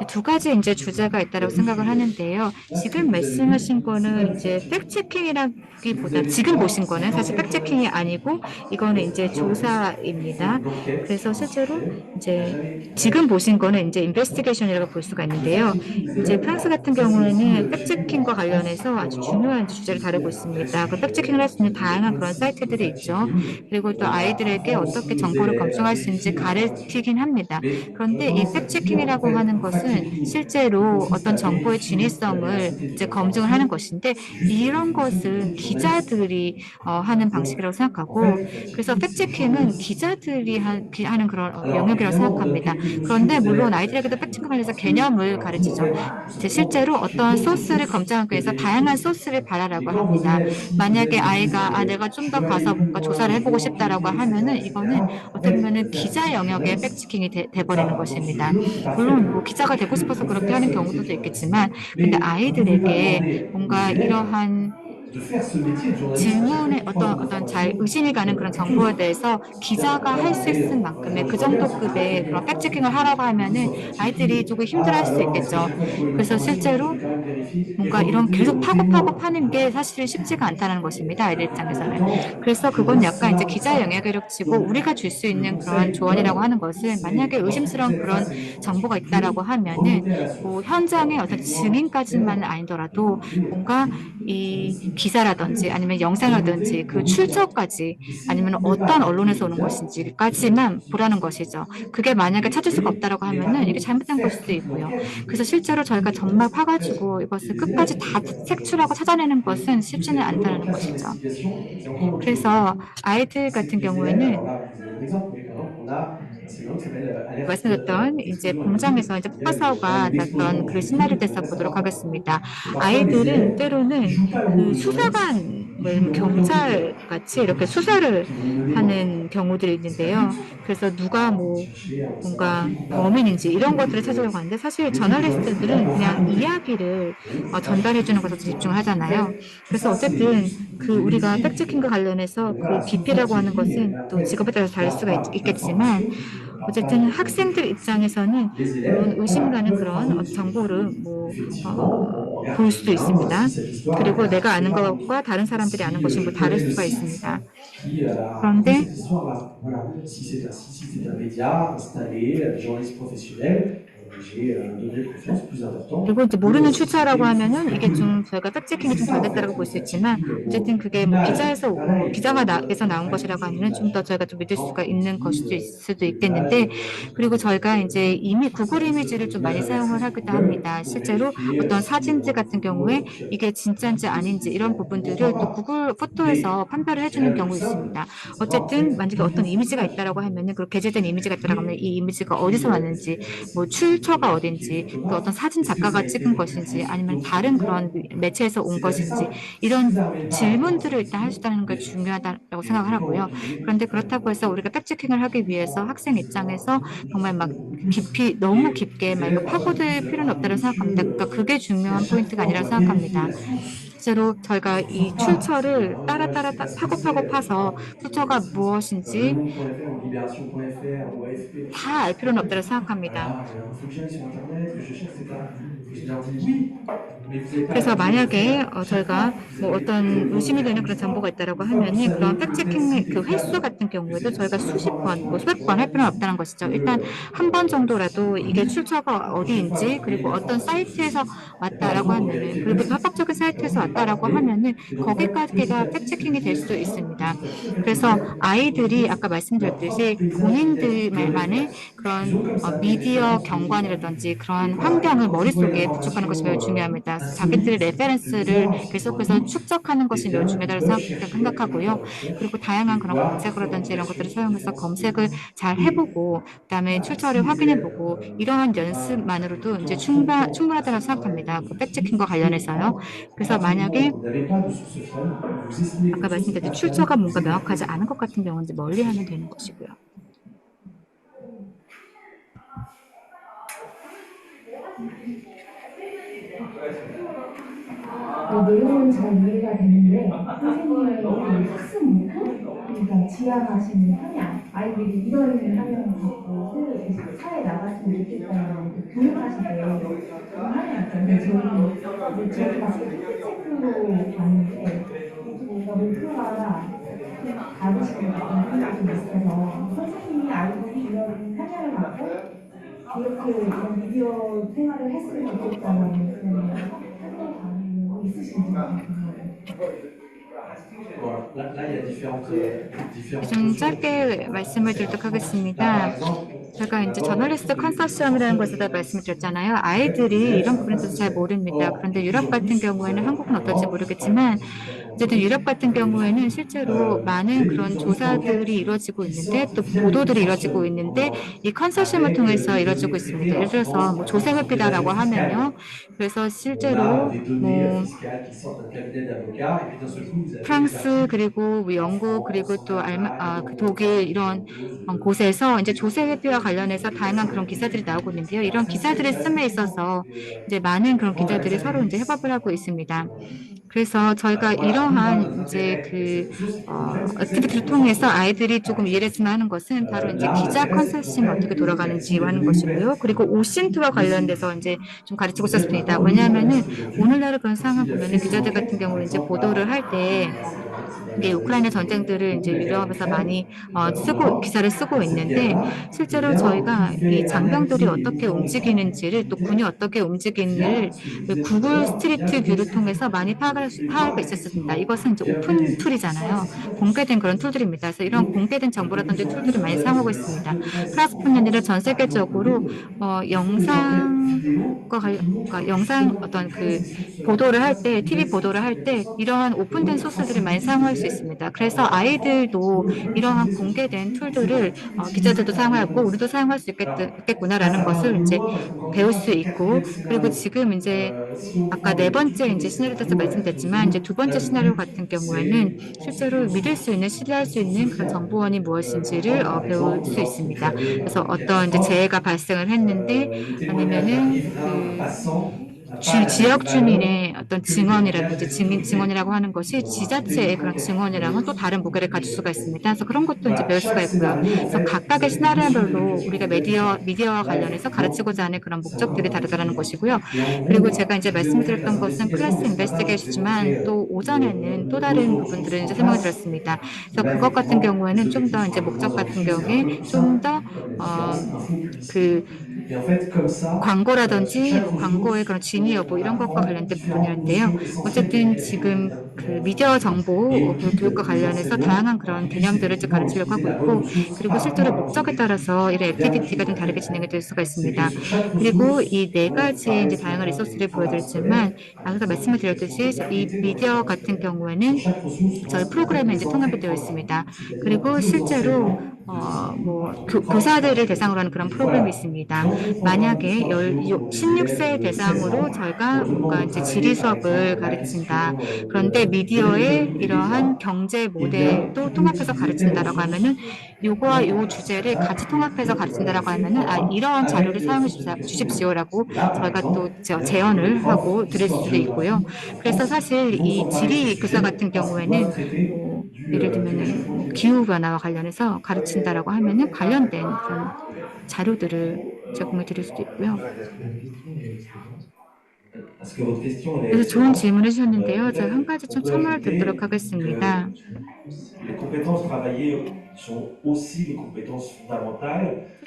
두 가지 이제 주제가 있다고 생각을 하는데요. 지금 말씀하신 거는 이제 팩트체킹이라기보다 지금 보신 거는 사실 팩트체킹이 아니고 이거는 이제 조사입니다. 그래서 실제로 이제 지금 보신 거는 이제 인베스티게이션이라고 볼 수가 있는데요. 이제 프랑스 같은 경우에는 팩트체킹과 관련해서 아주 중요한 주제를 다루고 있습니다. 그 팩트체킹을 할 수 있는 다양한 그런 사이트들이 있죠. 그리고 또 아이들에게 어떻게 정보를 검증할 수 있는지 가르치긴 합니다. 그런데 이 팩트체킹이라고 하는 것은 실제로 어떤 정보의 진위성을 이제 검증을 하는 것인데 이런 것은 기자들이 하는 방식이라고 생각하고 그래서 팩트체킹은 기자들이 하는 그런 영역이라고 생각합니다. 그런데 물론 아이들에게도 팩트체킹 관련해서 개념을 가르치죠. 이제 실제로 어떤 소스를 검증하기 위해서 다양한 소스를 발하라고 합니다. 만약에 아이가 내가 좀 더 가서 뭔가 조사를 해보고 싶다라고 하면은 이거는 어떻게 보면은 기자 영역의 팩트체킹이 돼버리는 것입니다. 물론 뭐 기자가 되고 싶어서 그렇게 하는 경우도 있겠지만 근데 아이들에게 뭔가 이러한 질문에 어떤 잘 의심이 가는 그런 정보에 대해서 기자가 할 수 있을 만큼의 그 정도 급의 그런 팩트체킹을 하라고 하면은 아이들이 조금 힘들어할 수 있겠죠. 그래서 실제로 뭔가 이런 계속 파고파고 파는 게 사실 쉽지가 않다는 것입니다. 아이들 입장에서는. 그래서 그건 약간 이제 기자의 영역으로 치고 우리가 줄 수 있는 그런 조언이라고 하는 것은 만약에 의심스러운 그런 정보가 있다라고 하면은 뭐 현장의 어떤 증인까지만 아니더라도 뭔가 이 기사라든지 아니면 영상이라든지 그 출처까지 아니면 어떤 언론에서 오는 것인지까지만 보라는 것이죠. 그게 만약에 찾을 수가 없다라고 하면은 이게 잘못된 걸 수도 있고요. 그래서 실제로 저희가 정말 파가지고 이것을 끝까지 다 색출하고 찾아내는 것은 쉽지는 않다는 것이죠. 그래서 아이들 같은 경우에는 말씀드렸던 이제 공장에서 이제 폭파 사고가 났던 그 시나리오 대해서 보도록 하겠습니다. 아이들은 때로는 그 수사관, 경찰 같이 이렇게 수사를 하는 경우들이 있는데요. 그래서 누가 뭔가 범인인지 이런 것들을 찾으려고 하는데 사실 저널리스트들은 그냥 이야기를 전달해 주는 것에 집중을 하잖아요. 그래서 어쨌든 그 우리가 팩트체킹과 관련해서 그 BP라고 하는 것은 또 직업에 따라서 다를 수가 있겠지만 어쨌든 학생들 입장에서는 물론 의심 가는 그런 정보를 볼 수도 있습니다. 그리고 내가 아는 것과 다른 사람들이 아는 것이 다를 수가 있습니다. 그런데 그리고 이제 모르는 출처라고 하면은 이게 좀 저희가 팩트체킹이 좀 덜 됐다라고 볼 수 있지만 어쨌든 그게 기자가 나온 것이라고 하면은 좀 더 저희가 좀 믿을 수가 있는 것일 수도 있겠는데 그리고 저희가 이제 이미 구글 이미지를 좀 많이 사용을 하기도 합니다. 실제로 어떤 사진들 같은 경우에 이게 진짜인지 아닌지 이런 부분들을 또 구글 포토에서 판별을 해주는 경우 있습니다. 어쨌든 만약에 어떤 이미지가 있다라고 하면은 그 게재된 이미지가 있다라고 하면 이 이미지가 어디서 왔는지 뭐 출처가 어딘지 또 어떤 사진 작가가 찍은 것인지 아니면 다른 그런 매체에서 온 것인지 이런 질문들을 일단 할 수 있다는 게 중요하다고 생각을 하고요. 그런데 그렇다고 해서 우리가 팩트체킹을 하기 위해서 학생 입장에서 정말 막 너무 깊게 막 이거 파고들 필요는 없다고 생각합니다. 그러니까 그게 중요한 포인트가 아니라고 생각합니다. 실제로 저희가 이 출처를 파고 파서 출처가 무엇인지 다 알 필요는 없다고 생각합니다. 그래서 만약에 저희가 뭐 어떤 의심이 되는 그런 정보가 있다라고 하면은 그런 팩트체킹 그 횟수 같은 경우에도 저희가 수십 번, 뭐 수백 번 할 필요는 없다는 것이죠. 일단 한 번 정도라도 이게 출처가 어디인지 그리고 어떤 사이트에서 왔다라고 하면은 그리고 합법적인 사이트에서 왔다라고 하면은 거기까지가 팩트체킹이 될 수도 있습니다. 그래서 아이들이 아까 말씀드렸듯이 본인들만의 그런 미디어 경관이라든지 그런 환경을 머릿속에 구축하는 것이 매우 중요합니다. 자기들의 레퍼런스를 계속해서 축적하는 것이 매우 중요하다고 생각하고요. 그리고 다양한 그런 검색어라든지 이런 것들을 사용해서 검색을 잘 해보고 그다음에 출처를 확인해보고 이러한 연습만으로도 이제 충분하다고 생각합니다. 그 팩트체킹과 관련해서요. 그래서 만약에 아까 말씀드렸듯이 출처가 뭔가 명확하지 않은 것 같은 경우는 이제 멀리하면 되는 것이고요. 내용은 잘 이해가 되는데 선생님의 그 학습 목표, 그러니까 지향하시는 성향, 아이들이 이런 성향을 갖고 계속 사회에 나갔으면 좋겠다는 그 교육하실 때 그거 하나요. 근데 저희는 이제 저희가 팩트체크로 봤는데 뭔가 목표가 좀 다르신 것 같은 생각이 좀 있어서 선생님이 아이들이 이런 사냥을 갖고 이렇게 이런 미디어 생활을 했으면 좋겠다는 그런 활동 방향이 있으신지 궁금해요. Voilà. Là, il y a différentes 좀 짧게 말씀을 드리도록 하겠습니다. 제가 이제 저널리스트 컨소시엄이라는 것에다 말씀을 드렸잖아요. 아이들이 이런 부분에 대해서 잘 모릅니다. 그런데 유럽 같은 경우에는 한국은 어떨지 모르겠지만 어쨌든 유럽 같은 경우에는 실제로 많은 그런 조사들이 이루어지고 있는데 또 보도들이 이루어지고 있는데 이 컨소시엄을 통해서 이루어지고 있습니다. 예를 들어서 뭐 조세회피다라고 하면요. 그래서 실제로 뭐 프랑스 그리고 뭐 영국 그리고 또 그 독일 이런 곳에서 이제 조세 회피와 관련해서 다양한 그런 기사들이 나오고 있는데요. 이런 기사들을 씀에 있어서 이제 많은 그런 기자들이 서로 이제 협업을 하고 있습니다. 그래서 저희가 이러한 이제 그 액티비티를 통해서 아이들이 조금 이해를 했으면 하는 것은 바로 이제 기자 컨소시엄이 어떻게 돌아가는지 하는 것이고요. 그리고 오신트와 관련돼서 이제 좀 가르치고 있었습니다. 왜냐하면은 오늘날의 그런 상황을 보면은 기자들 같은 경우는 이제 보도를 할 때 이게 우크라이나 전쟁들을 이제 유럽에서 많이 기사를 쓰고 있는데 실제로 저희가 이 장병들이 어떻게 움직이는지를 또 군이 어떻게 움직이는지를 구글 스트리트 뷰를 통해서 많이 파악을 있었습니다. 이것은 이제 오픈 툴이잖아요. 공개된 그런 툴들입니다. 그래서 이런 공개된 정보라든지 툴들을 많이 사용하고 있습니다. 프랑스뿐 아니라 전 세계적으로 그러니까 영상 어떤 그 보도를 할 때, TV 보도를 할 때 이러한 오픈된 소스들을 많이 사용할 수 있습니다. 그래서 아이들도 이러한 공개된 툴들을 기자들도 사용하고 우리도 사용할 수 있겠구나라는 것을 이제 배울 수 있고 그리고 지금 이제 아까 네 번째 이제 시나리오에 대해서 말씀드렸지만 이제 두 번째 시나리오 같은 경우에는 실제로 믿을 수 있는 신뢰할 수 있는 그런 정보원이 무엇인지를 배울 수 있습니다. 그래서 어떤 이제 재해가 발생을 했는데 아니면은 지역 주민의 어떤 증언이라든지 증언이라고 하는 것이 지자체의 그런 증언이랑은 또 다른 무게를 가질 수가 있습니다. 그래서 그런 것도 이제 배울 수가 있고요. 그래서 각각의 시나리오별로 우리가 미디어와 관련해서 가르치고자 하는 그런 목적들이 다르다는 것이고요. 그리고 제가 이제 말씀드렸던 것은 클래스 인베스티게이션이지만 또 오전에는 또 다른 부분들을 이제 설명을 드렸습니다. 그래서 그것 같은 경우에는 좀 더 이제 목적 같은 경우에 좀 더 광고라든지 뭐 광고의 그런 진위 여부 이런 것과 관련된 부분이었는데요. 어쨌든 지금 그 미디어 정보 교육과 관련해서 다양한 그런 개념들을 좀 가르치려고 하고 있고 그리고 실제로 목적에 따라서 이런 액티비티가 좀 다르게 진행이 될 수가 있습니다. 그리고 이 네 가지의 이제 다양한 리소스를 보여드렸지만 아까 말씀을 드렸듯이 이 미디어 같은 경우에는 저희 프로그램에 이제 통합이 되어 있습니다. 그리고 실제로 뭐 교사들을 대상으로 하는 그런 프로그램이 있습니다. 만약에 16세 대상으로 저희가 뭔가 이제 지리 수업을 가르친다. 그런데 미디어의 이러한 경제 모델도 통합해서 가르친다라고 하면은 요거와 요 주제를 같이 통합해서 가르친다라고 하면은 이러한 자료를 사용해 주십시오라고 저희가 또 제언을 하고 드릴 수도 있고요. 그래서 사실 이 지리 교사 같은 경우에는 뭐 예를 들면은 기후 변화와 관련해서 가르친다라고 하면은 관련된 그런 자료들을 제공해 드릴 수도 있고요. 그래서 좋은 질문을 주셨는데요. 제가 한 가지 좀 첨언을 드리도록 하겠습니다.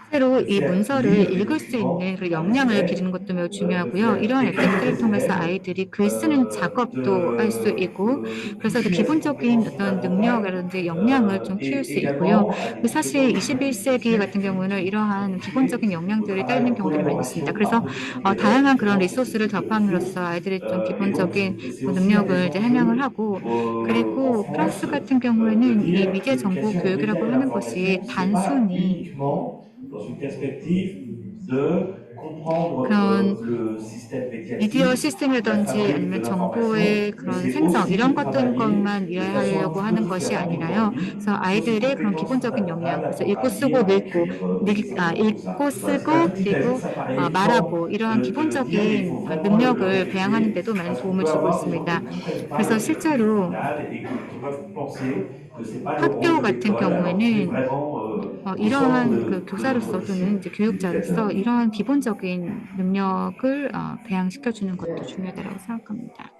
실제로 이 문서를 읽을 수 있는 그 역량을 기르는 것도 매우 중요하고요. 이러한 액티비티를 통해서 아이들이 글 쓰는 작업도 할 수 있고 그래서 기본적인 어떤 능력이라든지 역량을 좀 키울 수 있고요. 사실 21세기 같은 경우는 이러한 기본적인 역량들이 딸리는 경우들이 많이 있습니다. 그래서 다양한 그런 리소스를 접함으로써 아이들이 좀 기본적인 능력을 이제 향양을 하고 그리고 프랑스 같은 경우에는 이 미디어 정보 교육이라고 하는 것이 단순히 그런 미디어 시스템이라든지 아니면 정보의 그런 생성 이런 것만 이해하려고 하는 것이 아니라요. 그래서 아이들의 그런 기본적인 역량, 그래서 읽고 쓰고 읽고 쓰고 그리고 말하고 이러한 기본적인 능력을 배양하는 데도 많은 도움을 주고 있습니다. 그래서 실제로 학교 같은 경우에는 이러한 그 교사로서 또는 이제 교육자로서 이러한 기본적인 능력을 배양시켜주는 것도 중요하다고 생각합니다.